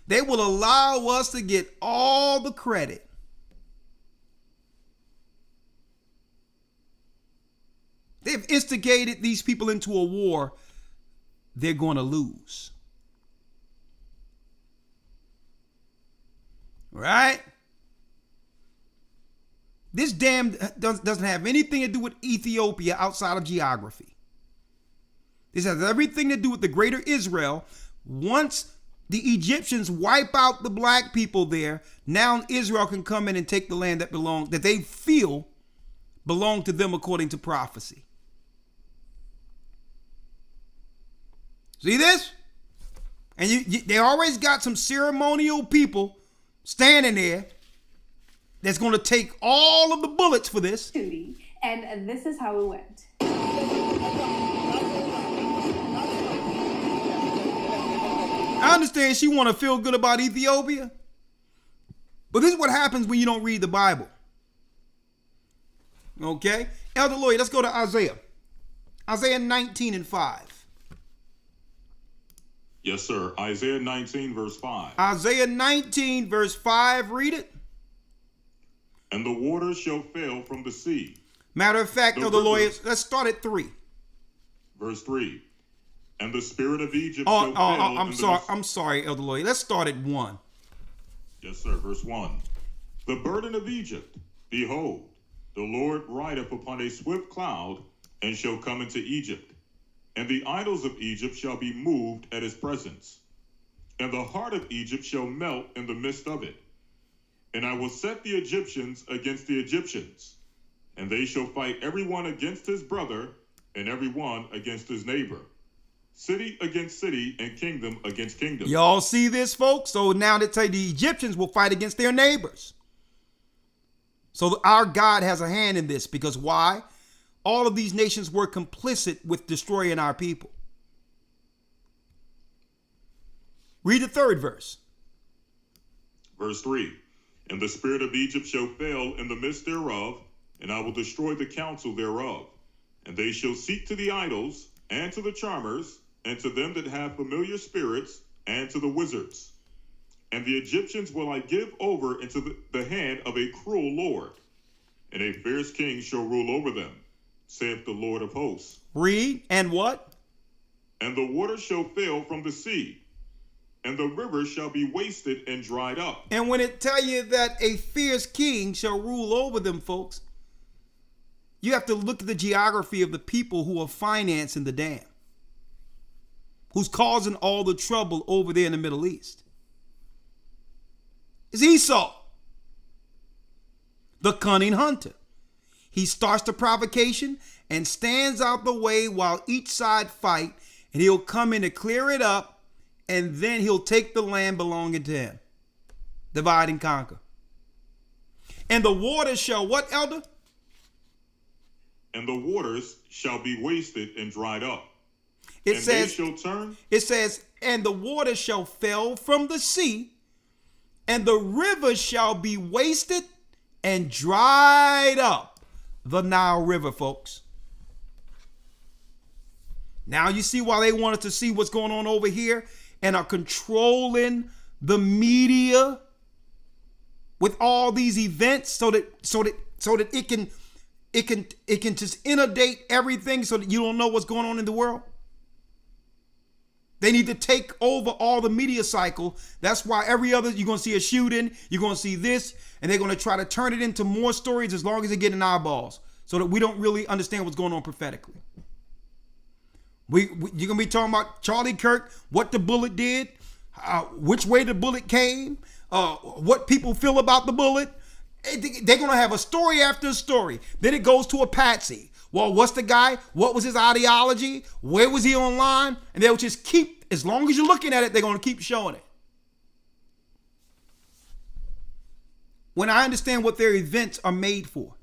They will allow us to get all the credit. They've instigated these people into a war they're going to lose. Right? This dam doesn't have anything to do with Ethiopia outside of geography. This has everything to do with the greater Israel. Once the Egyptians wipe out the black people there, now Israel can come in and take the land that they feel belong to them according to prophecy. See this? And they always got some ceremonial people standing there that's going to take all of the bullets for this. And this is how it went. I understand she want to feel good about Ethiopia, but this is what happens when you don't read the Bible. Okay? Elder Lawya, let's go to Isaiah. Isaiah 19 and 5. Yes, sir. Isaiah 19, verse 5. Isaiah 19, verse 5. Read it. And the waters shall fail from the sea. Matter of fact, Elder Lawya, let's start at 3. Verse 3. And the spirit of Egypt shall fail. I'm sorry, Elder Lawya. Let's start at 1. Yes, sir. Verse 1. The burden of Egypt, behold, the Lord rideth upon a swift cloud, and shall come into Egypt. And the idols of Egypt shall be moved at his presence. And the heart of Egypt shall melt in the midst of it. And I will set the Egyptians against the Egyptians. And they shall fight every one against his brother, and every one against his neighbor. City against city, and kingdom against kingdom. Y'all see this, folks? So now they tell you the Egyptians will fight against their neighbors. So our God has a hand in this, because why? All of these nations were complicit with destroying our people. Read the 3rd verse. Verse 3. And the spirit of Egypt shall fail in the midst thereof, and I will destroy the counsel thereof. And they shall seek to the idols, and to the charmers, and to them that have familiar spirits, and to the wizards. And the Egyptians will I give over into the hand of a cruel Lord, and a fierce king shall rule over them, saith the Lord of hosts. Read, and what? And the water shall fail from the sea, and the river shall be wasted and dried up. And when it tell you that a fierce king shall rule over them, folks, you have to look at the geography of the people who are financing the dam, who's causing all the trouble over there in the Middle East. It's Esau, the cunning hunter. He starts the provocation and stands out the way while each side fight, and he'll come in to clear it up, and then he'll take the land belonging to him. Divide and conquer. And the waters shall what, Elder? And the waters shall be wasted and dried up. It and says, they shall turn. It says, and the waters shall fail from the sea, and the river shall be wasted and dried up. The Nile River, folks. Now you see why they wanted to see what's going on over here and are controlling the media with all these events so that it can just inundate everything so that you don't know what's going on in the world. They need to take over all the media cycle. That's why every other, you're going to see a shooting, you're going to see this, and they're going to try to turn it into more stories as long as they're getting eyeballs so that we don't really understand what's going on prophetically. You're going to be talking about Charlie Kirk, what the bullet did, which way the bullet came, what people feel about the bullet. They're going to have a story after a story. Then it goes to a patsy. Well, what's the guy? What was his ideology? Where was he online? And they'll just keep, as long as you're looking at it, they're going to keep showing it. When I understand what their events are made for.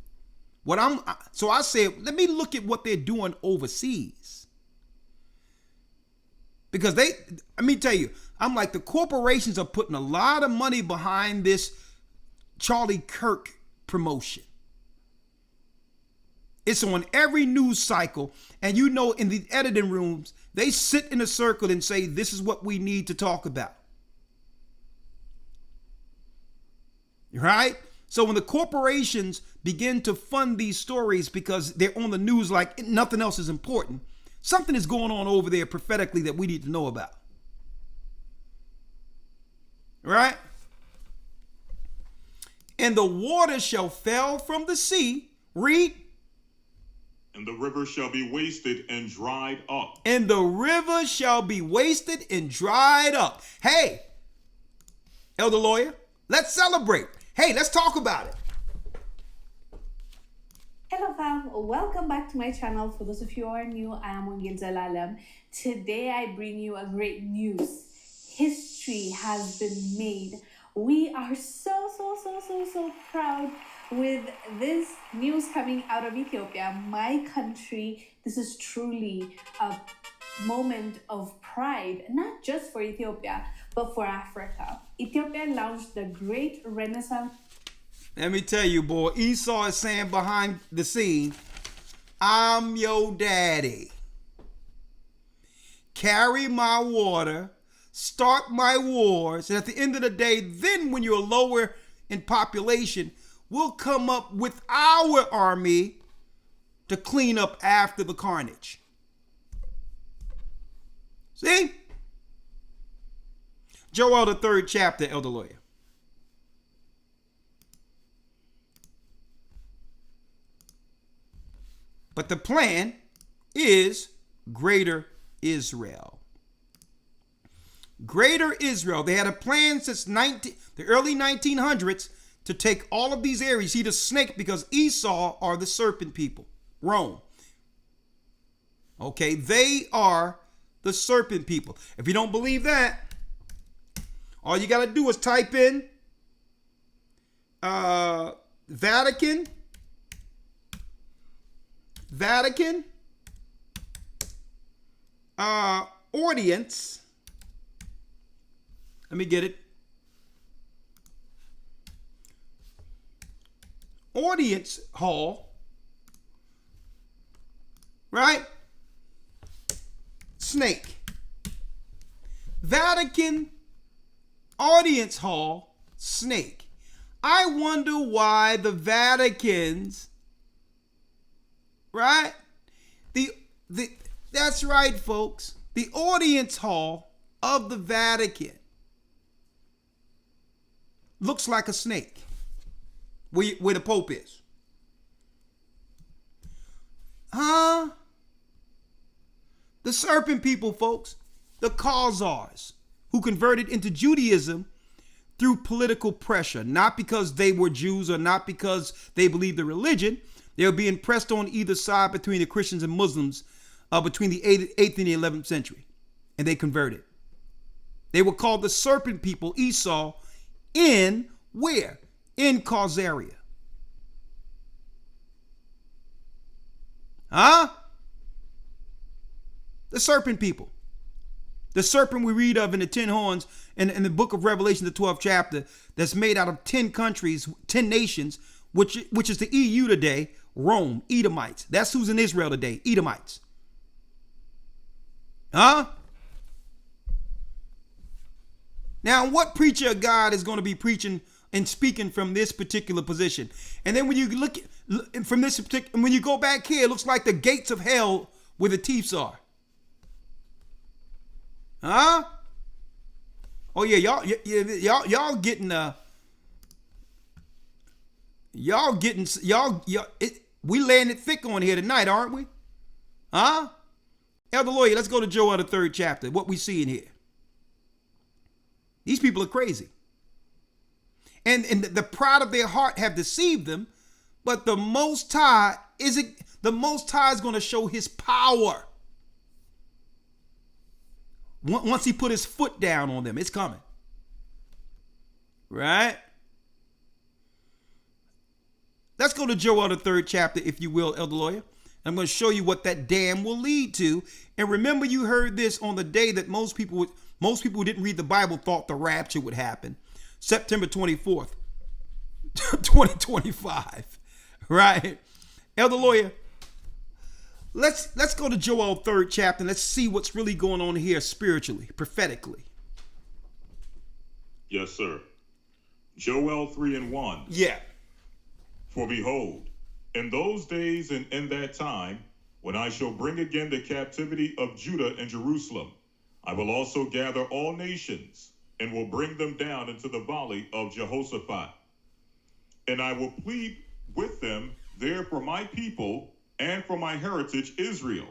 So I said, let me look at what they're doing overseas. Because let me tell you, I'm like, the corporations are putting a lot of money behind this Charlie Kirk promotion. It's on every news cycle. And you know, in the editing rooms, they sit in a circle and say, this is what we need to talk about. Right? So when the corporations begin to fund these stories because they're on the news like nothing else is important, something is going on over there prophetically that we need to know about. Right? And the water shall fail from the sea. Read. And the river shall be wasted and dried up. And the river shall be wasted and dried up. Hey, Elder Lawyer, let's celebrate. Hey, let's talk about it. Hello fam, welcome back to my channel. For those of you who are new, I am Wangil Zalalam. Today I bring you a great news. History has been made. We are so proud with this news coming out of Ethiopia, my country. This is truly a moment of pride, not just for Ethiopia, but for Africa. Ethiopia launched the Great Renaissance. Let me tell you, boy, Esau is saying behind the scene, I'm your daddy. Carry my water, start my wars, and at the end of the day, then when you're lower in population, we'll come up with our army to clean up after the carnage. See? Joel, the 3rd chapter, Elder Lawyer. But the plan is Greater Israel. Greater Israel. They had a plan since the early 1900s to take all of these areas. See, the snake, because Esau are the serpent people. Rome. Okay, they are the serpent people. If you don't believe that, all you got to do is type in Vatican, audience. Let me get it. Audience hall, right? Snake. Vatican audience hall, snake. I wonder why the Vaticans, right? That's right, folks. The audience hall of the Vatican looks like a snake. Where the Pope is. Huh? The serpent people, folks. The Khazars, who converted into Judaism through political pressure. Not because they were Jews or not because they believed the religion. They were being pressed on either side between the Christians and Muslims between the 8th and the 11th century. And they converted. They were called the serpent people, Esau, in where? In Khazaria. Huh? The serpent people. The serpent we read of in the 10 horns in the book of Revelation, the 12th chapter, that's made out of 10 countries, 10 nations, which is the EU today, Rome, Edomites. That's who's in Israel today, Edomites. Huh? Now, what preacher of God is going to be preaching and speaking from this particular position? And then when you look from this particular, when you go back here, it looks like the gates of hell where the thieves are. Huh? Oh yeah, y'all getting we laying it thick on here tonight, aren't we? Huh? Elder Lawyer, let's go to Joel, the 3rd chapter. What we seeing here? These people are crazy. And the pride of their heart have deceived them, but the Most High is going to show his power. Once he put his foot down on them, it's coming. Right? Let's go to Joel, the 3rd chapter, if you will, Elder Lawyer. I'm going to show you what that dam will lead to. And remember, you heard this on the day that most people who didn't read the Bible thought the rapture would happen. September 24th, 2025. Right? Elder Lawyer, let's go to Joel 3rd chapter and let's see what's really going on here spiritually, prophetically. Yes, sir. Joel 3:1. Yeah. For behold, in those days and in that time, when I shall bring again the captivity of Judah and Jerusalem, I will also gather all nations and will bring them down into the valley of Jehoshaphat. And I will plead with them there for my people and for my heritage Israel,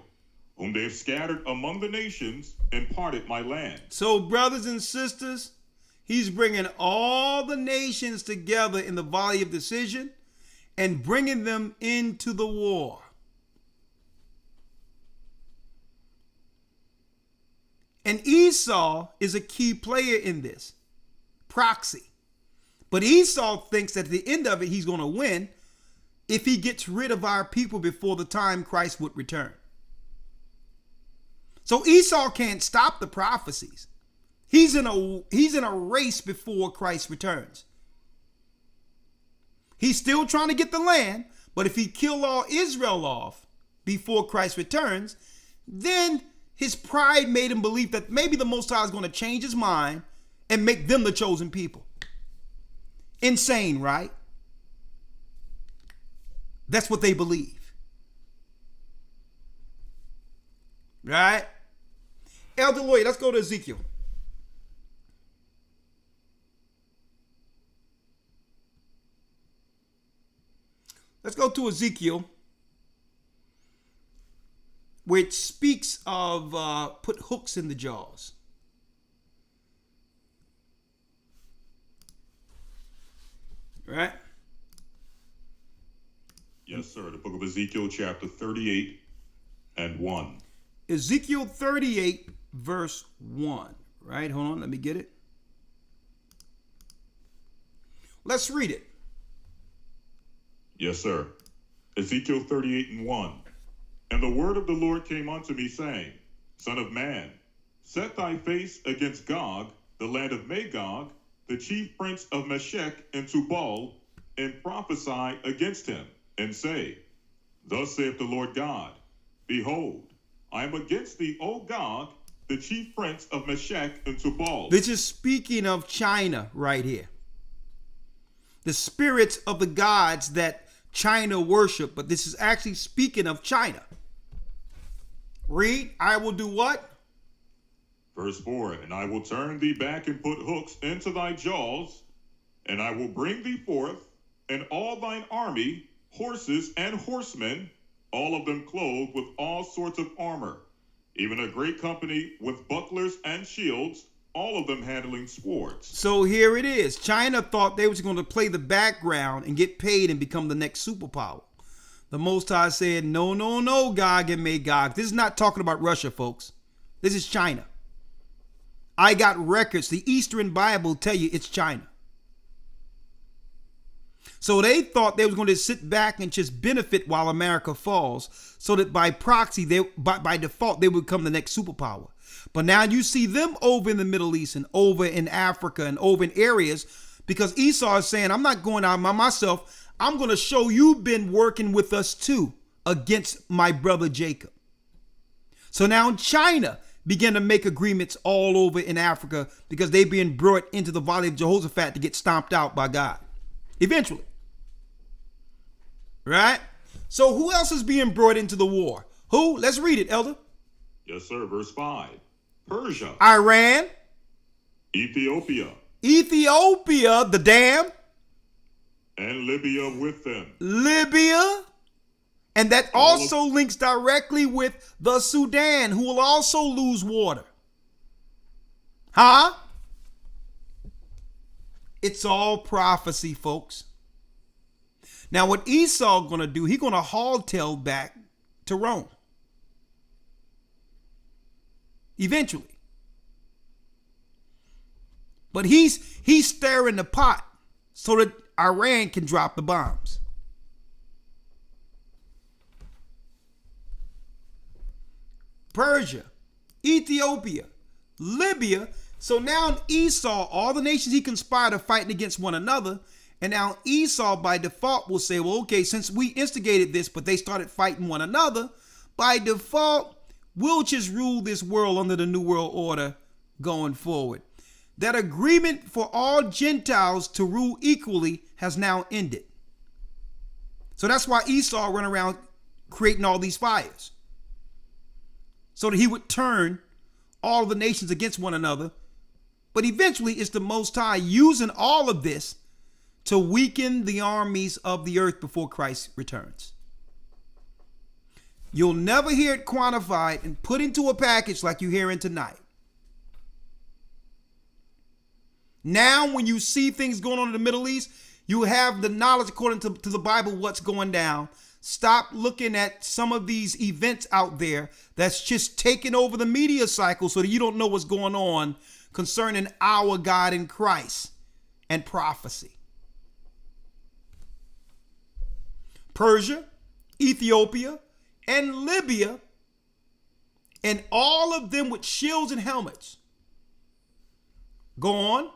whom they have scattered among the nations and parted my land. So, brothers and sisters, he's bringing all the nations together in the valley of decision and bringing them into the war. And Esau is a key player in this proxy. But Esau thinks at the end of it, he's going to win if he gets rid of our people before the time Christ would return. So Esau can't stop the prophecies. He's in a race before Christ returns. He's still trying to get the land, but if he kill all Israel off before Christ returns, then his pride made him believe that maybe the Most High is going to change his mind and make them the chosen people. Insane, right? That's what they believe. Right? Elder Lawya, let's go to Ezekiel. Let's go to Ezekiel, which speaks of put hooks in the jaws. Right? Yes, sir. The book of Ezekiel, chapter 38 and 1. Ezekiel 38, verse 1. Right? Hold on. Let me get it. Let's read it. Yes, sir. Ezekiel 38 and 1. And the word of the Lord came unto me, saying, Son of man, set thy face against Gog, the land of Magog, the chief prince of Meshech and Tubal, and prophesy against him, and say, Thus saith the Lord God, Behold, I am against thee, O Gog, the chief prince of Meshech and Tubal. This is speaking of China right here. The spirits of the gods that China worship, but this is actually speaking of China. Read, I will do what? Verse 4, And I will turn thee back and put hooks into thy jaws, and I will bring thee forth, and all thine army, horses and horsemen, all of them clothed with all sorts of armor, even a great company with bucklers and shields, all of them handling swords. So here it is. China thought they was going to play the background and get paid and become the next superpower. The Most High said, no, no, no, Gog and Magog. This is not talking about Russia, folks. This is China. I got records. The Eastern Bible tell you it's China. So they thought they was going to sit back and just benefit while America falls, so that by proxy, by default, they would become the next superpower. But now you see them over in the Middle East and over in Africa and over in areas, because Esau is saying, I'm not going out by myself. I'm going to show you've been working with us too against my brother Jacob. So now China began to make agreements all over in Africa because they're being brought into the valley of Jehoshaphat to get stomped out by God. Eventually. Right? So who else is being brought into the war? Who? Let's read it, Elder. Yes, sir. Verse 5. Persia. Iran. Ethiopia. Ethiopia, the dam. And Libya with them. Libya. And that also links directly with the Sudan, who will also lose water. Huh? It's all prophecy, folks. Now, what Esau going to do, he's going to haul-tail back to Rome. Eventually. But he's stirring the pot so that Iran can drop the bombs. Persia, Ethiopia, Libya. So now Esau, all the nations he conspired are fighting against one another. And now Esau by default will say, well, okay, since we instigated this, but they started fighting one another, by default, we'll just rule this world under the New World Order going forward. That agreement for all Gentiles to rule equally has now ended. So that's why Esau ran around creating all these fires. So that he would turn all the nations against one another. But eventually it's the Most High using all of this to weaken the armies of the earth before Christ returns. You'll never hear it quantified and put into a package like you're hearing tonight. Now, when you see things going on in the Middle East, you have the knowledge according to the Bible what's going down. Stop looking at some of these events out there that's just taking over the media cycle so that you don't know what's going on concerning our God in Christ and prophecy. Persia, Ethiopia, and Libya, and all of them with shields and helmets. Go on.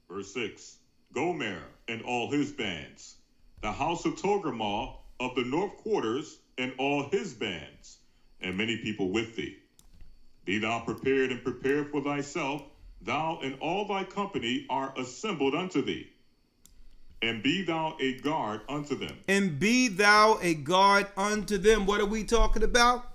Verse 6. Gomer and all his bands, the house of Togarmah of the north quarters and all his bands, and many people with thee. Be thou prepared and prepare for thyself, thou and all thy company are assembled unto thee. And be thou a guard unto them. And be thou a guard unto them. What are we talking about?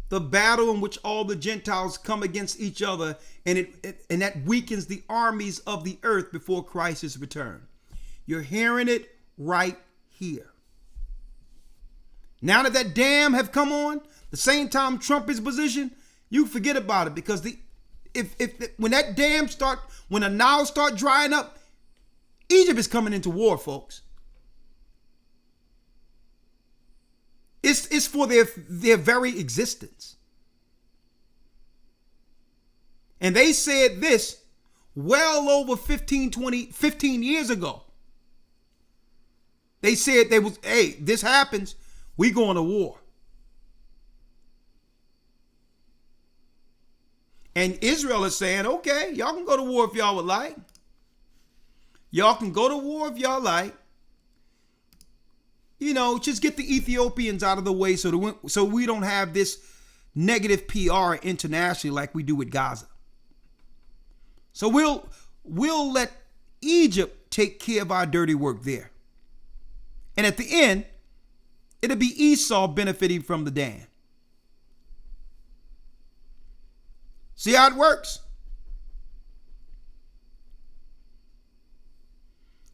The battle in which all the Gentiles come against each other, and that weakens the armies of the earth before Christ's return. You're hearing it right here. Now that dam have come on, the same time Trump is positioned, you forget about it, because when that dam when the Nile start drying up, Egypt is coming into war, folks. It's for their very existence. And they said this well over 15 years ago. They said hey, this happens, we going to war. And Israel is saying, okay, y'all can go to war if y'all would like. Y'all can go to war if y'all like. You know, just get the Ethiopians out of the way so we don't have this negative PR internationally like we do with Gaza. So we'll let Egypt take care of our dirty work there. And at the end, it'll be Esau benefiting from the dam. See how it works?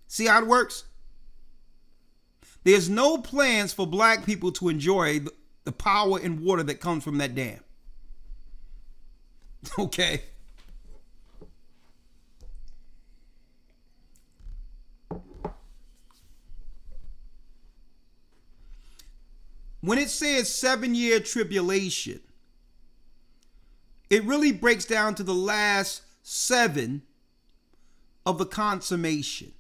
See how it works? There's no plans for black people to enjoy the power and water that comes from that dam. Okay. When it says 7-year tribulation, it really breaks down to the last 7 of the consummation.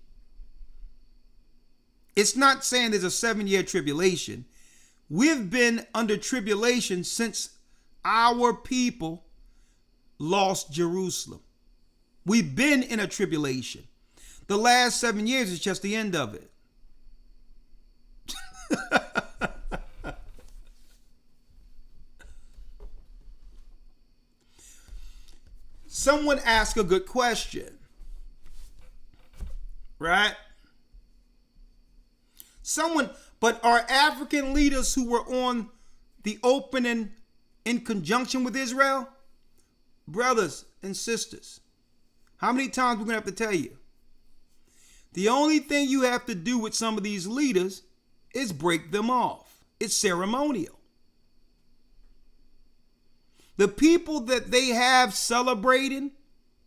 It's not saying there's a 7-year tribulation. We've been under tribulation since our people lost Jerusalem. We've been in a tribulation. The last 7 years is just the end of it. Someone asked a good question, right? But are African leaders who were on the opening in conjunction with Israel? Brothers and sisters, how many times we're going to have to tell you? The only thing you have to do with some of these leaders is break them off. It's ceremonial. The people that they have celebrating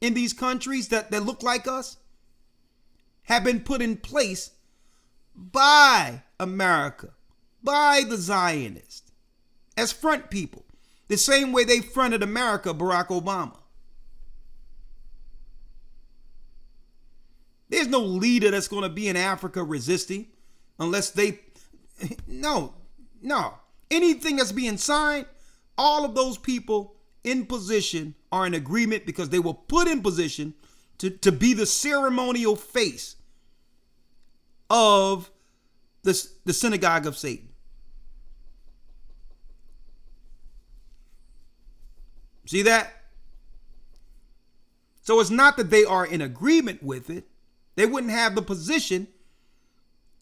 in these countries that look like us have been put in place by America, by the Zionists, as front people, the same way they fronted America, Barack Obama. There's no leader that's going to be in Africa resisting unless no. Anything that's being signed, all of those people in position are in agreement because they were put in position to be the ceremonial face of the synagogue of Satan. See that? So it's not that they are in agreement with it. They wouldn't have the position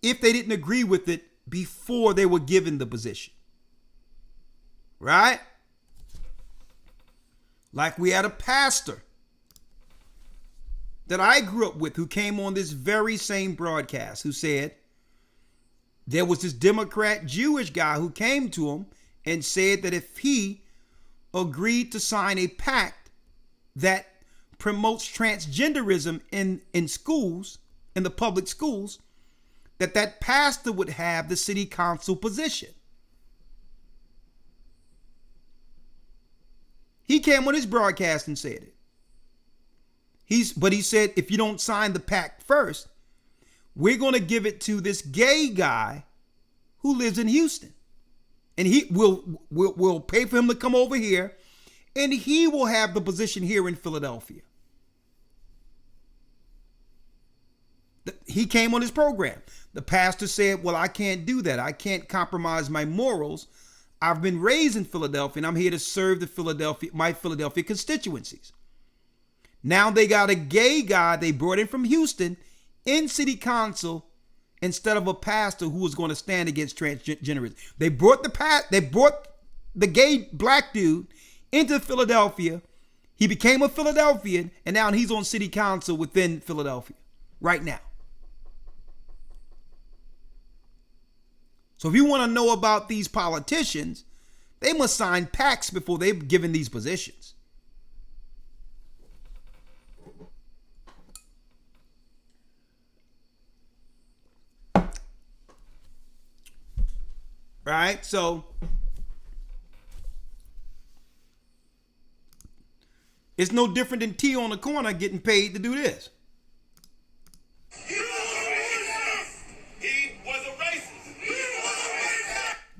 if they didn't agree with it before they were given the position. Right? Like we had a pastor that I grew up with who came on this very same broadcast who said there was this Democrat Jewish guy who came to him and said that if he agreed to sign a pact that promotes transgenderism in schools, in the public schools, that pastor would have the city council position. He came on his broadcast and said it. But he said, if you don't sign the pact first, we're going to give it to this gay guy who lives in Houston. And he will pay for him to come over here, and he will have the position here in Philadelphia. He came on his program. The pastor said, well, I can't do that. I can't compromise my morals. I've been raised in Philadelphia, and I'm here to serve my Philadelphia constituencies. Now they got a gay guy they brought in from Houston in city council instead of a pastor who was going to stand against transgenderism. They brought the gay black dude into Philadelphia. He became a Philadelphian, and now he's on city council within Philadelphia right now. So if you want to know about these politicians, they must sign pacts before they're given these positions. Right? So it's no different than T on the corner getting paid to do this.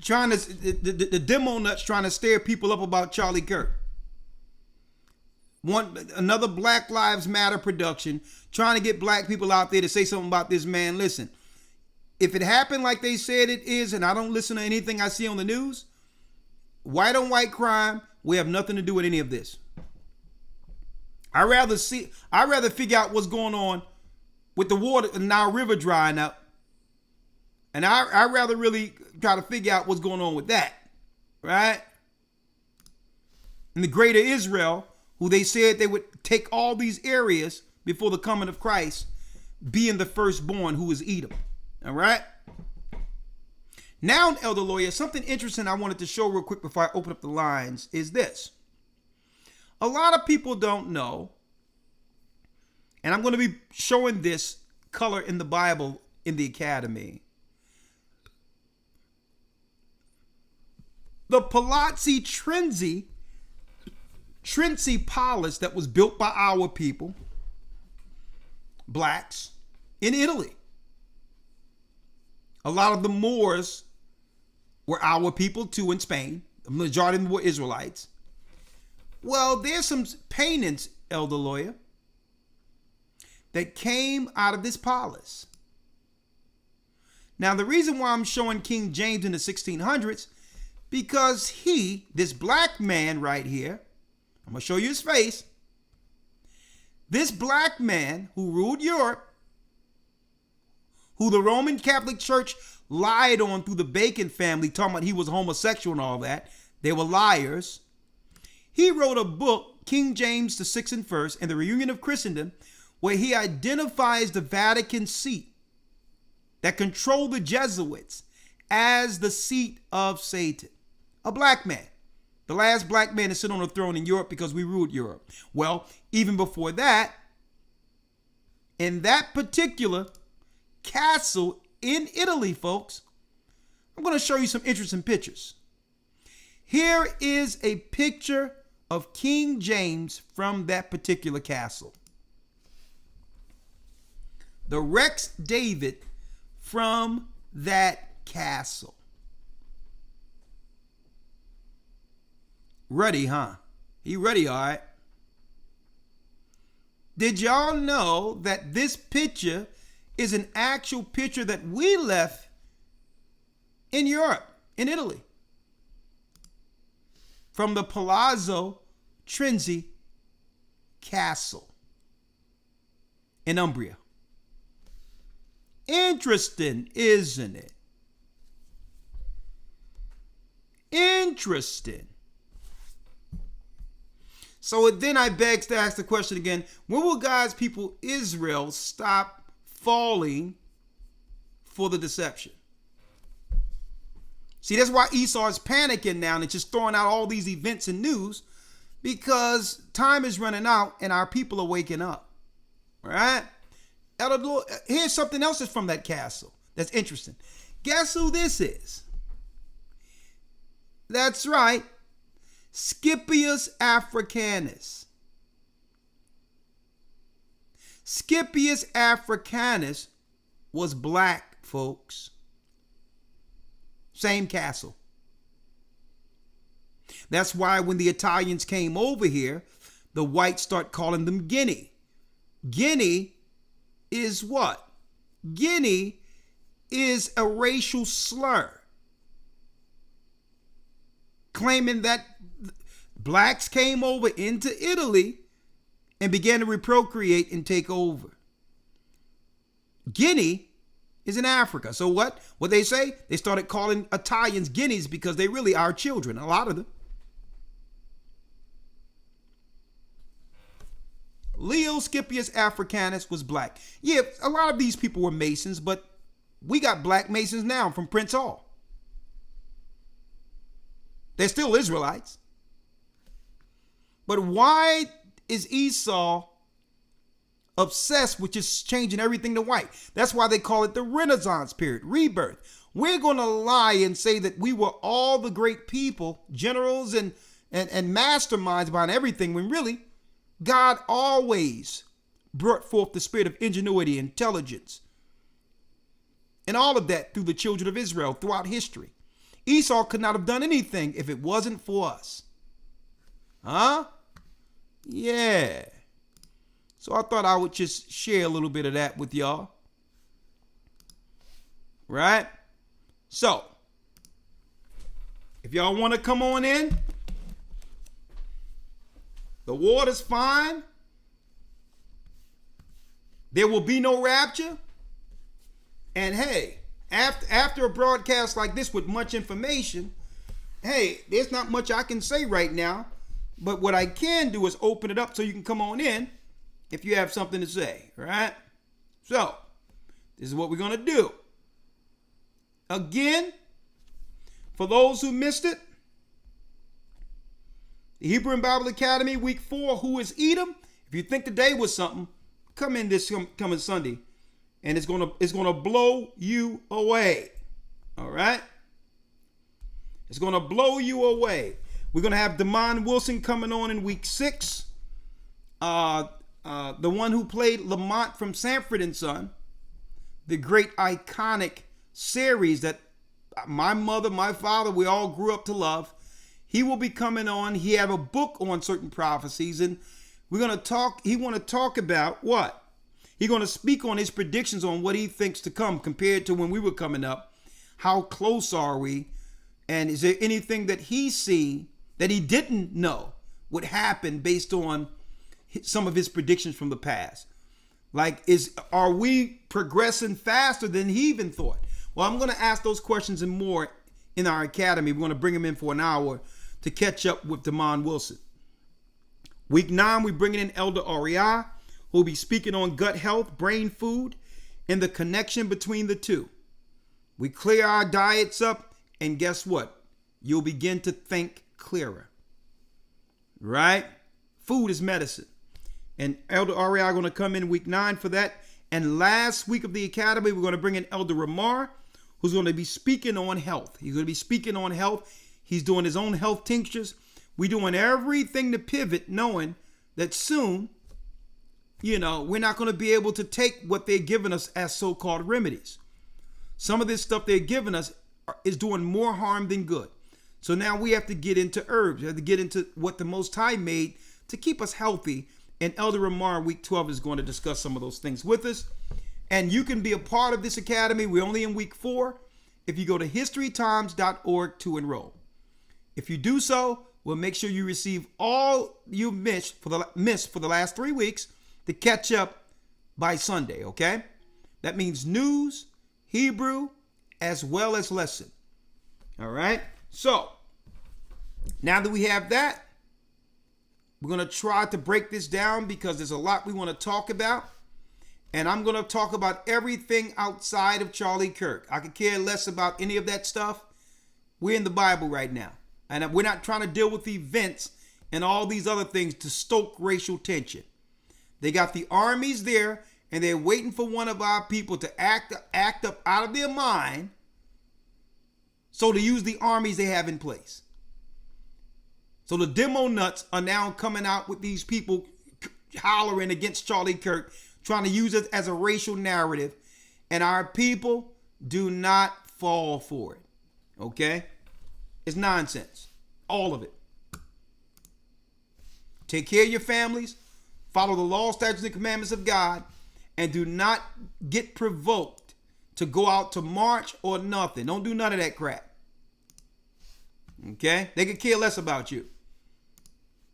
Trying to the demo nuts trying to stir people up about Charlie Kirk. Another Black Lives Matter production trying to get black people out there to say something about this man. Listen, if it happened like they said it is, and I don't listen to anything I see on the news, white on white crime, we have nothing to do with any of this. I'd rather figure out what's going on with the water, the Nile River drying up. And I'd rather really try to figure out what's going on with that, right? And the greater Israel, who they said they would take all these areas before the coming of Christ, being the firstborn, who is Edom, all right? Now, Elder Lawya, something interesting I wanted to show real quick before I open up the lines is this. A lot of people don't know, and I'm going to be showing this color in the Bible in the academy. The Palazzi Trinzi Palace that was built by our people, blacks, in Italy. A lot of the Moors were our people too in Spain. The majority of them were Israelites. Well, there's some paintings, Elder Lawya, that came out of this palace. Now, the reason why I'm showing King James in the 1600s, because this black man right here, I'm going to show you his face. This black man who ruled Europe, who the Roman Catholic Church lied on through the Bacon family, talking about he was homosexual and all that. They were liars. He wrote a book, King James the Sixth and First, and the Reunion of Christendom, where he identifies the Vatican seat that controlled the Jesuits as the seat of Satan. A black man. The last black man to sit on a throne in Europe because we ruled Europe. Well, even before that, in that particular castle in Italy, folks, I'm going to show you some interesting pictures. Here is a picture of King James from that particular castle. The Rex David from that castle. Ready, huh? He ready, all right. Did y'all know that this picture is an actual picture that we left in Europe, in Italy? From the Palazzo Trinzi Castle in Umbria. Interesting, isn't it? Interesting. So then I begs to ask the question again, when will God's people Israel stop falling for the deception? See, that's why Esau is panicking now and just throwing out all these events and news, because time is running out and our people are waking up. All right? Here's something else that's from that castle that's interesting. Guess who this is? That's right. Scipius Africanus. Scipius Africanus was black, folks. Same castle. That's why when the Italians came over here, the whites start calling them Guinea. Guinea is what? Guinea is a racial slur, claiming that blacks came over into Italy and began to reprocreate and take over. Guinea is in Africa. So what they say? They started calling Italians Guineas because they really are children, a lot of them. Leo Scipius Africanus was black. Yeah, a lot of these people were Masons, but we got black Masons now from Prince Hall. They're still Israelites. But why is Esau obsessed with just changing everything to white? That's why they call it the Renaissance period, rebirth. We're going to lie and say that we were all the great people, generals and masterminds behind everything, when really God always brought forth the spirit of ingenuity, intelligence, and all of that through the children of Israel throughout history. Esau could not have done anything if it wasn't for us. Huh? Yeah. So I thought I would just share a little bit of that with y'all. Right? So, if y'all want to come on in, the water's fine. There will be no rapture. And hey, after a broadcast like this with much information, hey, there's not much I can say right now. But what I can do is open it up so you can come on in if you have something to say, right? So, this is what we're going to do. Again, for those who missed it, the Hebrew and Bible Academy, week 4, who is Edom? If you think today was something, come in this coming Sunday, and it's gonna blow you away. All right? It's gonna blow you away. We're gonna have Damon Wilson coming on in week 6. The one who played Lamont from Sanford and Son, the great iconic series that my mother, my father, we all grew up to love. He will be coming on. He have a book on certain prophecies, and we're going to talk. He want to talk about what? He's going to speak on his predictions on what he thinks to come compared to when we were coming up. How close are we? And is there anything that he's seen that he didn't know would happen based on some of his predictions from the past? Like, are we progressing faster than he even thought? Well, I'm going to ask those questions and more in our academy. We're going to bring him in for an hour to catch up with Damon Wilson. Week 9, we're bringing in Elder Rawchaa, who will be speaking on gut health, brain food, and the connection between the two. We clear our diets up, and guess what? You'll begin to think clearer. Right? Food is medicine. And Elder Rawchaa going to come in week 9 for that. And last week of the academy, we're going to bring in Elder Rawchaa, who's going to be speaking on health. He's going to be speaking on health. He's doing his own health tinctures. We're doing everything to pivot, knowing that soon, we're not going to be able to take what they're giving us as so-called remedies. Some of this stuff they're giving us is doing more harm than good. So now we have to get into herbs. We have to get into what the Most High made to keep us healthy. And Elder Rawchaa, week 12, is going to discuss some of those things with us. And you can be a part of this academy. We're only in week 4. If you go to historytimes.org to enroll. If you do so, we'll make sure you receive all you missed for the last 3 weeks to catch up by Sunday, okay? That means news, Hebrew, as well as lesson. All right? So, now that we have that, we're going to try to break this down because there's a lot we want to talk about. And I'm going to talk about everything outside of Charlie Kirk. I could care less about any of that stuff. We're in the Bible right now. And we're not trying to deal with events and all these other things to stoke racial tension. They got the armies there, and they're waiting for one of our people to act up out of their mind, so to use the armies they have in place. So the demo nuts are now coming out with these people hollering against Charlie Kirk, trying to use it as a racial narrative, and our people do not fall for it. Okay? It's nonsense. All of it. Take care of your families, follow the law, statutes, and commandments of God, and do not get provoked to go out to march or nothing. Don't do none of that crap. Okay? They could care less about you.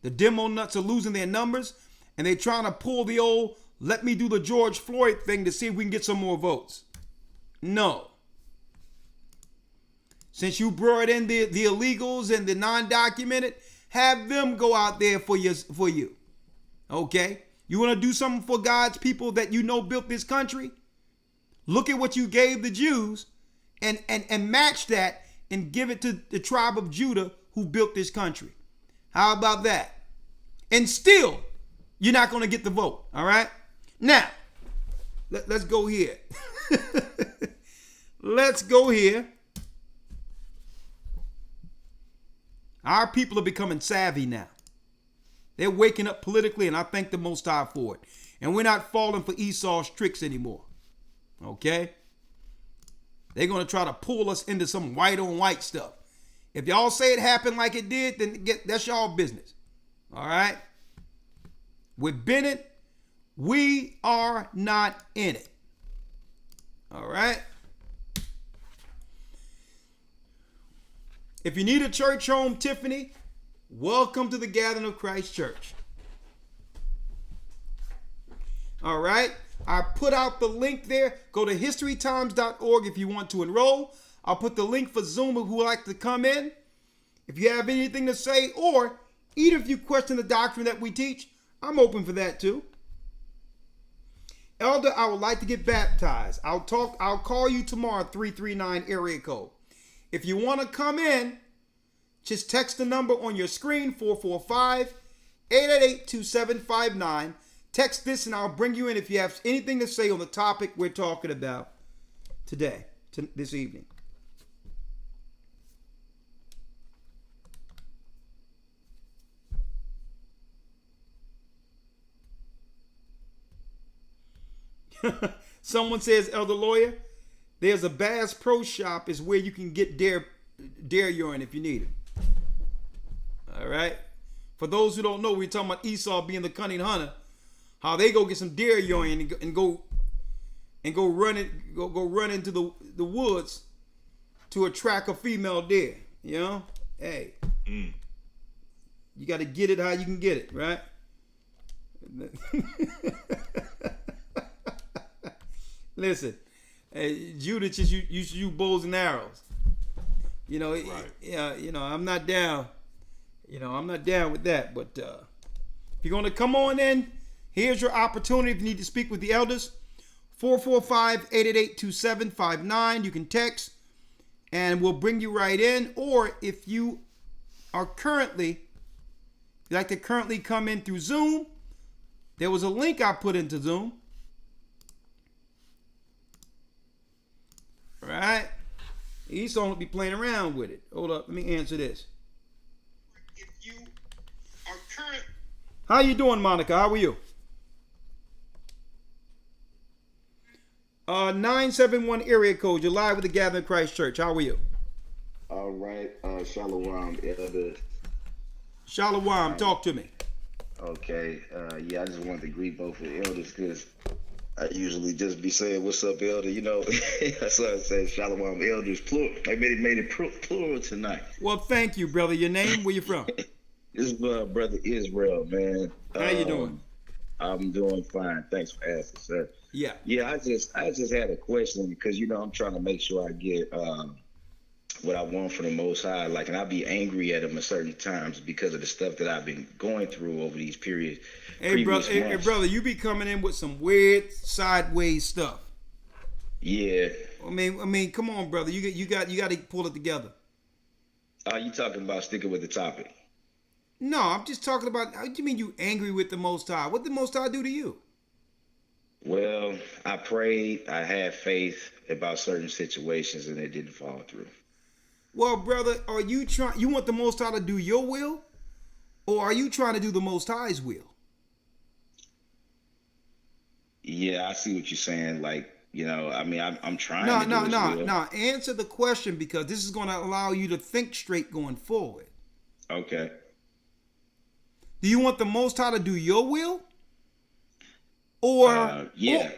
The demo nuts are losing their numbers, and they're trying to pull the old let me do the George Floyd thing to see if we can get some more votes. No. Since you brought in the illegals and the non-documented, have them go out there for you. Okay? You want to do something for God's people that you know built this country? Look at what you gave the Jews and match that and give it to the tribe of Judah who built this country. How about that? And still, you're not going to get the vote. All right? Now, let's go here. Let's go here. Our people are becoming savvy now. They're waking up politically, and I thank the Most High for it. And we're not falling for Esau's tricks anymore. Okay? They're going to try to pull us into some white on white stuff. If y'all say it happened like it did, then that's y'all business. All right? With Bennett, we are not in it. All right? If you need a church home, Tiffany, welcome to the Gathering of Christ Church. All right? I put out the link there. Go to historytimes.org if you want to enroll. I'll put the link for Zoom who would like to come in. If you have anything to say, or even if you question the doctrine that we teach, I'm open for that too. Elder, I would like to get baptized. I'll call you tomorrow, 339 area code. If you want to come in, just text the number on your screen, 445-888-2759. Text this and I'll bring you in if you have anything to say on the topic we're talking about today, this evening. Someone says, Elder Lawya, there's a Bass Pro Shop is where you can get dare urine if you need it. All right. For those who don't know, we're talking about Esau being the cunning hunter. How they go get some deer urine and go run into the woods to attract a female deer. You know, hey, you got to get it how you can get it, right? Listen, hey, Judah just used to use bows and arrows. You know, right. I'm not down. I'm not down with that. But if you're gonna come on in, here's your opportunity. If you need to speak with the elders, 445-888-2759. You can text, and we'll bring you right in. Or if you are like to currently come in through Zoom, there was a link I put into Zoom. All right, Esau won't be playing around with it. Hold up, let me answer this. If you are current, how you doing, Monica? How are you? 971 area code. You're live with the Gathering of Christ Church. How are you? All right, Shalom, Elder. Shalom, talk to me. Okay, I just wanted to greet both of the elders because I usually just be saying, "What's up, Elder?" That's why I say Shalom, elders, plural. I made it plural tonight. Well, thank you, brother. Your name? Where you from? This is Brother Israel, man. How you doing? I'm doing fine. Thanks for asking, sir. Yeah. I just had a question because I'm trying to make sure I get what I want from the Most High. Like, and I be angry at him at certain times because of the stuff that I've been going through over these periods. Hey, brother, you be coming in with some weird sideways stuff. Yeah. I mean, come on, brother. You got to pull it together. Are you talking about sticking with the topic? No, I'm just talking about, how do you mean you angry with the Most High? What did the Most High do to you? Well, I prayed, I had faith about certain situations, and it didn't fall through. Well, brother, are you trying, you want the Most High to do your will? Or are you trying to do the Most High's will? Yeah, I see what you're saying. Like, I mean, I'm trying No, to do no, his no, will. no. Answer the question, because this is going to allow you to think straight going forward. Okay. Do you want the Most High to do your will? Or yeah.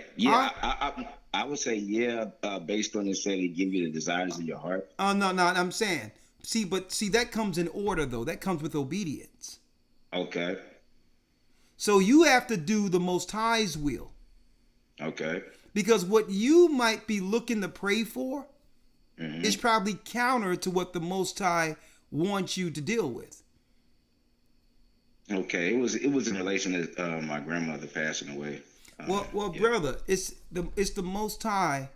I would say yeah, based on it said he give you the desires of your heart. No, I'm saying. See, that comes in order though. That comes with obedience. Okay. So you have to do the Most High's will. Okay. Because what you might be looking to pray for is probably counter to what the Most High wants you to deal with. Okay, it was in relation to my grandmother passing away. Well, yeah. Brother, it's the Most High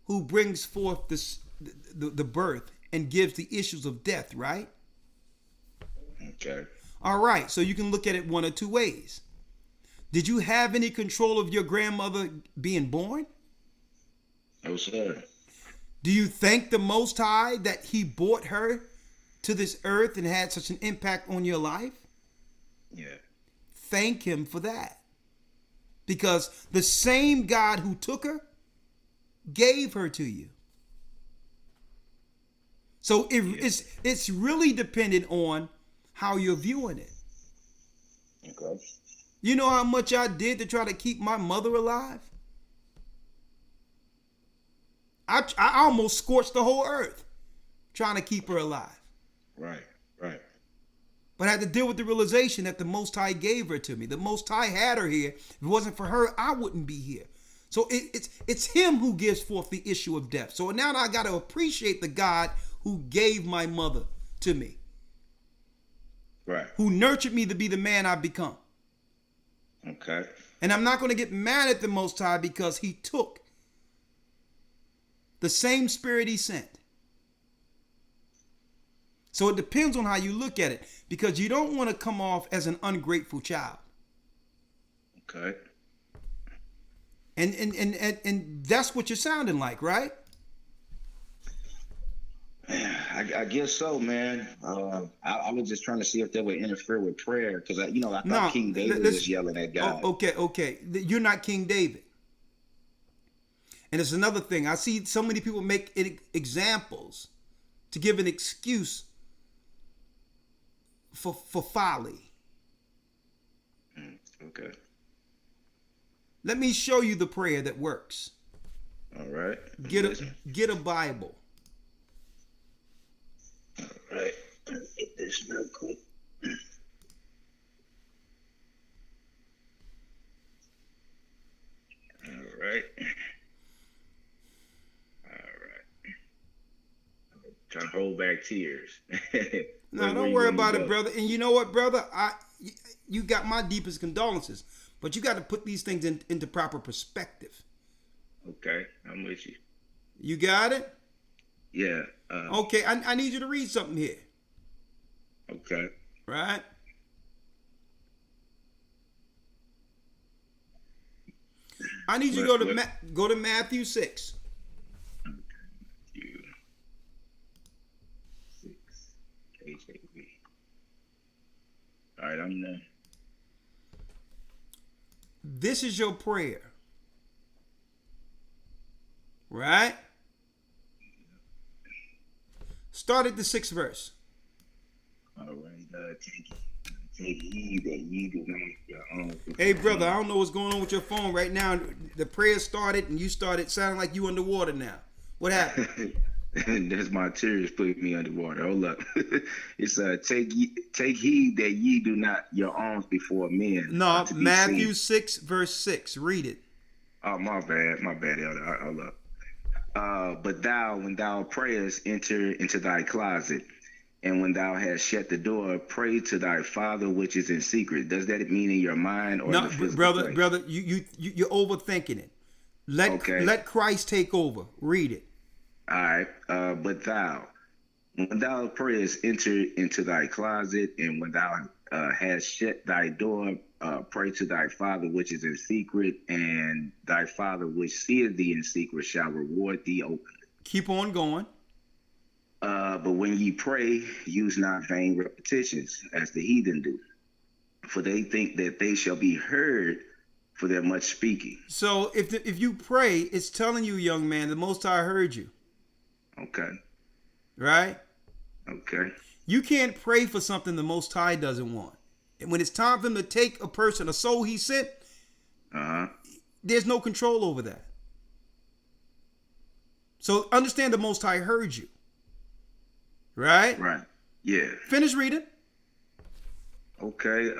who brings forth the birth and gives the issues of death, right? Okay. All right, so you can look at it one of two ways. Did you have any control of your grandmother being born? No, sir. Do you thank the Most High that he brought her to this earth and had such an impact on your life? Yeah. Thank him for that. Because the same God who took her gave her to you. So it's really dependent on how you're viewing it. Okay. You know how much I did to try to keep my mother alive? I almost scorched the whole earth trying to keep her alive. Right. But I had to deal with the realization that the Most High gave her to me. The Most High had her here. If it wasn't for her, I wouldn't be here. So it's him who gives forth the issue of death. So now I got to appreciate the God who gave my mother to me. Right. Who nurtured me to be the man I've become. Okay. And I'm not going to get mad at the Most High because he took the same spirit he sent. So it depends on how you look at it, because you don't want to come off as an ungrateful child. Okay. And that's what you're sounding like, right? I guess so, man. I was just trying to see if that would interfere with prayer, because I thought King David was yelling at God. Okay. You're not King David. And it's another thing. I see so many people make examples to give an excuse for folly. Okay. Let me show you the prayer that works. All right. Get a Bible. All right. Let's get this real quick. All right. Trying to hold back tears. No, don't worry about it, brother. And you know what, brother? You got my deepest condolences, but you got to put these things into proper perspective. Okay, I'm with you. You got it? Yeah. Okay, I need you to read something here. Okay. Right? I need you to go to Matthew 6. Matthew 6. KJV. All right, I'm there. This is your prayer. Right? Start at the 6th verse. All right, take heed that ye do not your own. Hey, brother, I don't know what's going on with your phone right now. The prayer started and you started sounding like you underwater now. What happened? That's my tears putting me underwater. Hold up. It's take heed that ye do not your own before men. No, Matthew 6 verse 6. Read it. Oh, my bad, Elder. Hold up. But thou, when thou prayest, enter into thy closet, and when thou hast shut the door, pray to thy Father which is in secret. Does that mean in your mind or in the physical place? Brother, you're overthinking it. Let Christ take over. Read it. All right. But thou, When thou prayest, enter into thy closet, and when thou hast shut thy door, pray to thy Father which is in secret, and thy Father which seeth thee in secret shall reward thee openly. Keep on going. But when ye pray, use not vain repetitions, as the heathen do, for they think that they shall be heard for their much speaking. So if you pray, it's telling you, young man, the Most High heard you. Okay. Right? Okay. You can't pray for something the Most High doesn't want. And when it's time for him to take a person, a soul he sent, there's no control over that. So understand the Most High heard you. Right? Right. Yeah. Finish reading. Okay.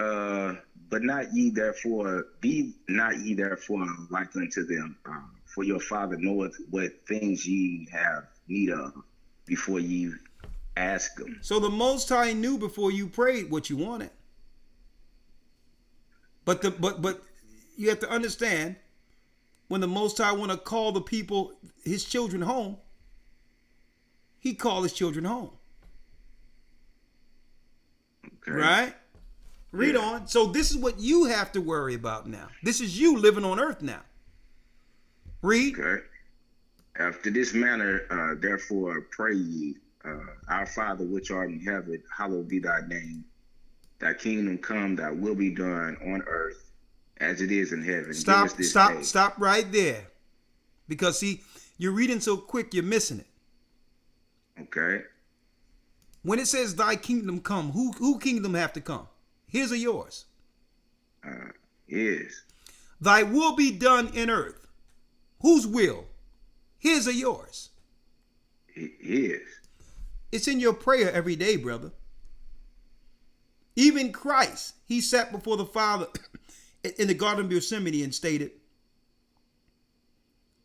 But not ye therefore, be not ye therefore like unto them, for your Father knoweth what things ye have need of before ye ask him. So the Most High knew before you prayed what you wanted. But you have to understand, when the Most High want to call the people, his children, home, he called his children home. Okay. Right? Read on. So this is what you have to worry about now. This is you living on earth now. Read. Okay. After this manner, therefore pray ye, our Father which art in heaven, hallowed be thy name. Thy kingdom come, thy will be done on earth as it is in heaven. Stop right there. Because see, you're reading so quick, you're missing it. Okay. When it says thy kingdom come, who kingdom have to come? His or yours? His. Thy will be done in earth. Whose will? His or yours? His. It's in your prayer every day, brother. Even Christ, he sat before the Father in the Garden of Gethsemane and stated,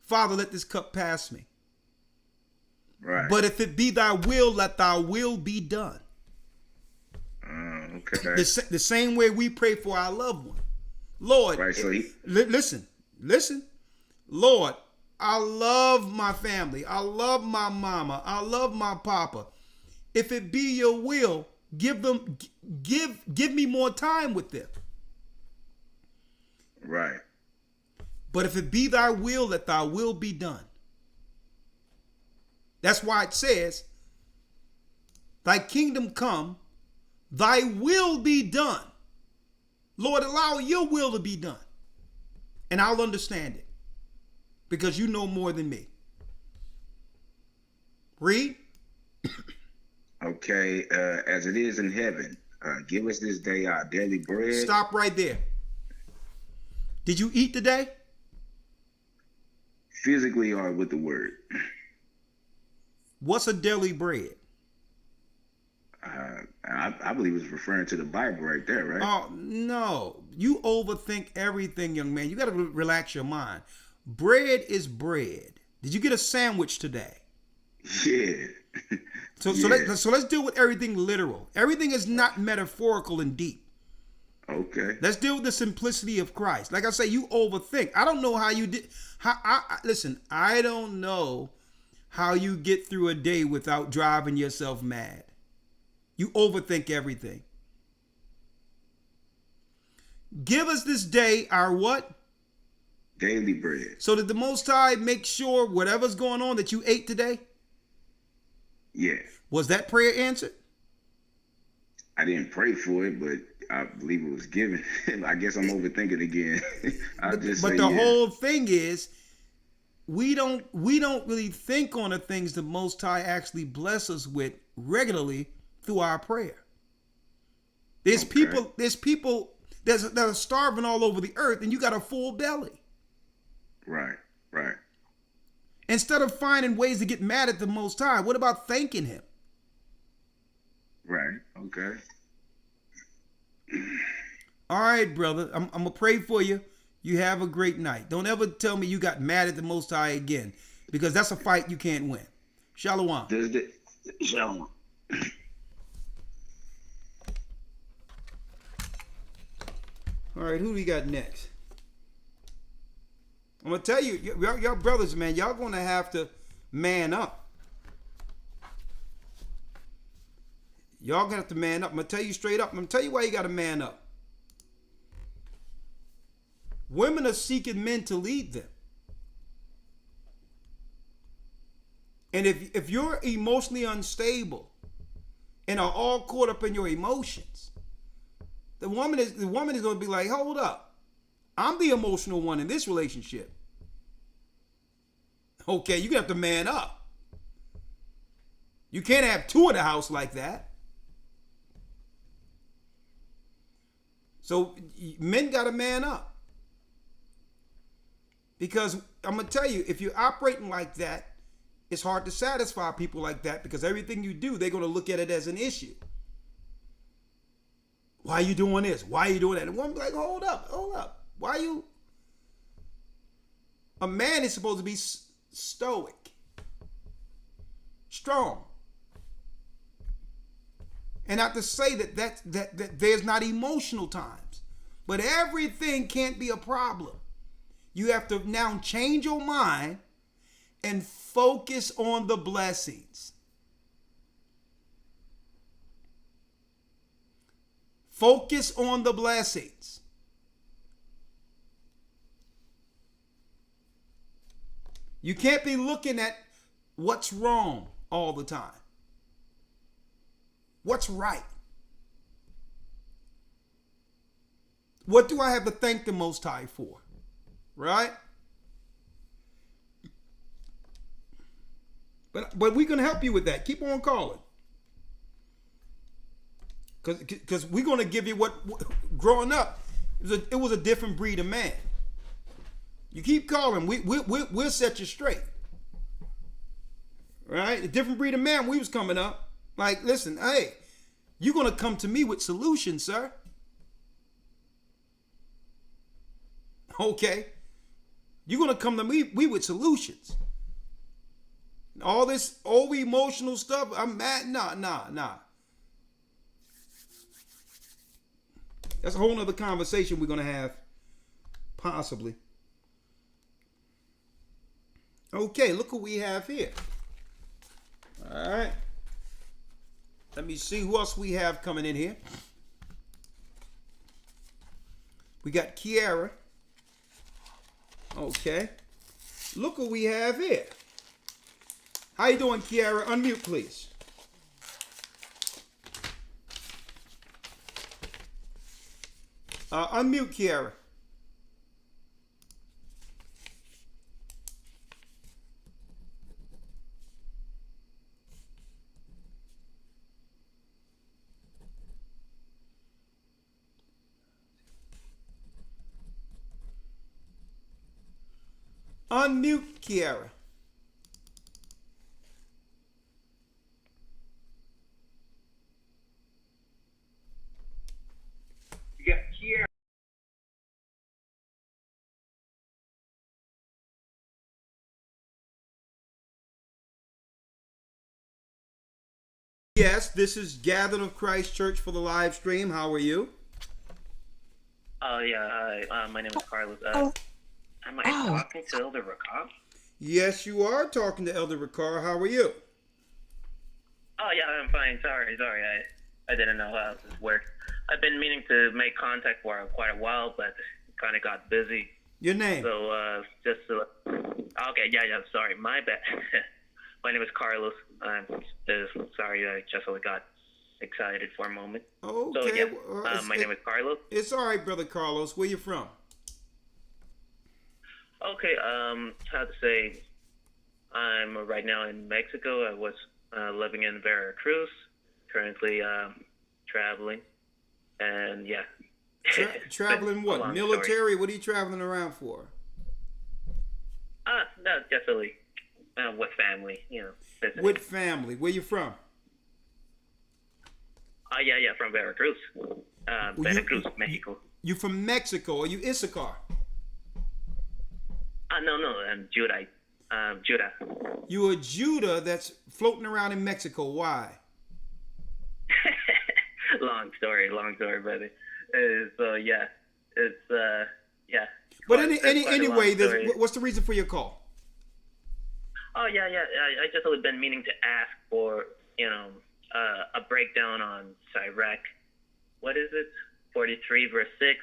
Father, let this cup pass me. Right. But if it be thy will, let thy will be done. Okay. The same way we pray for our loved one. Lord, right, so listen. Lord, I love my family. I love my mama. I love my papa. If it be your will, give me more time with them. Right. But if it be thy will, let thy will be done. That's why it says, thy kingdom come, thy will be done. Lord, allow your will to be done. And I'll understand it. Because you know more than me. Read. Okay, as it is in heaven, give us this day our daily bread. Stop right there. Did you eat today? Physically or with the word? What's a daily bread? I believe it's referring to the Bible right there, right? Oh, no. You overthink everything, young man. You got to relax your mind. Bread is bread. Did you get a sandwich today? Yeah. So let's deal with everything literal. Everything is not metaphorical and deep. Okay. Let's deal with the simplicity of Christ. Like I say, you overthink. I don't know how you did. Listen, I don't know how you get through a day without driving yourself mad. You overthink everything. Give us this day our what? Daily bread. So did the Most High make sure whatever's going on that you ate today? Yeah. Was that prayer answered? I didn't pray for it, but I believe it was given. I guess I'm overthinking again. But the whole thing is, we don't really think on the things the Most High actually bless us with regularly through our prayer. There's people that are starving all over the earth, and you got a full belly. Right. Instead of finding ways to get mad at the Most High, what about thanking him? Right. Okay. All right, brother. I'm going to pray for you. You have a great night. Don't ever tell me you got mad at the Most High again, because that's a fight you can't win. Shalom. Shalom. All right, who do we got next? I'm going to tell you, y'all brothers, man, y'all going to have to man up. Y'all gonna have to man up. I'm gonna tell you straight up. I'm gonna tell you why you gotta man up. Women are seeking men to lead them. And if you're emotionally unstable and are all caught up in your emotions, the woman is going to be like, hold up, I'm the emotional one in this relationship. Okay, you're going to have to man up. You can't have two in the house like that. So men got to man up. Because I'm going to tell you, if you're operating like that, it's hard to satisfy people like that, because everything you do, they're going to look at it as an issue. Why are you doing this? Why are you doing that? And one be like, hold up. Why are you? A man is supposed to be stoic, strong. And not to say that there's not emotional times, but everything can't be a problem. You have to now change your mind and focus on the blessings. Focus on the blessings. You can't be looking at what's wrong all the time. What's right? What do I have to thank the Most High for? Right? But we can help you with that. Keep on calling. Because we're going to give you what growing up, it was a different breed of man. You keep calling, we'll set you straight. Right? A different breed of man, we was coming up. Like, listen, hey, you're going to come to me with solutions, sir. Okay? You're going to come to me with solutions. All this old emotional stuff, I'm mad. Nah. That's a whole nother conversation we're going to have, possibly. Okay, look what we have here. All right. Let me see who else we have coming in here. We got Kiara. Okay. Look what we have here. How you doing, Kiara? Unmute, please. Unmute, Kiara. Unmute, Kiara. You got Kiara. Yes, this is Gathering of Christ Church for the live stream. How are you? Oh, yeah. Hi. My name is Carlos. Am I talking to Elder Rawchaa? Yes, you are talking to Elder Rawchaa. How are you? Oh, yeah, I'm fine. Sorry. I didn't know how this worked. I've been meaning to make contact for quite a while, but kind of got busy. Your name? So, okay, yeah, sorry. My bad. My name is Carlos. Sorry, I just got excited for a moment. Okay. So, yeah, my name is Carlos. It's all right, Brother Carlos. Where you from? Okay, how to say, I'm right now in Mexico. I was living in Veracruz, currently traveling, and yeah. Traveling what? Military? Story. What are you traveling around for? No, definitely with family, visiting. With family. Where you from? Yeah, from Veracruz. Veracruz, Mexico. You from Mexico? Are you Issachar? No, I'm Judah. Judah. You a Judah that's floating around in Mexico. Why? long story, brother. So yeah, it's yeah. But anyway, what's the reason for your call? Oh yeah. I just have been meaning to ask for a breakdown on Sirach. What is it? 43 verse 6.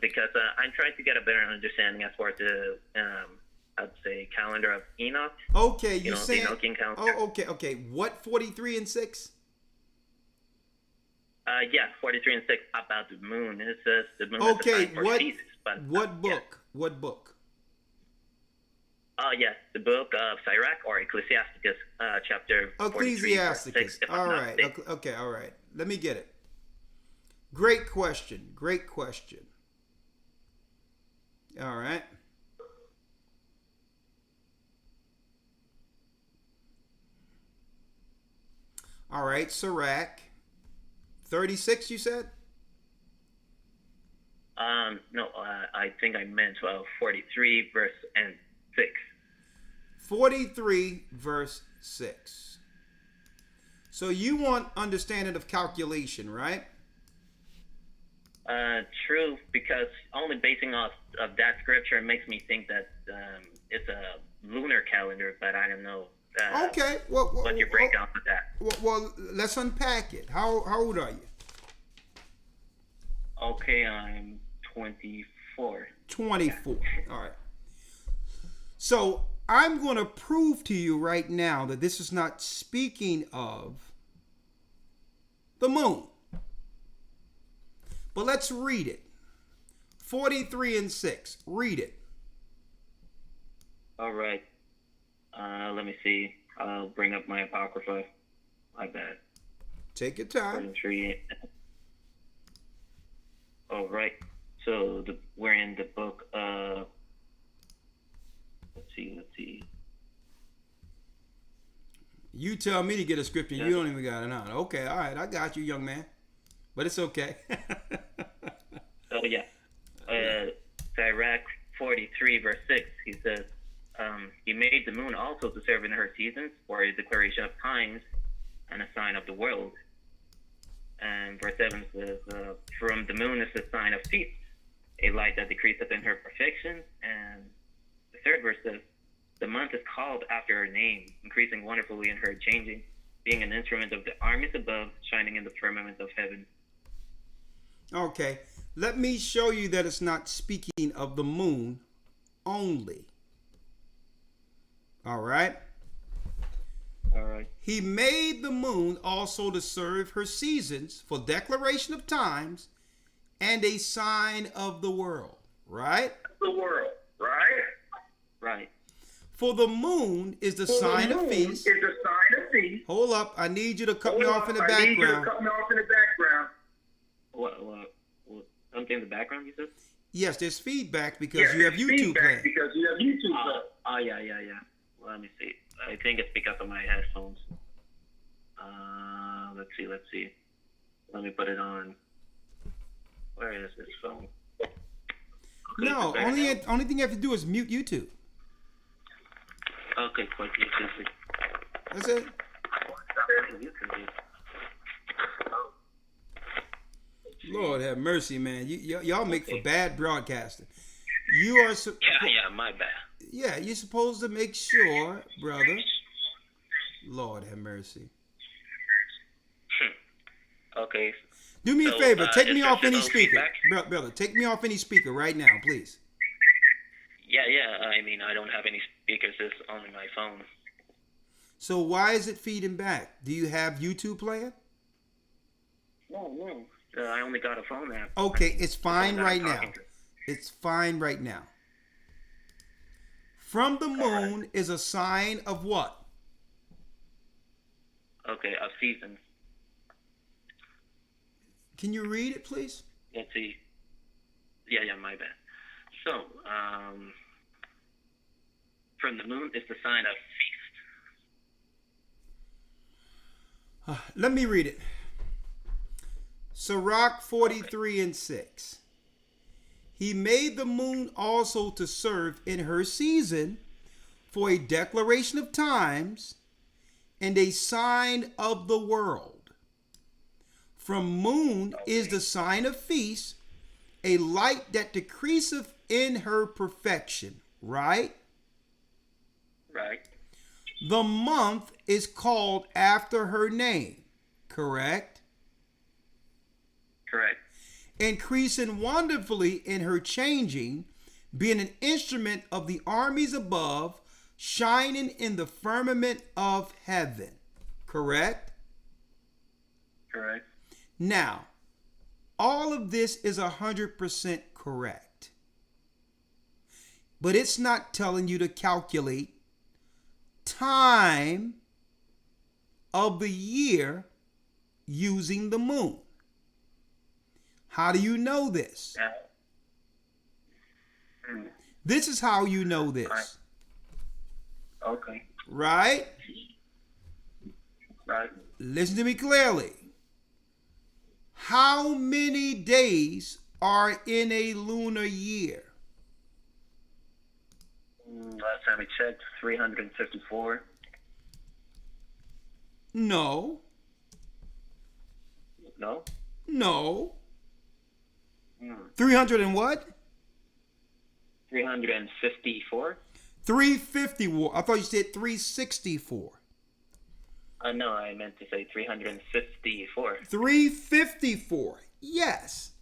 Because I'm trying to get a better understanding as far as the I'd say calendar of Enoch. Okay, you saying? The Enochian calendar. Oh, okay. What 43 and 6? Yeah, 43 and 6 about the moon. It says the moon Okay, is a sign for Jesus. But, what book? Yeah. What book? Yes, the book of Sirach or Ecclesiasticus, chapter 43, verse 6. All right. Okay, all right. Let me get it. Great question. All right. All right, Sirach 36, you said? No, I think I meant 43 verse and 6. 43 verse 6. So you want understanding of calculation, right? True, because only basing off of that scripture makes me think that it's a lunar calendar, but I don't know. Okay, well, what's your breakdown of that? Well, let's unpack it. How old are you? Okay, I'm 24. 24. Yeah. All right. So I'm going to prove to you right now that this is not speaking of the moon. But let's read it. 43 and 6. Read it. All right. Let me see. I'll bring up my Apocrypha. My bad. Take your time. 43. All right. So we're in the book of... Let's see. You tell me to get a scripture. You don't even got it on. Okay, all right. I got you, young man. But it's okay. Oh, yeah. Sirach 43, verse 6, he says, he made the moon also to serve in her seasons for a declaration of times and a sign of the world. And verse 7 says, from the moon is the sign of peace, a light that decreaseth in her perfection. And the third verse says, the month is called after her name, increasing wonderfully in her changing, being an instrument of the armies above, shining in the firmament of heaven. Okay, let me show you that it's not speaking of the moon only. All right? All right. He made the moon also to serve her seasons for declaration of times and a sign of the world. Right? The world, right? Right. For the moon is the sign of feast. Is the sign of feast. Hold up. I need you to cut me off in the background. What? Something in the background, you said? Yes, there's feedback because you have YouTube playing. Yeah. Well, let me see. I think it's because of my headphones. Let's see. Let me put it on. Where is this phone? Okay, no, only thing you have to do is mute YouTube. Okay, quick. That's it. Lord have mercy, man. Y'all make for bad broadcasting. You are my bad. Yeah, you're supposed to make sure, brother. Lord have mercy. Okay. Do me a favor. Take me off any speaker. Brother, take me off any speaker right now, please. Yeah. I mean, I don't have any speakers. It's only my phone. So why is it feeding back? Do you have YouTube playing? No. I only got a phone app. Okay, it's fine right now. It's fine right now. From the moon is a sign of what? Okay, of seasons. Can you read it, please? Let's see. Yeah, my bad. So, from the moon is the sign of feast. Let me read it. Sirach 43 and 6. He made the moon also to serve in her season for a declaration of times and a sign of the world. From moon is the sign of feast, a light that decreaseth in her perfection. Right? Right. The month is called after her name, correct? Correct. Increasing wonderfully in her changing, being an instrument of the armies above, shining in the firmament of heaven, correct? Correct. Now, all of this is 100% correct. But it's not telling you to calculate time of the year using the moon. How do you know this? This is how you know this. Okay. Right? Right. Listen to me clearly. How many days are in a lunar year? Last time we checked, 354. No. No? No. 300 and what? 354? 354. I thought you said 364. No, I meant to say 354. 354. Yes.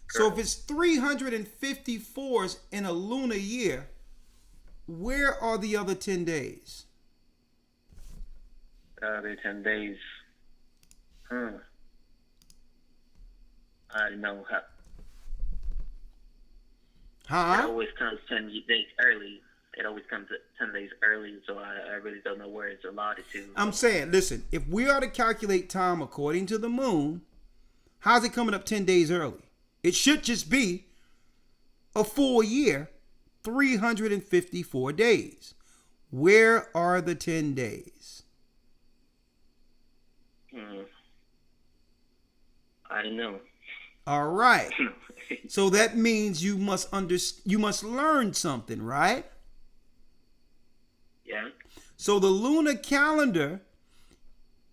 So if it's 354s in a lunar year, where are the other 10 days? The 10 days. I don't know how. It always comes 10 days early. It always comes 10 days early, so I really don't know where it's allotted to. I'm saying, listen, if we are to calculate time according to the moon, how's it coming up 10 days early? It should just be a full year, 354 days. Where are the 10 days? I don't know. All right. So that means you must learn something, right? Yeah. So the lunar calendar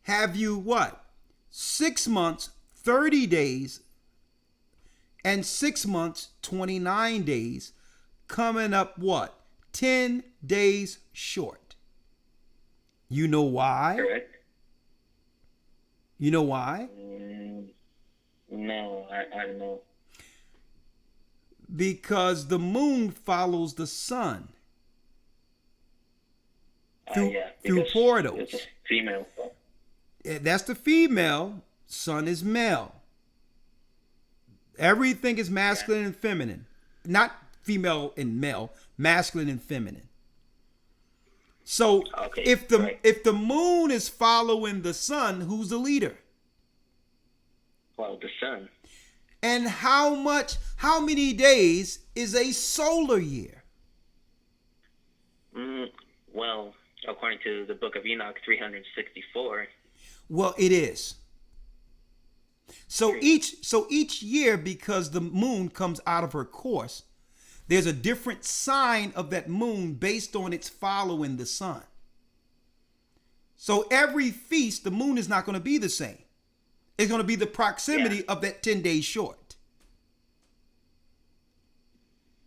have you what? 6 months, 30 days, and 6 months, 29 days, coming up what? 10 days short. You know why? Correct. You know why? No, I don't know. Because the moon follows the sun through portals. It's a female. That's the female. Sun is male. Everything is masculine and feminine. Not female and male, masculine and feminine. So if the moon is following the sun, who's the leader? Well, the sun. And how many days is a solar year? Well, according to the book of Enoch, 364. Well, it is. So each year, because the moon comes out of her course, there's a different sign of that moon based on its following the sun. So every feast, the moon is not going to be the same. It's going to be the proximity of that 10 days short.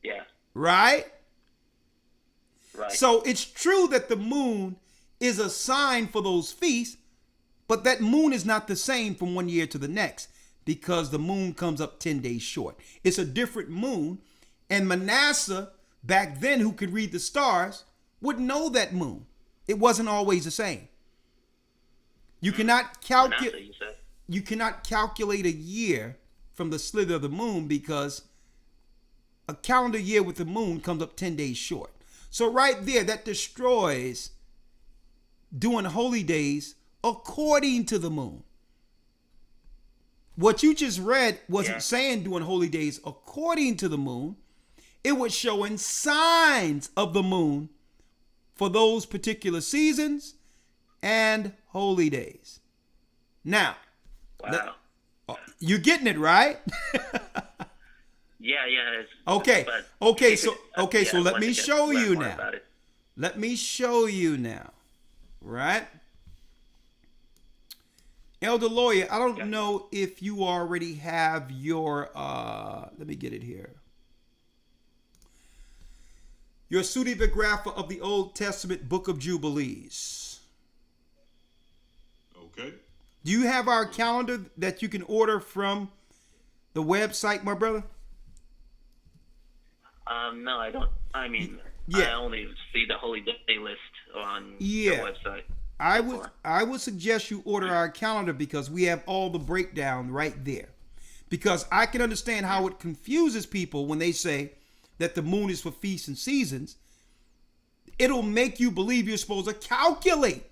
Yeah. Right? Right. So it's true that the moon is a sign for those feasts, but that moon is not the same from one year to the next because the moon comes up 10 days short. It's a different moon. And Manasseh, back then, who could read the stars, would know that moon. It wasn't always the same. You cannot calculate. You cannot calculate a year from the slither of the moon because a calendar year with the moon comes up 10 days short. So right there, that destroys doing holy days according to the moon. What you just read wasn't saying doing holy days according to the moon. It was showing signs of the moon for those particular seasons and holy days. Now, you're getting it, right? Yeah. Okay. So let me show you now. Let me show you now. Right? Elder Lawya, I don't know if you already have your, let me get it here. Your pseudepigrapha of the Old Testament Book of Jubilees. Okay. Do you have our calendar that you can order from the website, my brother? No, I don't. I mean, I only see the holy day list on the website. I would suggest you order our calendar because we have all the breakdown right there. Because I can understand how it confuses people when they say that the moon is for feasts and seasons. It'll make you believe you're supposed to calculate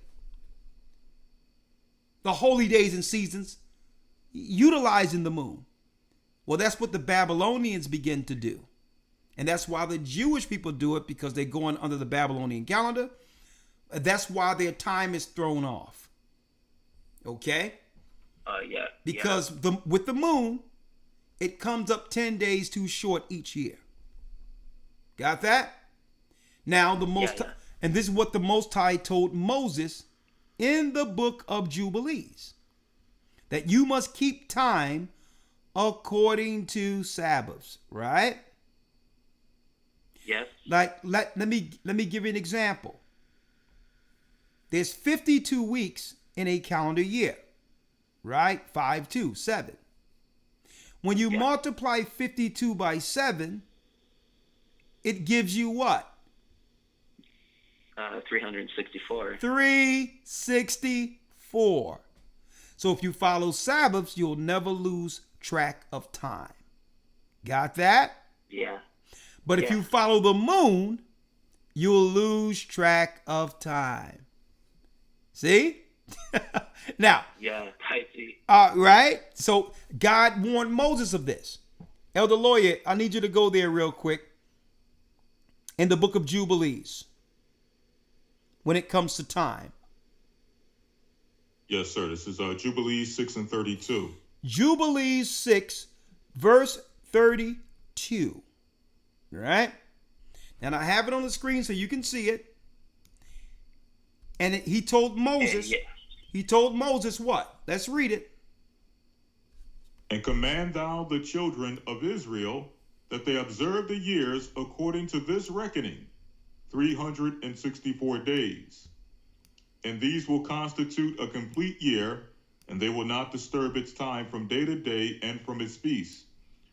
the holy days and seasons utilizing the moon. Well, that's what the Babylonians begin to do. And that's why the Jewish people do it, because they're going under the Babylonian calendar. That's why their time is thrown off. Okay? Yeah. Because with the moon, it comes up 10 days too short each year. Got that? Now, and this is what the Most High told Moses in the book of Jubilees, that you must keep time according to Sabbaths, right? Yes. Like let me give you an example. There's 52 weeks in a calendar year, right? 5, 2, 7. When you multiply 52 by 7, it gives you what? 364. 364. So if you follow Sabbaths, you'll never lose track of time. Got that? Yeah. But if you follow the moon, you'll lose track of time. See? Now. Yeah, I see. Right? So God warned Moses of this. Elder Lawya, I need you to go there real quick. In the book of Jubilees. When it comes to time. Yes, sir. This is Jubilees 6 and 32. Jubilees 6, verse 32. Right? And I have it on the screen so you can see it. And he told Moses, what? Let's read it. And command thou the children of Israel that they observe the years according to this reckoning, 364 days. And these will constitute a complete year, and they will not disturb its time from day to day and from its feasts.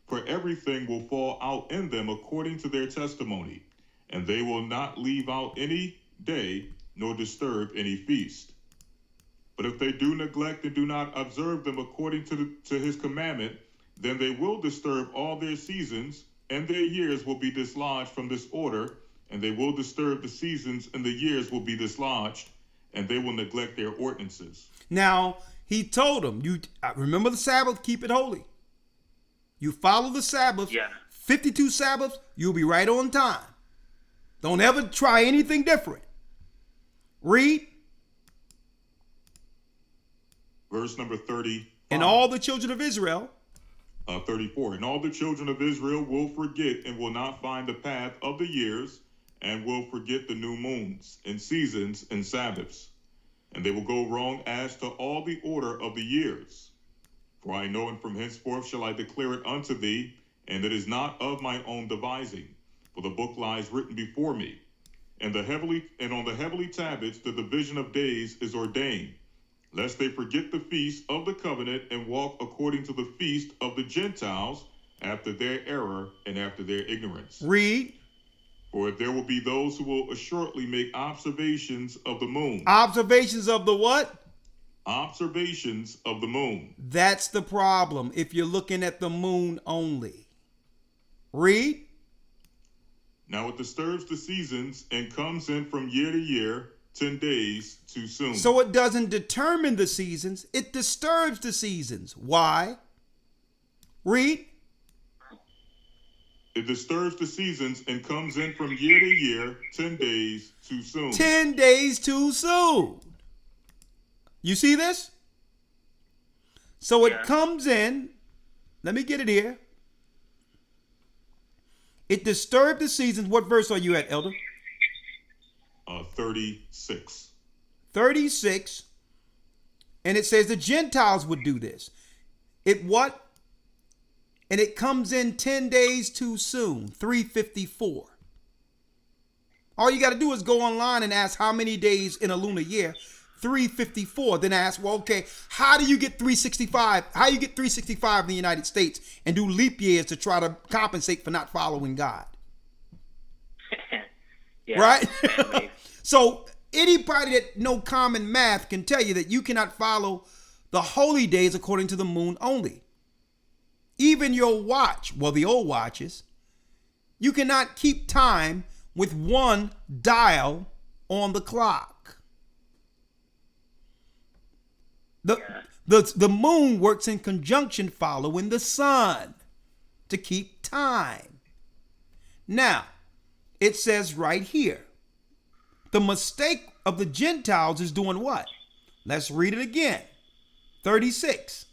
For everything will fall out in them according to their testimony, and they will not leave out any day, nor disturb any feast. But if they do neglect and do not observe them according to his commandment, then they will disturb all their seasons, and their years will be dislodged from this order, and they will disturb the seasons, and the years will be dislodged, and they will neglect their ordinances. Now, he told them, you remember the Sabbath, keep it holy. You follow the Sabbath, 52 Sabbaths, you'll be right on time. Don't ever try anything different. Read. Verse number 30. And all the children of Israel. 34. And all the children of Israel will forget and will not find the path of the years, and will forget the new moons and seasons and Sabbaths. And they will go wrong as to all the order of the years. For I know, and from henceforth shall I declare it unto thee, and it is not of my own devising, for the book lies written before me. And on the heavenly tablets the division of days is ordained, lest they forget the feast of the covenant and walk according to the feast of the Gentiles, after their error and after their ignorance. Read. For there will be those who will assuredly make observations of the moon. Observations of the what? Observations of the moon. That's the problem if you're looking at the moon only. Read. Now it disturbs the seasons and comes in from year to year, 10 days too soon. So it doesn't determine the seasons, it disturbs the seasons. Why? Read. It disturbs the seasons and comes in from year to year, 10 days too soon. 10 days too soon. You see this? So it comes in. Let me get it here. It disturbed the seasons. What verse are you at, Elder? 36. 36. And it says the Gentiles would do this. It what? And it comes in 10 days too soon. 354. All you got to do is go online and ask how many days in a lunar year. 354. Then ask, well, okay, how do you get 365? How do you get 365 in the United States and do leap years to try to compensate for not following God? Yeah, right? So anybody that know common math can tell you that you cannot follow the holy days according to the moon only. Even your watch, well, the old watches, you cannot keep time with one dial on the clock. The moon works in conjunction following the sun to keep time. Now, it says right here, the mistake of the Gentiles is doing what? Let's read it again. 36.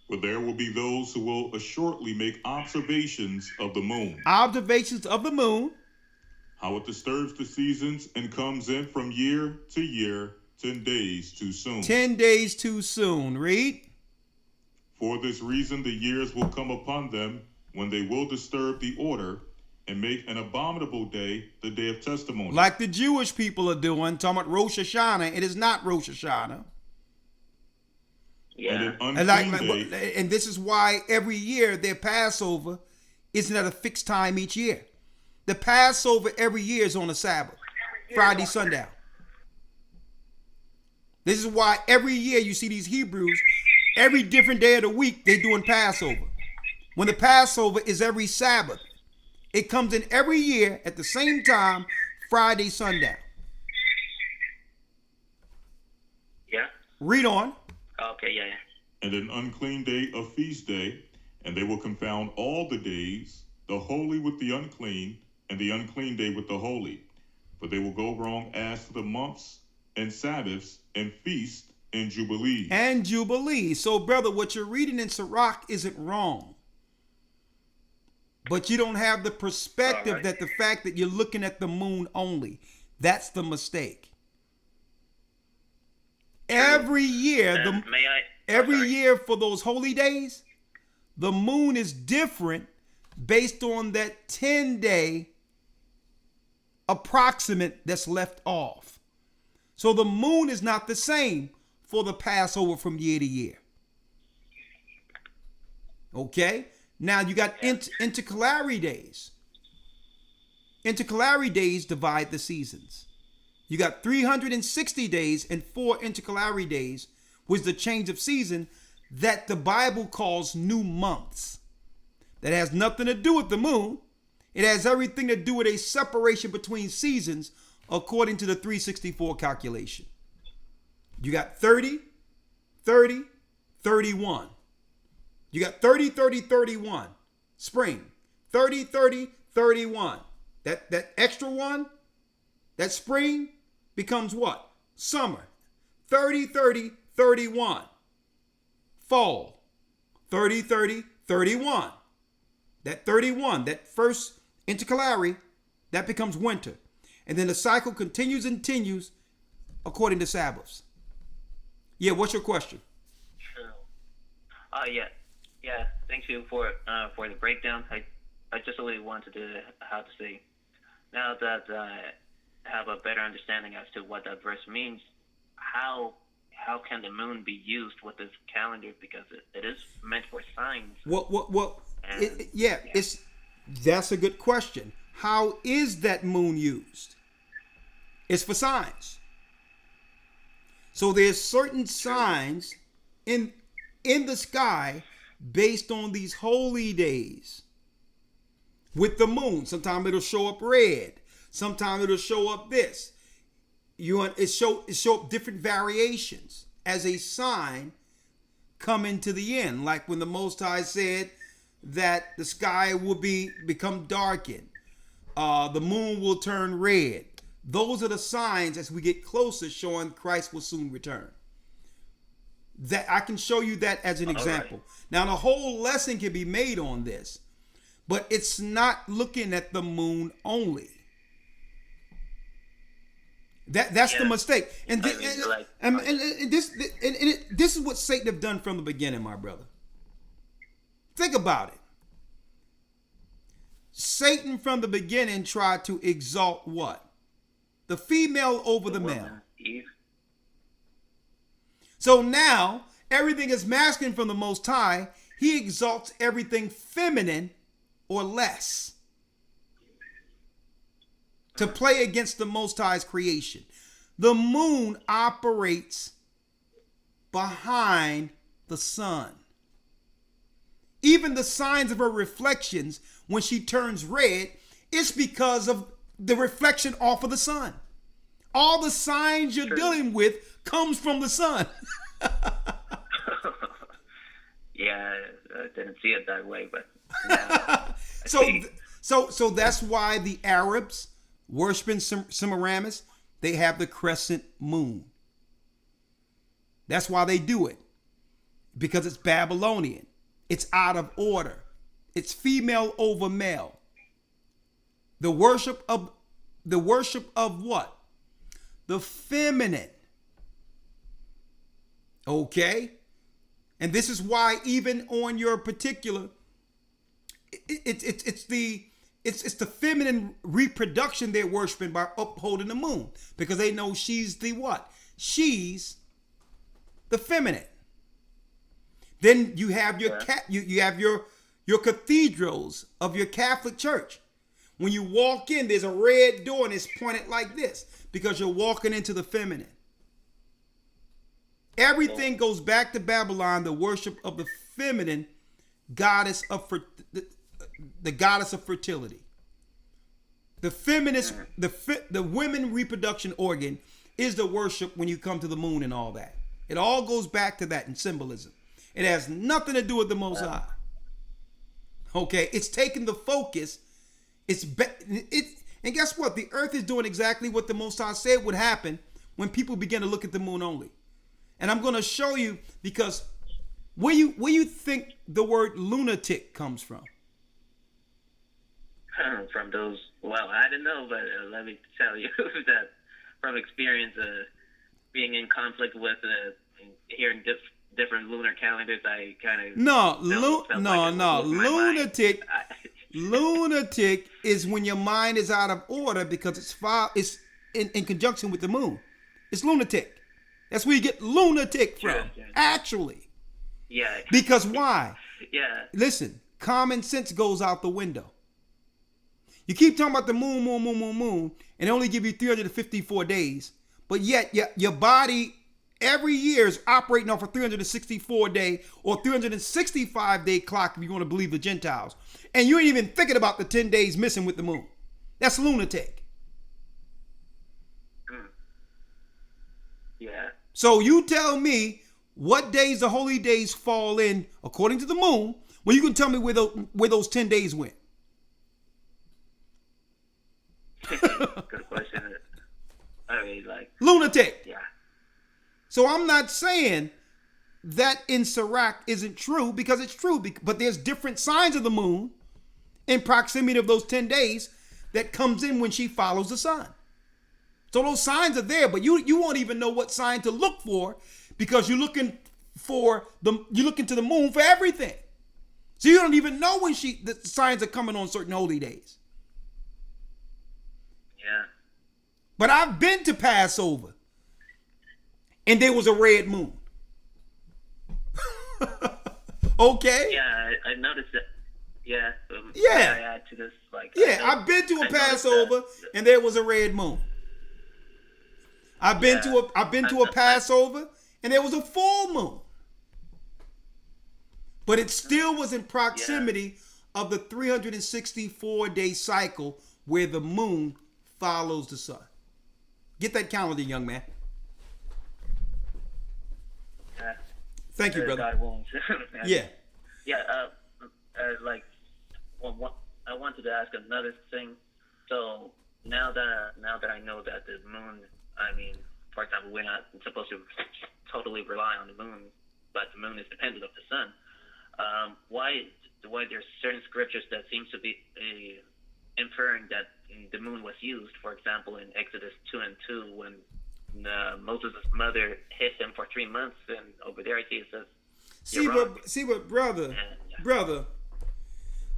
For there will be those who will assuredly make observations of the moon. Observations of the moon. How it disturbs the seasons and comes in from year to year, 10 days too soon. 10 days too soon. Read. For this reason the years will come upon them when they will disturb the order and make an abominable day the day of testimony. Like the Jewish people are doing, talking about Rosh Hashanah. It is not Rosh Hashanah. Yeah. And this is why every year their Passover isn't at a fixed time each year. The Passover every year is on a Sabbath, Friday sundown. This is why every year you see these Hebrews, every different day of the week, they're doing Passover. When the Passover is every Sabbath, it comes in every year at the same time, Friday sundown. Yeah. Read on. Okay, yeah. And an unclean day of feast day, and they will confound all the days, the holy with the unclean, and the unclean day with the holy. For they will go wrong as to the months and Sabbaths and feasts and jubilees. And jubilees. So, brother, what you're reading in Sirach isn't wrong. But you don't have the perspective that the fact that you're looking at the moon only. That's the mistake. Every year, year for those holy days, the moon is different based on that 10-day approximate that's left off. So the moon is not the same for the Passover from year to year. Okay? Now you got intercalary days. Intercalary days divide the seasons. You got 360 days and 4 intercalary days, which is the change of season that the Bible calls new months. That has nothing to do with the moon. It has everything to do with a separation between seasons according to the 364 calculation. You got 30, 30, 31. You got 30, 30, 31. Spring. 30, 30, 31. That extra one, that spring becomes what? Summer. 30, 30, 31. Fall. 30, 30, 31. That 31, that first intercalary, that becomes winter. And then the cycle continues and continues according to Sabbaths. Yeah, what's your question? Yeah. Thank you for the breakdown. I just really wanted to how to say, now that I have a better understanding as to what that verse means, how can the moon be used with this calendar, because it is meant for signs. That's a good question. How is that moon used? It's for signs. So there's certain signs in the sky based on these holy days with the moon. Sometimes it'll show up red. Sometimes it'll show up this. It show up different variations as a sign coming to the end. Like when the Most High said that the sky will become darkened. The moon will turn red. Those are the signs as we get closer showing Christ will soon return. That I can show you that as an example. Right. Now the whole lesson can be made on this, but it's not looking at the moon only. That's the mistake. And this is what Satan have done from the beginning, my brother. Think about it. Satan from the beginning tried to exalt what? The female over the male. Eve. So now everything is masculine from the Most High. He exalts everything feminine or less to play against the Most High's creation. The moon operates behind the sun. Even the signs of her reflections, when she turns red, it's because of the reflection off of the sun. All the signs you're dealing with comes from the sun. Yeah, I didn't see it that way, but yeah. So that's why the Arabs worshiping Semiramis, they have the crescent moon. That's why they do it, because it's Babylonian. It's out of order. It's female over male. The worship of what? The feminine. Okay? And this is why even on your particular, it's the feminine reproduction they're worshiping by upholding the moon, because they know she's the what? She's the feminine. Then you have your you have your cathedrals of your Catholic Church. When you walk in, there's a red door and it's pointed like this because you're walking into the feminine. Everything goes back to Babylon, the worship of the feminine goddess of the goddess of fertility. The feminist, the women reproduction organ is the worship when you come to the moon and all that. It all goes back to that in symbolism. It has nothing to do with the Most High. Okay, it's taking the focus. And guess what? The earth is doing exactly what the Most High said would happen when people begin to look at the moon only. And I'm going to show you, because where you think the word lunatic comes from? From those, well, I don't know, but let me tell you that from experience, being in conflict with hearing different lunar calendars, I kind of lunatic. Lunatic is when your mind is out of order because it's in conjunction with the moon. It's lunatic. That's where you get lunatic from. Actually. Yeah. Because why? Yeah. Listen, common sense goes out the window. You keep talking about the moon, and they only give you 354 days, but yet your body every year is operating off a 364-day or 365-day clock, if you want to believe the Gentiles. And you ain't even thinking about the 10 days missing with the moon. That's lunatic. Yeah. So you tell me what days the holy days fall in according to the moon, when you can tell me where those 10 days went. Good question. I mean, like, lunatic. Yeah. So I'm not saying that in Sirach isn't true, because it's true, but there's different signs of the moon in proximity of those 10 days that comes in when she follows the sun. So those signs are there, but you won't even know what sign to look for, because you're looking to the moon for everything. So you don't even know when the signs are coming on certain holy days. Yeah. But I've been to Passover, and there was a red moon. Okay. Yeah, I noticed that. Yeah. Yeah. I add to this, like. Yeah, I've been to a Passover, and there was a red moon. I've been to a Passover, and there was a full moon. But it still was in proximity of the 364-day cycle where the moon follows the sun. Get that calendar, young man. Yeah. Thank you, brother. God willing. Yeah. Yeah. Like, I wanted to ask another thing. So now that I know that the moon, I mean, for example, we're not supposed to totally rely on the moon, but the moon is dependent of the sun. Why there's certain scriptures that seems to be inferring that the moon was used? For example, in Exodus 2:2, when Moses' mother hid him for 3 months, and over there it says, brother,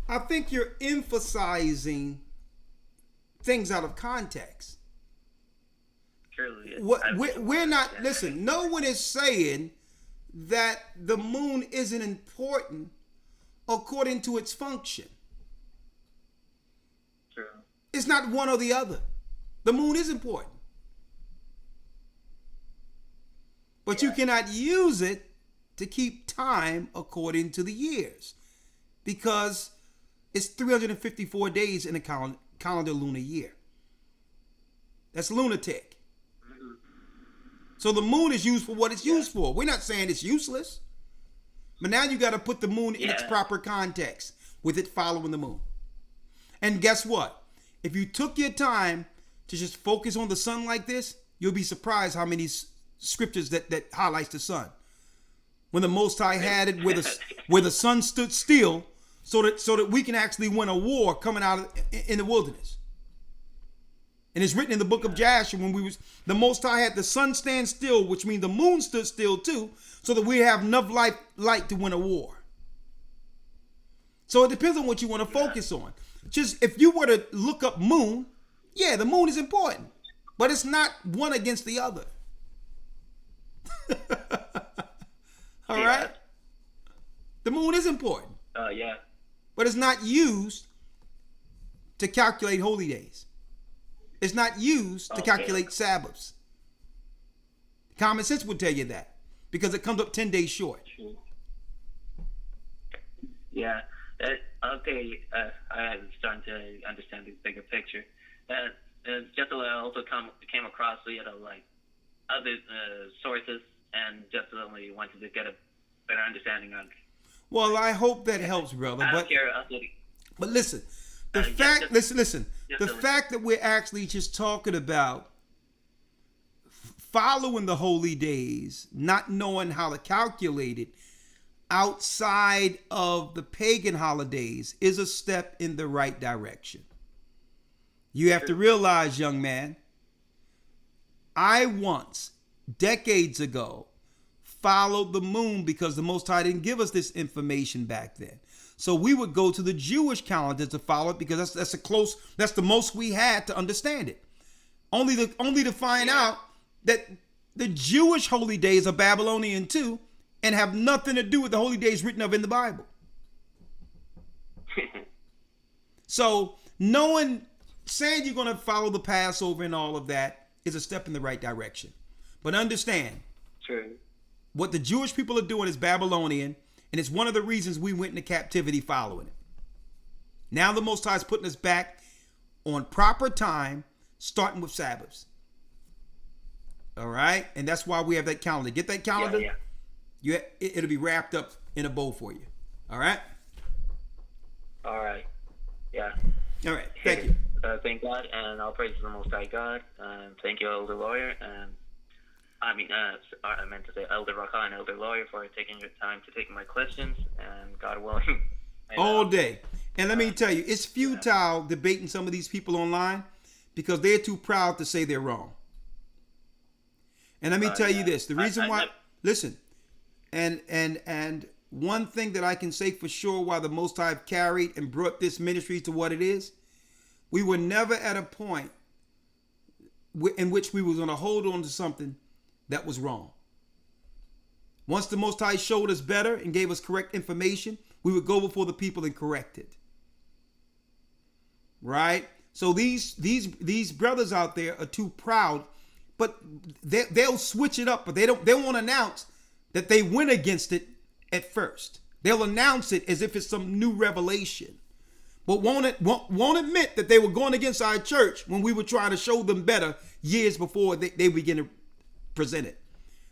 I think you're emphasizing things out of context. Truly, We're not, listen, no one is saying that the moon isn't important according to its function. True. It's not one or the other. The moon is important. But you cannot use it to keep time according to the years, because it's 354 days in a calendar lunar year. That's lunatic. So the moon is used for what it's used for. We're not saying it's useless. But now you got to put the moon in its proper context with it following the moon. And guess what? If you took your time to just focus on the sun like this, you'll be surprised how many scriptures that highlights the sun. When the Most High had it where the sun stood still so that we can actually win a war coming out in the wilderness. And it's written in the book of Joshua, when the Most High had the sun stand still, which means the moon stood still too, so that we have enough light to win a war. So it depends on what you want to focus on. Just if you were to look up moon, yeah, the moon is important, but it's not one against the other. All right? The moon is important. But it's not used to calculate holy days. It's not used to calculate Sabbaths. Common sense would tell you that, because it comes up 10 days short. Yeah. Okay. I'm starting to understand the bigger picture. Just I also came across like other sources, and just only wanted to get a better understanding on. Well, I hope that helps, brother. But listen, the fact that we're actually just talking about following the holy days, not knowing how to calculate it outside of the pagan holidays, is a step in the right direction. You have to realize, young man, I once, decades ago, followed the moon because the Most High didn't give us this information back then. So we would go to the Jewish calendar to follow it, because that's the most we had to understand it. Only to find out that the Jewish holy days are Babylonian too, and have nothing to do with the holy days written of in the Bible. So saying you're going to follow the Passover and all of that is a step in the right direction. But understand, what the Jewish people are doing is Babylonian, and it's one of the reasons we went into captivity following it. Now the Most High is putting us back on proper time, starting with Sabbaths. All right? And that's why we have that calendar. Get that calendar? It'll be wrapped up in a bow for you. All right? All right. Yeah. All right. Thank you. Thank God, and all praise to the Most High God. Thank you, Elder Lawyer, and I meant to say Elder Rawchaa and Elder Lawyer, for taking your time to take my questions, and God willing. All day. And let me tell you, it's futile debating some of these people online, because they're too proud to say they're wrong. And let me tell you this, the reason why, listen, and one thing that I can say for sure why the Most High have carried and brought this ministry to what it is, we were never at a point in which we were going to hold on to something that was wrong. Once the Most High showed us better and gave us correct information, we would go before the people and correct it. Right? So these brothers out there are too proud, but they'll switch it up, but they won't announce that they went against it at first. They'll announce it as if it's some new revelation, but won't admit that they were going against our church when we were trying to show them better years before they begin to present it.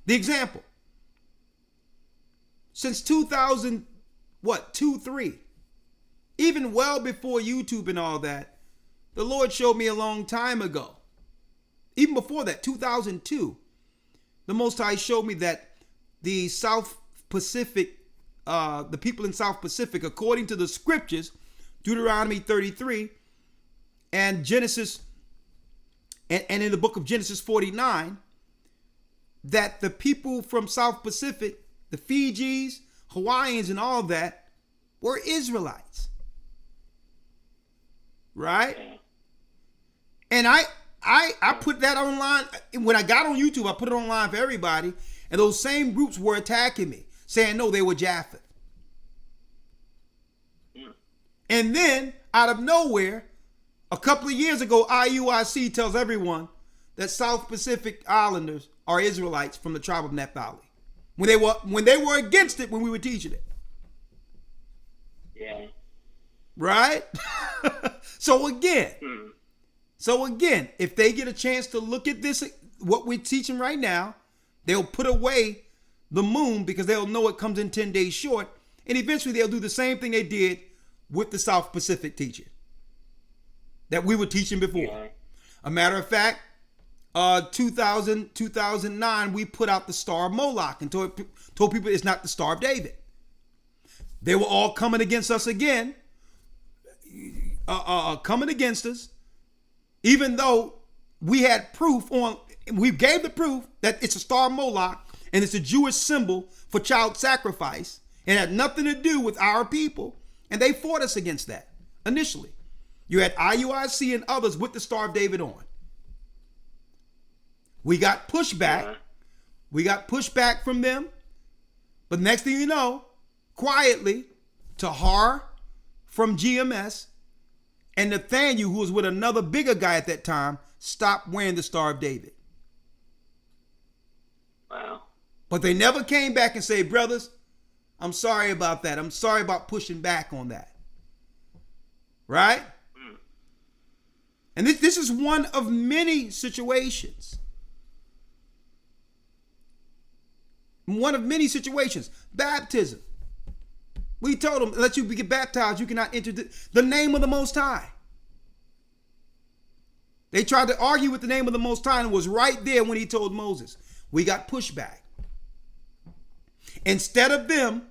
The example, since 2003, even well before YouTube and all that, the Lord showed me a long time ago, even before that, 2002, the Most High showed me that the South Pacific, the people in South Pacific, according to the scriptures, Deuteronomy 33 and Genesis, and in the book of Genesis 49, that the people from South Pacific, the Fijis, Hawaiians, and all that, were Israelites. Right? And I put that online. When I got on YouTube, I put it online for everybody. And those same groups were attacking me, saying, no, they were Japheth. And then, out of nowhere, a couple of years ago, IUIC tells everyone that South Pacific Islanders are Israelites from the tribe of Naphtali. When they were against it when we were teaching it. Yeah. Right? So again, if they get a chance to look at this, what we're teaching right now, they'll put away the moon because they'll know it comes in 10 days short. And eventually they'll do the same thing they did with the South Pacific teaching that we were teaching before. Yeah. A matter of fact, 2009, we put out the Star of Moloch and told people it's not the Star of David. They were all coming against us again, coming against us, even though we had proof we gave the proof that it's a Star of Moloch and it's a Jewish symbol for child sacrifice and had nothing to do with our people. And they fought us against that initially. You had IUIC and others with the Star of David on. We got pushback. Yeah. We got pushback from them. But next thing you know, quietly, Tahar from GMS and Nathaniel, who was with another bigger guy at that time, stopped wearing the Star of David. Wow. But they never came back and said, brothers, I'm sorry about that. I'm sorry about pushing back on that. Right? And this is one of many situations. One of many situations. Baptism. We told them, unless you get baptized, you cannot enter the name of the Most High. They tried to argue with the name of the Most High and it was right there when he told Moses. We got pushback. Instead of them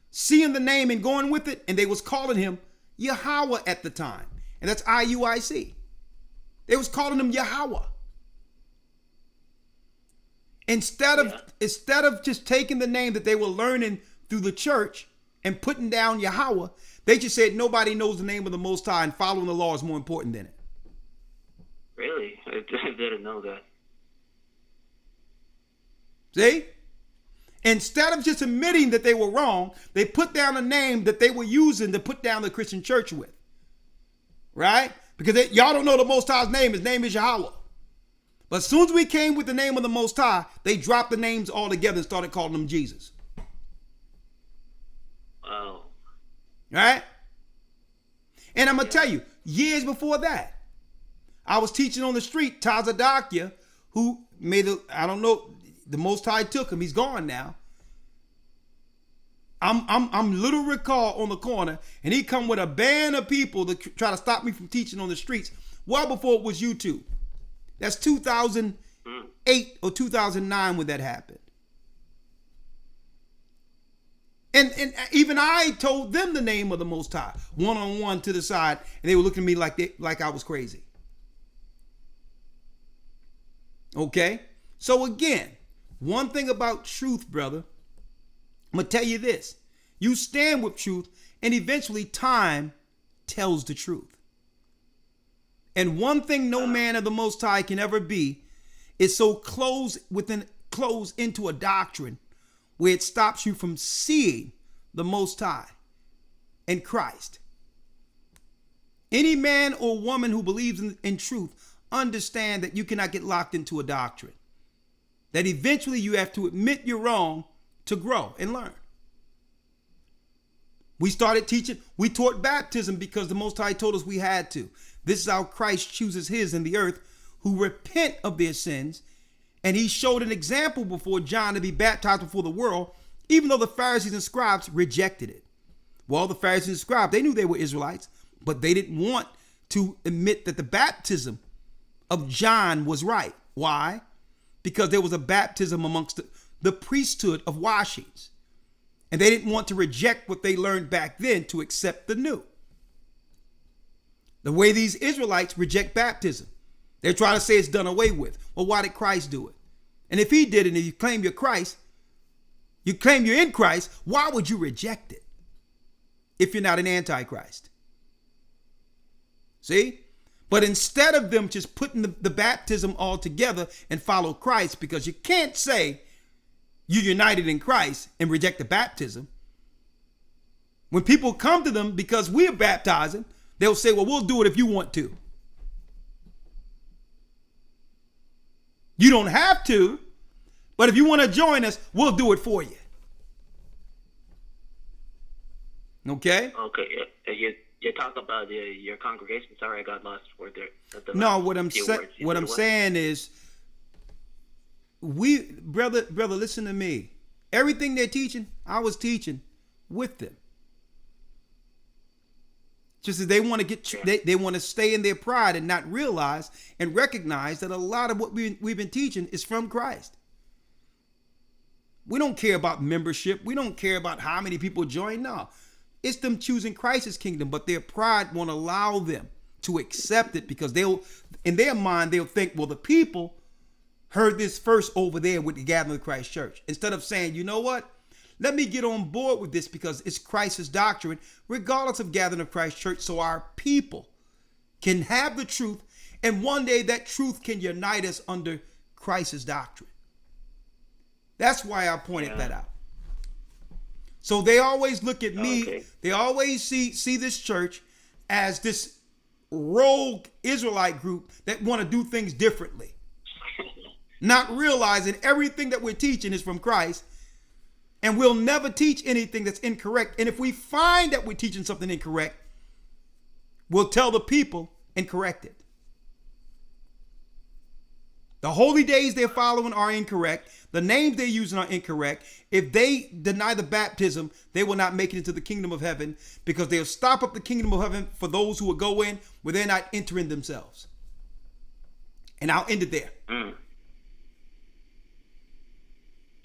seeing the name and going with it, and they was calling him Yahweh at the time. And that's IUIC. They was calling him Yahweh. Instead of just taking the name that they were learning through the church and putting down Yahweh, they just said nobody knows the name of the Most High and following the law is more important than it. Really? I didn't know that. See? Instead of just admitting that they were wrong, they put down a name that they were using to put down the Christian church with. Right? Because y'all don't know the Most High's name. His name is Yahweh. But as soon as we came with the name of the Most High, they dropped the names all together and started calling them Jesus. Wow. Right? And I'm going to tell you, years before that, I was teaching on the street, Tazadakia, who made I don't know, the Most High took him. He's gone now. I'm Little Recall on the corner, and he come with a band of people to try to stop me from teaching on the streets well before it was YouTube. That's 2008 or 2009 when that happened. And even I told them the name of the Most High, one-on-one to the side, and they were looking at me like I was crazy. Okay? So again, one thing about truth, brother, I'm going to tell you this. You stand with truth, and eventually time tells the truth. And one thing no man of the Most High can ever be is so close into a doctrine where it stops you from seeing the Most High and Christ. Any man or woman who believes in truth understand that you cannot get locked into a doctrine. That eventually you have to admit you're wrong to grow and learn. We started teaching, we taught baptism because the Most High told us we had to. This is how Christ chooses his in the earth who repent of their sins. And he showed an example before John to be baptized before the world, even though the Pharisees and scribes rejected it. Well, the Pharisees and scribes, they knew they were Israelites, but they didn't want to admit that the baptism of John was right. Why? Because there was a baptism amongst the priesthood of washings. And they didn't want to reject what they learned back then to accept the new. The way these Israelites reject baptism. They're trying to say it's done away with. Well, why did Christ do it? And if he did it, and you claim you're Christ, you claim you're in Christ, why would you reject it if you're not an antichrist? See? But instead of them just putting the baptism all together and follow Christ, because you can't say you're united in Christ and reject the baptism. When people come to them because we're baptizing, they'll say, well, we'll do it if you want to. You don't have to, but if you want to join us, we'll do it for you. Okay? Okay. You talk about your congregation. Sorry, I got lost for there. No, what I'm saying is, brother, listen to me. Everything they're teaching, I was teaching with them. Just as they want to get, they want to stay in their pride and not realize and recognize that a lot of what we've been teaching is from Christ. We don't care about membership. We don't care about how many people join. No, it's them choosing Christ's kingdom, but their pride won't allow them to accept it because in their mind, they'll think, well, the people heard this first over there with the Gathering of Christ Church. Instead of saying, you know what? Let me get on board with this because it's Christ's doctrine, regardless of Gathering of Christ Church, so our people can have the truth, and one day that truth can unite us under Christ's doctrine. That's why I pointed that out. So they always look at me, they always see this church as this rogue Israelite group that want to do things differently, not realizing everything that we're teaching is from Christ. And we'll never teach anything that's incorrect. And if we find that we're teaching something incorrect, we'll tell the people and correct it. The holy days they're following are incorrect. The names they're using are incorrect. If they deny the baptism, they will not make it into the kingdom of heaven because they'll stop up the kingdom of heaven for those who will go in where they're not entering themselves. And I'll end it there.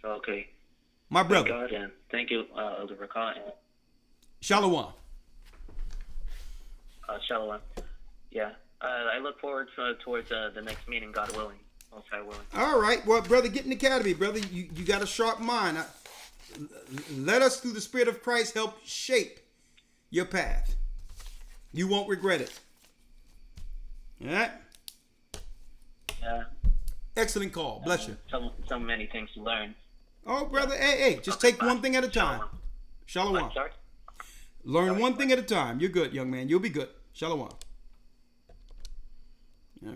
Okay. My brother. Thank God, and thank you, Elder Rawchaa. Shalom. Shalom. Yeah. I look forward towards the next meeting, God willing. Most High willing. All right. Well, brother, get in the academy, brother. You got a sharp mind. Let us, through the Spirit of Christ, help shape your path. You won't regret it. All right? Yeah. Excellent call. Bless you. So many things to learn. Oh, brother, hey, just take one thing at a time. Shalom. Learn one thing at a time. You're good, young man. You'll be good. Shalom. All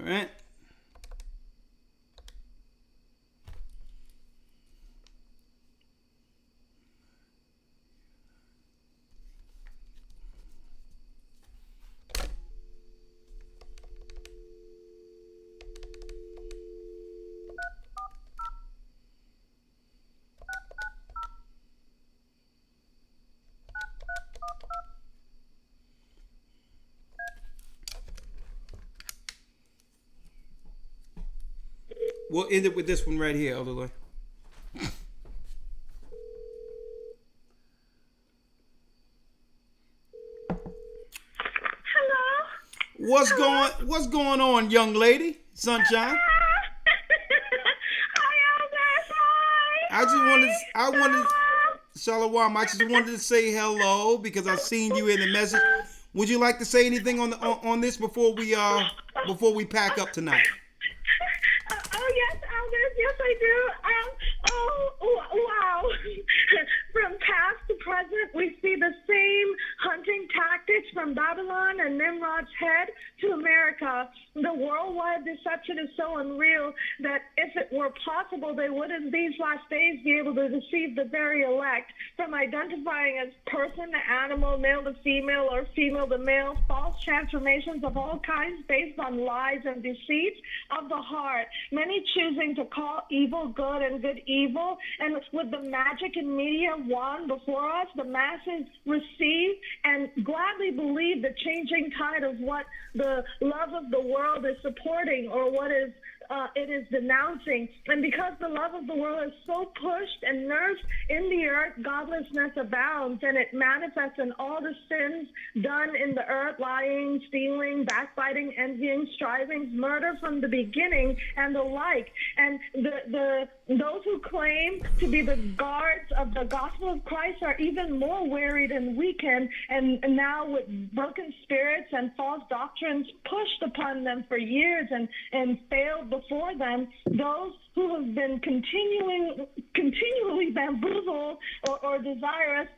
right. We'll end it with this one right here, Elder Rawchaa. Hello. What's going on, young lady? Sunshine. I wanted Shalom. I just wanted to say hello because I've seen you in the message. Would you like to say anything on this before we pack up tonight? Oh yes, Elders. Yes, I do. Wow. From past to present, we see the same hunting tactics from Babylon and Nimrod's head to America. The worldwide deception is so unreal that if it were possible, they would in these last days be able to deceive the very elect, from identifying as person to animal, male to female, or female to male, false transformations of all kinds based on lies and deceits of the heart, many choosing to call evil good and good evil. And with the magic and media wand before us, the masses receive and gladly believe the changing tide of what the love of the world is supporting or what is it is denouncing. And because the love of the world is so pushed and nursed in the earth, godlessness abounds, and it manifests in all the sins done in the earth: lying, stealing, backbiting, envying, striving, murder from the beginning, and the like. And those who claim to be the guards of the gospel of Christ are even more wearied and weakened, and now with broken spirits and false doctrines pushed upon them for years and failed before them those who have been continually bamboozled or desirous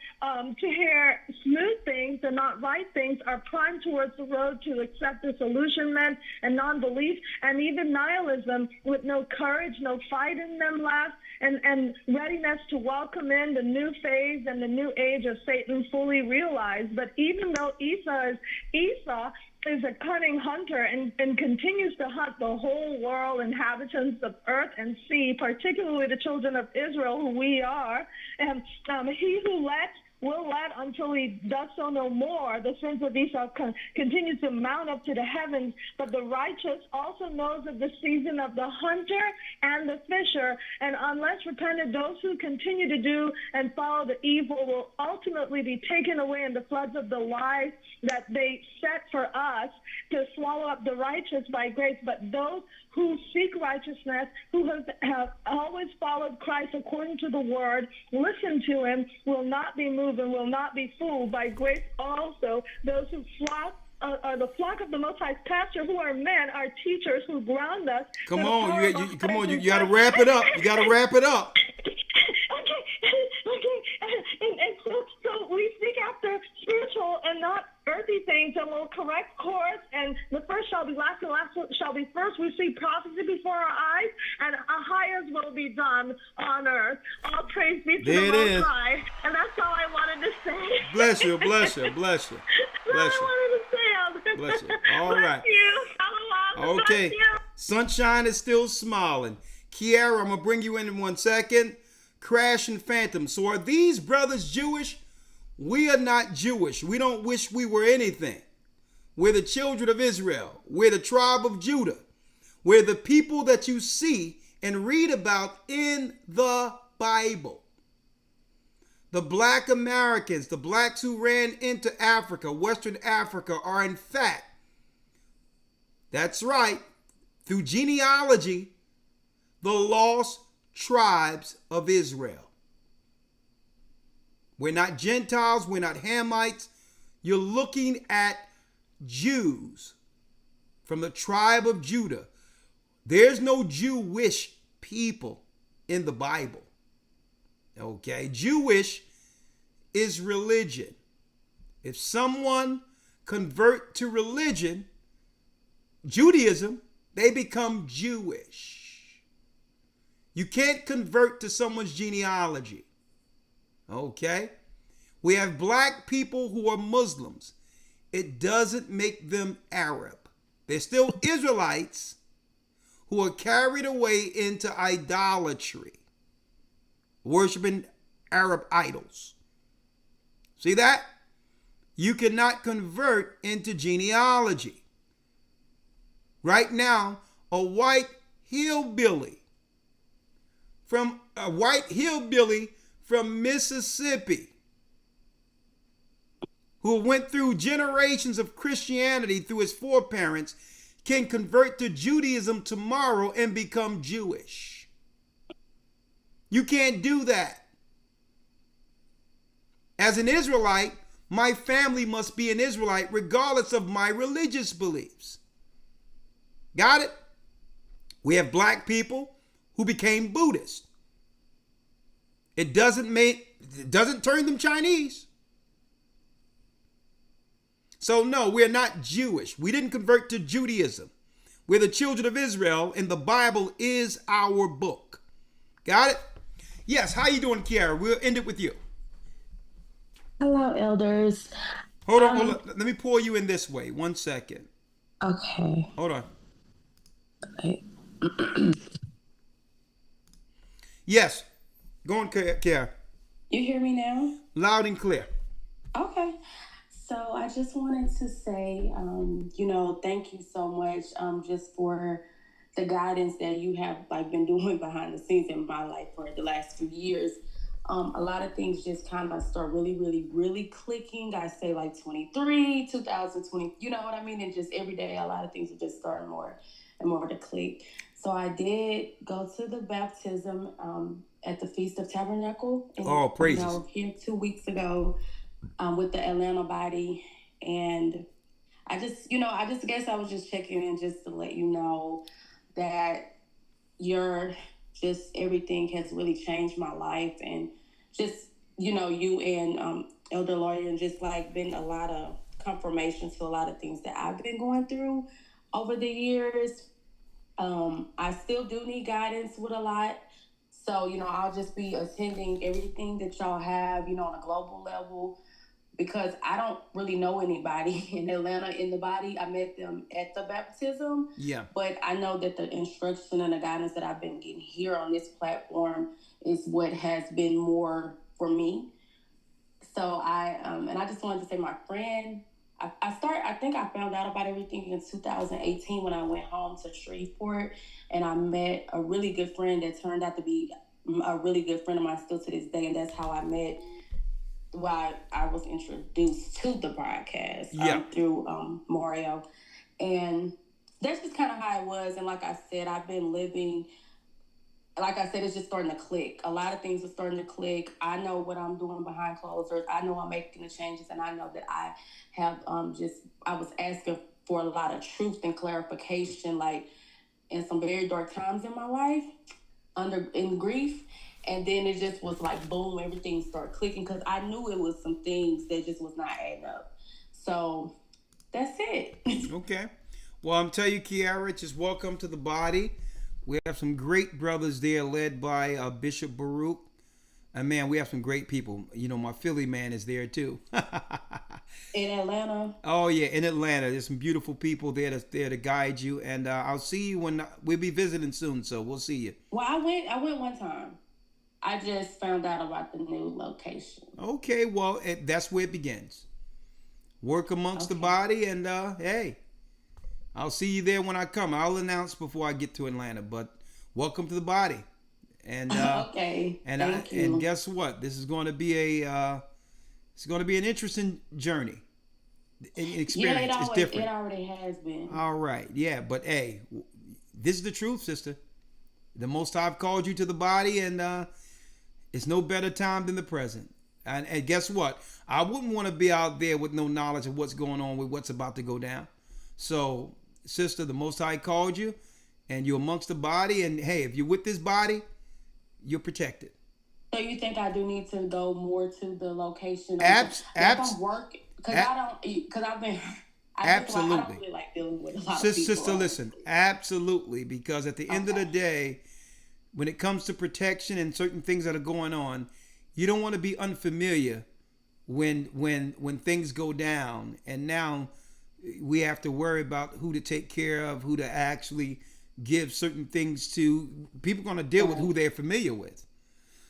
to hear smooth things and not right things are primed towards the road to accept disillusionment and non-belief and even nihilism, with no courage, no fight in them left, and readiness to welcome in the new phase and the new age of Satan fully realized. But even though Esau is a cunning hunter and continues to hunt the whole world, inhabitants of earth and sea, particularly the children of Israel, who we are, and he who lets will let until he does so no more. The sins of Esau continues to mount up to the heavens, but the righteous also knows of the season of the hunter and the fisher, and unless repented, those who continue to do and follow the evil will ultimately be taken away in the floods of the lies that they set for us to swallow up the righteous by grace. But those who seek righteousness, who have always followed Christ according to the word, listen to him, will not be moved and will not be fooled. By grace also, those who flock are the flock of the Most High's pasture, who are men, are teachers who ground us. Come on, you got to wrap it up. You got to wrap it up. Okay. And so we seek after spiritual and not earthly things, and will correct course, and the first shall be last, and last shall be first. We see prophecy before our eyes, and our highest will be done on earth. All praise be to the Most High. And that's all I wanted to say. Bless you. That's all I wanted to say, Elder. Bless you. All right. Bless you. Shalom. Okay. Bless you. Sunshine is still smiling. Kiara, I'm going to bring you in 1 second. Crash and Phantom. So are these brothers Jewish? We are not Jewish. We don't wish we were anything. We're the children of Israel. We're the tribe of Judah. We're the people that you see and read about in the Bible. The black Americans, the blacks who ran into Africa, Western Africa, are in fact, that's right, through genealogy, the lost tribes of Israel. We're not Gentiles. We're not Hamites. You're looking at Jews from the tribe of Judah. There's no Jewish people in the Bible. Okay? Jewish is religion. If someone convert to religion, Judaism, they become Jewish. You can't convert to someone's genealogy. Okay? We have black people who are Muslims. It doesn't make them Arab. They're still Israelites who are carried away into idolatry, worshiping Arab idols. See that? You cannot convert into genealogy. Right now, a white hillbilly from Mississippi, who went through generations of Christianity through his foreparents, can convert to Judaism tomorrow and become Jewish. You can't do that. As an Israelite, my family must be an Israelite regardless of my religious beliefs. Got it? We have black people who became Buddhist. It doesn't turn them Chinese. So no, we're not Jewish. We didn't convert to Judaism. We're the children of Israel, and the Bible is our book. Got it? Yes, how you doing, Kiara? We'll end it with you. Hello, elders. Hold on. Let me pull you in this way. 1 second. Okay. Hold on. Okay. Yes. Go on, Kiara. You hear me now? Loud and clear. Okay. So I just wanted to say, thank you so much just for the guidance that you have been doing behind the scenes in my life for the last few years. A lot of things just kind of start really, really, really clicking. I say 2020, you know what I mean? And just every day, a lot of things are just starting more and more to click. So I did go to the baptism at the Feast of Tabernacle. Oh, praises. Here 2 weeks ago with the Atlanta body. And I just guess I was just checking in just to let you know that just everything has really changed my life, and just, you and Elder Lawya, and just like been a lot of confirmation to a lot of things that I've been going through over the years. I still do need guidance with a lot. So, I'll just be attending everything that y'all have, on a global level, because I don't really know anybody in Atlanta in the body. I met them at the baptism. Yeah. But I know that the instruction and the guidance that I've been getting here on this platform is what has been more for me. So and I just wanted to say, my friend, I think I found out about everything in 2018 when I went home to Shreveport, and I met a really good friend that turned out to be a really good friend of mine still to this day, and that's how I met. Why I was introduced to the broadcast through Mario, and that's just kind of how it was. And like I said, I've been living. Like I said, it's just starting to click. A lot of things are starting to click. I know what I'm doing behind closed doors. I know I'm making the changes, and I know that I have I was asking for a lot of truth and clarification, like in some very dark times in my life, in grief. And then it just was like, boom, everything started clicking, because I knew it was some things that just was not adding up. So that's it. Okay. Well, I'm telling you, Kiara, just welcome to the body. We have some great brothers there led by Bishop Baruch. And man, we have some great people. My Philly man is there too. In Atlanta? Oh yeah, in Atlanta. There's some beautiful people there that's there to guide you. And I'll see you when we'll be visiting soon. So we'll see you. Well, I went one time. I just found out about the new location. Okay, well, that's where it begins. Work amongst the body, and hey, I'll see you there when I come. I'll announce before I get to Atlanta, but welcome to the body. And okay, thank you. And guess what? This is going to be it's going to be an interesting journey. An experience. It's different. It already has been. All right, yeah, but hey, this is the truth, sister. The Most High have called you to the body, and it's no better time than the present. And guess what? I wouldn't want to be out there with no knowledge of what's going on with what's about to go down. So, sister, the Most High called you, and you're amongst the body. And hey, if you're with this body, you're protected. So you think I do need to go more to the location? Absolutely. Because I've been. Absolutely. I don't really like dealing with a lot of people. Sister, listen. Absolutely, because at the end of the day, when it comes to protection and certain things that are going on, you don't want to be unfamiliar when things go down, and now we have to worry about who to take care of, who to actually give certain things to. People are going to deal with who they're familiar with.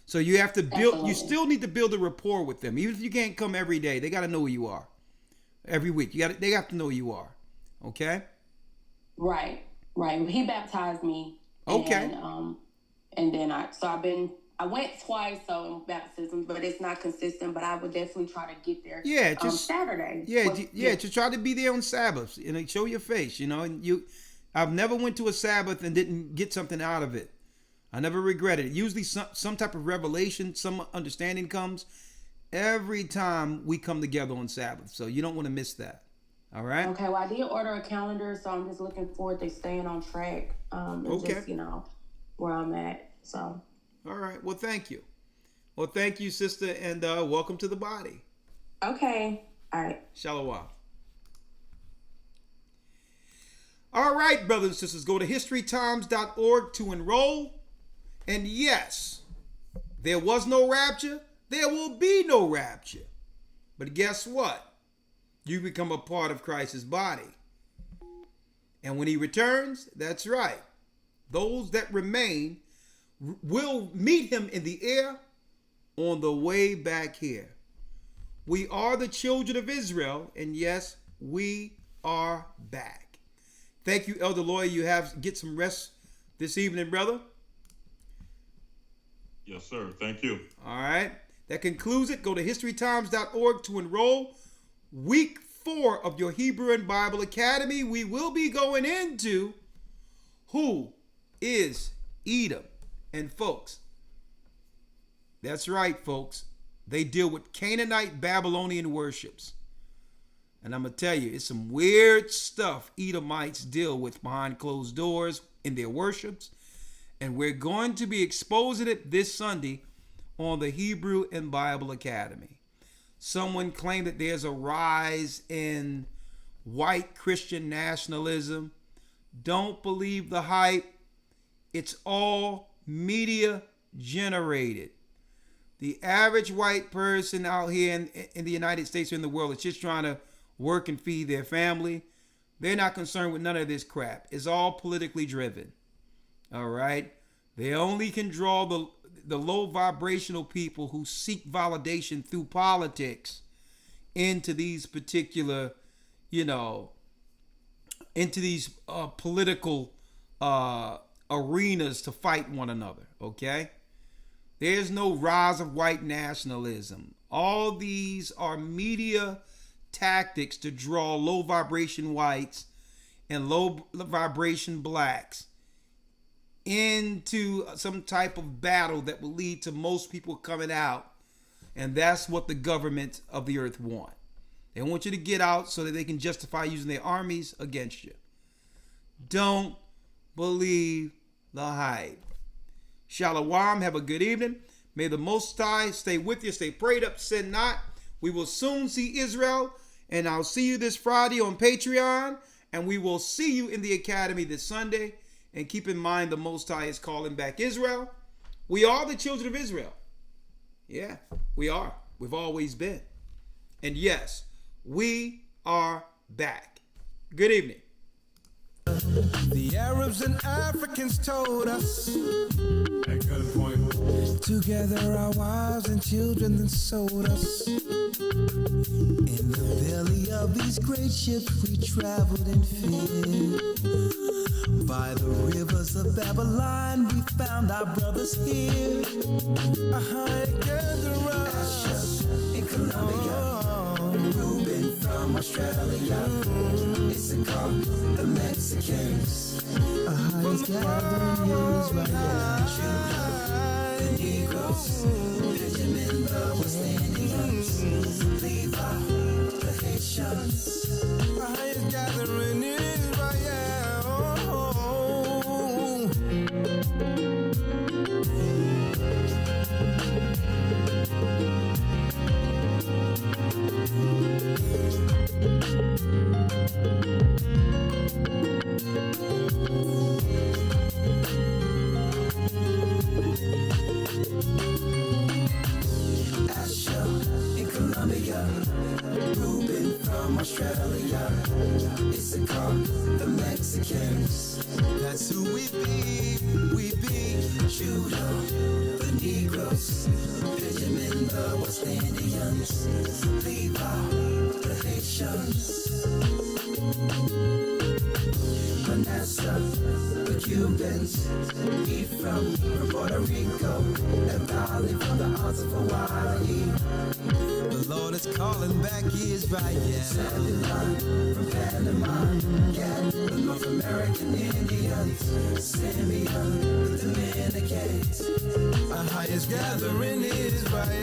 So you have to build. You still need to build a rapport with them, even if you can't come every day. They got to know who you are. Every week, they got to know who you are. Okay. Right. He baptized me. Okay. And then I went twice in baptism, but it's not consistent. But I would definitely try to get there. Yeah, just Saturday. Yeah, to try to be there on Sabbaths and show your face. And I've never went to a Sabbath and didn't get something out of it. I never regretted it. Usually, some type of revelation, some understanding comes every time we come together on Sabbath. So you don't want to miss that. All right. Okay. Well, I did order a calendar, so I'm just looking forward to staying on track. Okay. Just, where I'm at. So. All right. Well, thank you. Well, thank you, sister, and welcome to the body. Okay. All right. Shalom. All right, brothers and sisters, go to historytimes.org to enroll. And yes, there was no rapture. There will be no rapture. But guess what? You become a part of Christ's body. And when he returns, that's right, those that remain will meet him in the air on the way back here. We are the children of Israel, and yes, we are back. Thank you, Elder Lawya. You get some rest this evening, brother. Yes, sir. Thank you. All right. That concludes it. Go to historytimes.org to enroll. Week 4 of your Hebrew and Bible Academy. We will be going into who is Edom. And folks, that's right, folks. They deal with Canaanite Babylonian worships. And I'm going to tell you, it's some weird stuff Edomites deal with behind closed doors in their worships. And we're going to be exposing it this Sunday on the Hebrew and Bible Academy. Someone claimed that there's a rise in white Christian nationalism. Don't believe the hype. It's all media generated. The average white person out here in the United States or in the world is just trying to work and feed their family. They're not concerned with none of this crap. It's all politically driven. All right? They only can draw the low vibrational people who seek validation through politics into these particular, into these political arenas to fight one another, okay? There's no rise of white nationalism. All these are media tactics to draw low vibration whites and low vibration blacks into some type of battle that will lead to most people coming out. And that's what the government of the earth want. They want you to get out so that they can justify using their armies against you. Don't believe the hype. Shalom, have a good evening. May the Most High stay with you. Stay prayed up, sin not. We will soon see Israel. And I'll see you this Friday on Patreon. And we will see you in the academy this Sunday. And keep in mind, the Most High is calling back Israel. We are the children of Israel. Yeah, we are. We've always been. And yes, we are back. Good evening. The Arabs and Africans told us at gunpoint. Together our wives and children then sold us. In the belly of these great ships we traveled in fear. By the rivers of Babylon we found our brothers here. Assyrian in Colombia. Reuben from Australia. Issachar, the Mexicans. Highest gathering Israel. The Negroes. Benjamin, the West Indians. Levi, the Haitians. Highest gathering Israel. Asher in Colombia, Reuben from Australia, Issachar, the Mexicans. That's who we be, Judah, the Negroes, Benjamin, the West Indians, Levi, the Haitians, Manasseh, the Cubans, Ephraim from Puerto Rico, and Valley from the Isles of Hawaii. The Lord is calling back Israel. Zebulon from Panama, yeah, the North American Indians, Simeon, the Dominicans. Our highest gathering Israel.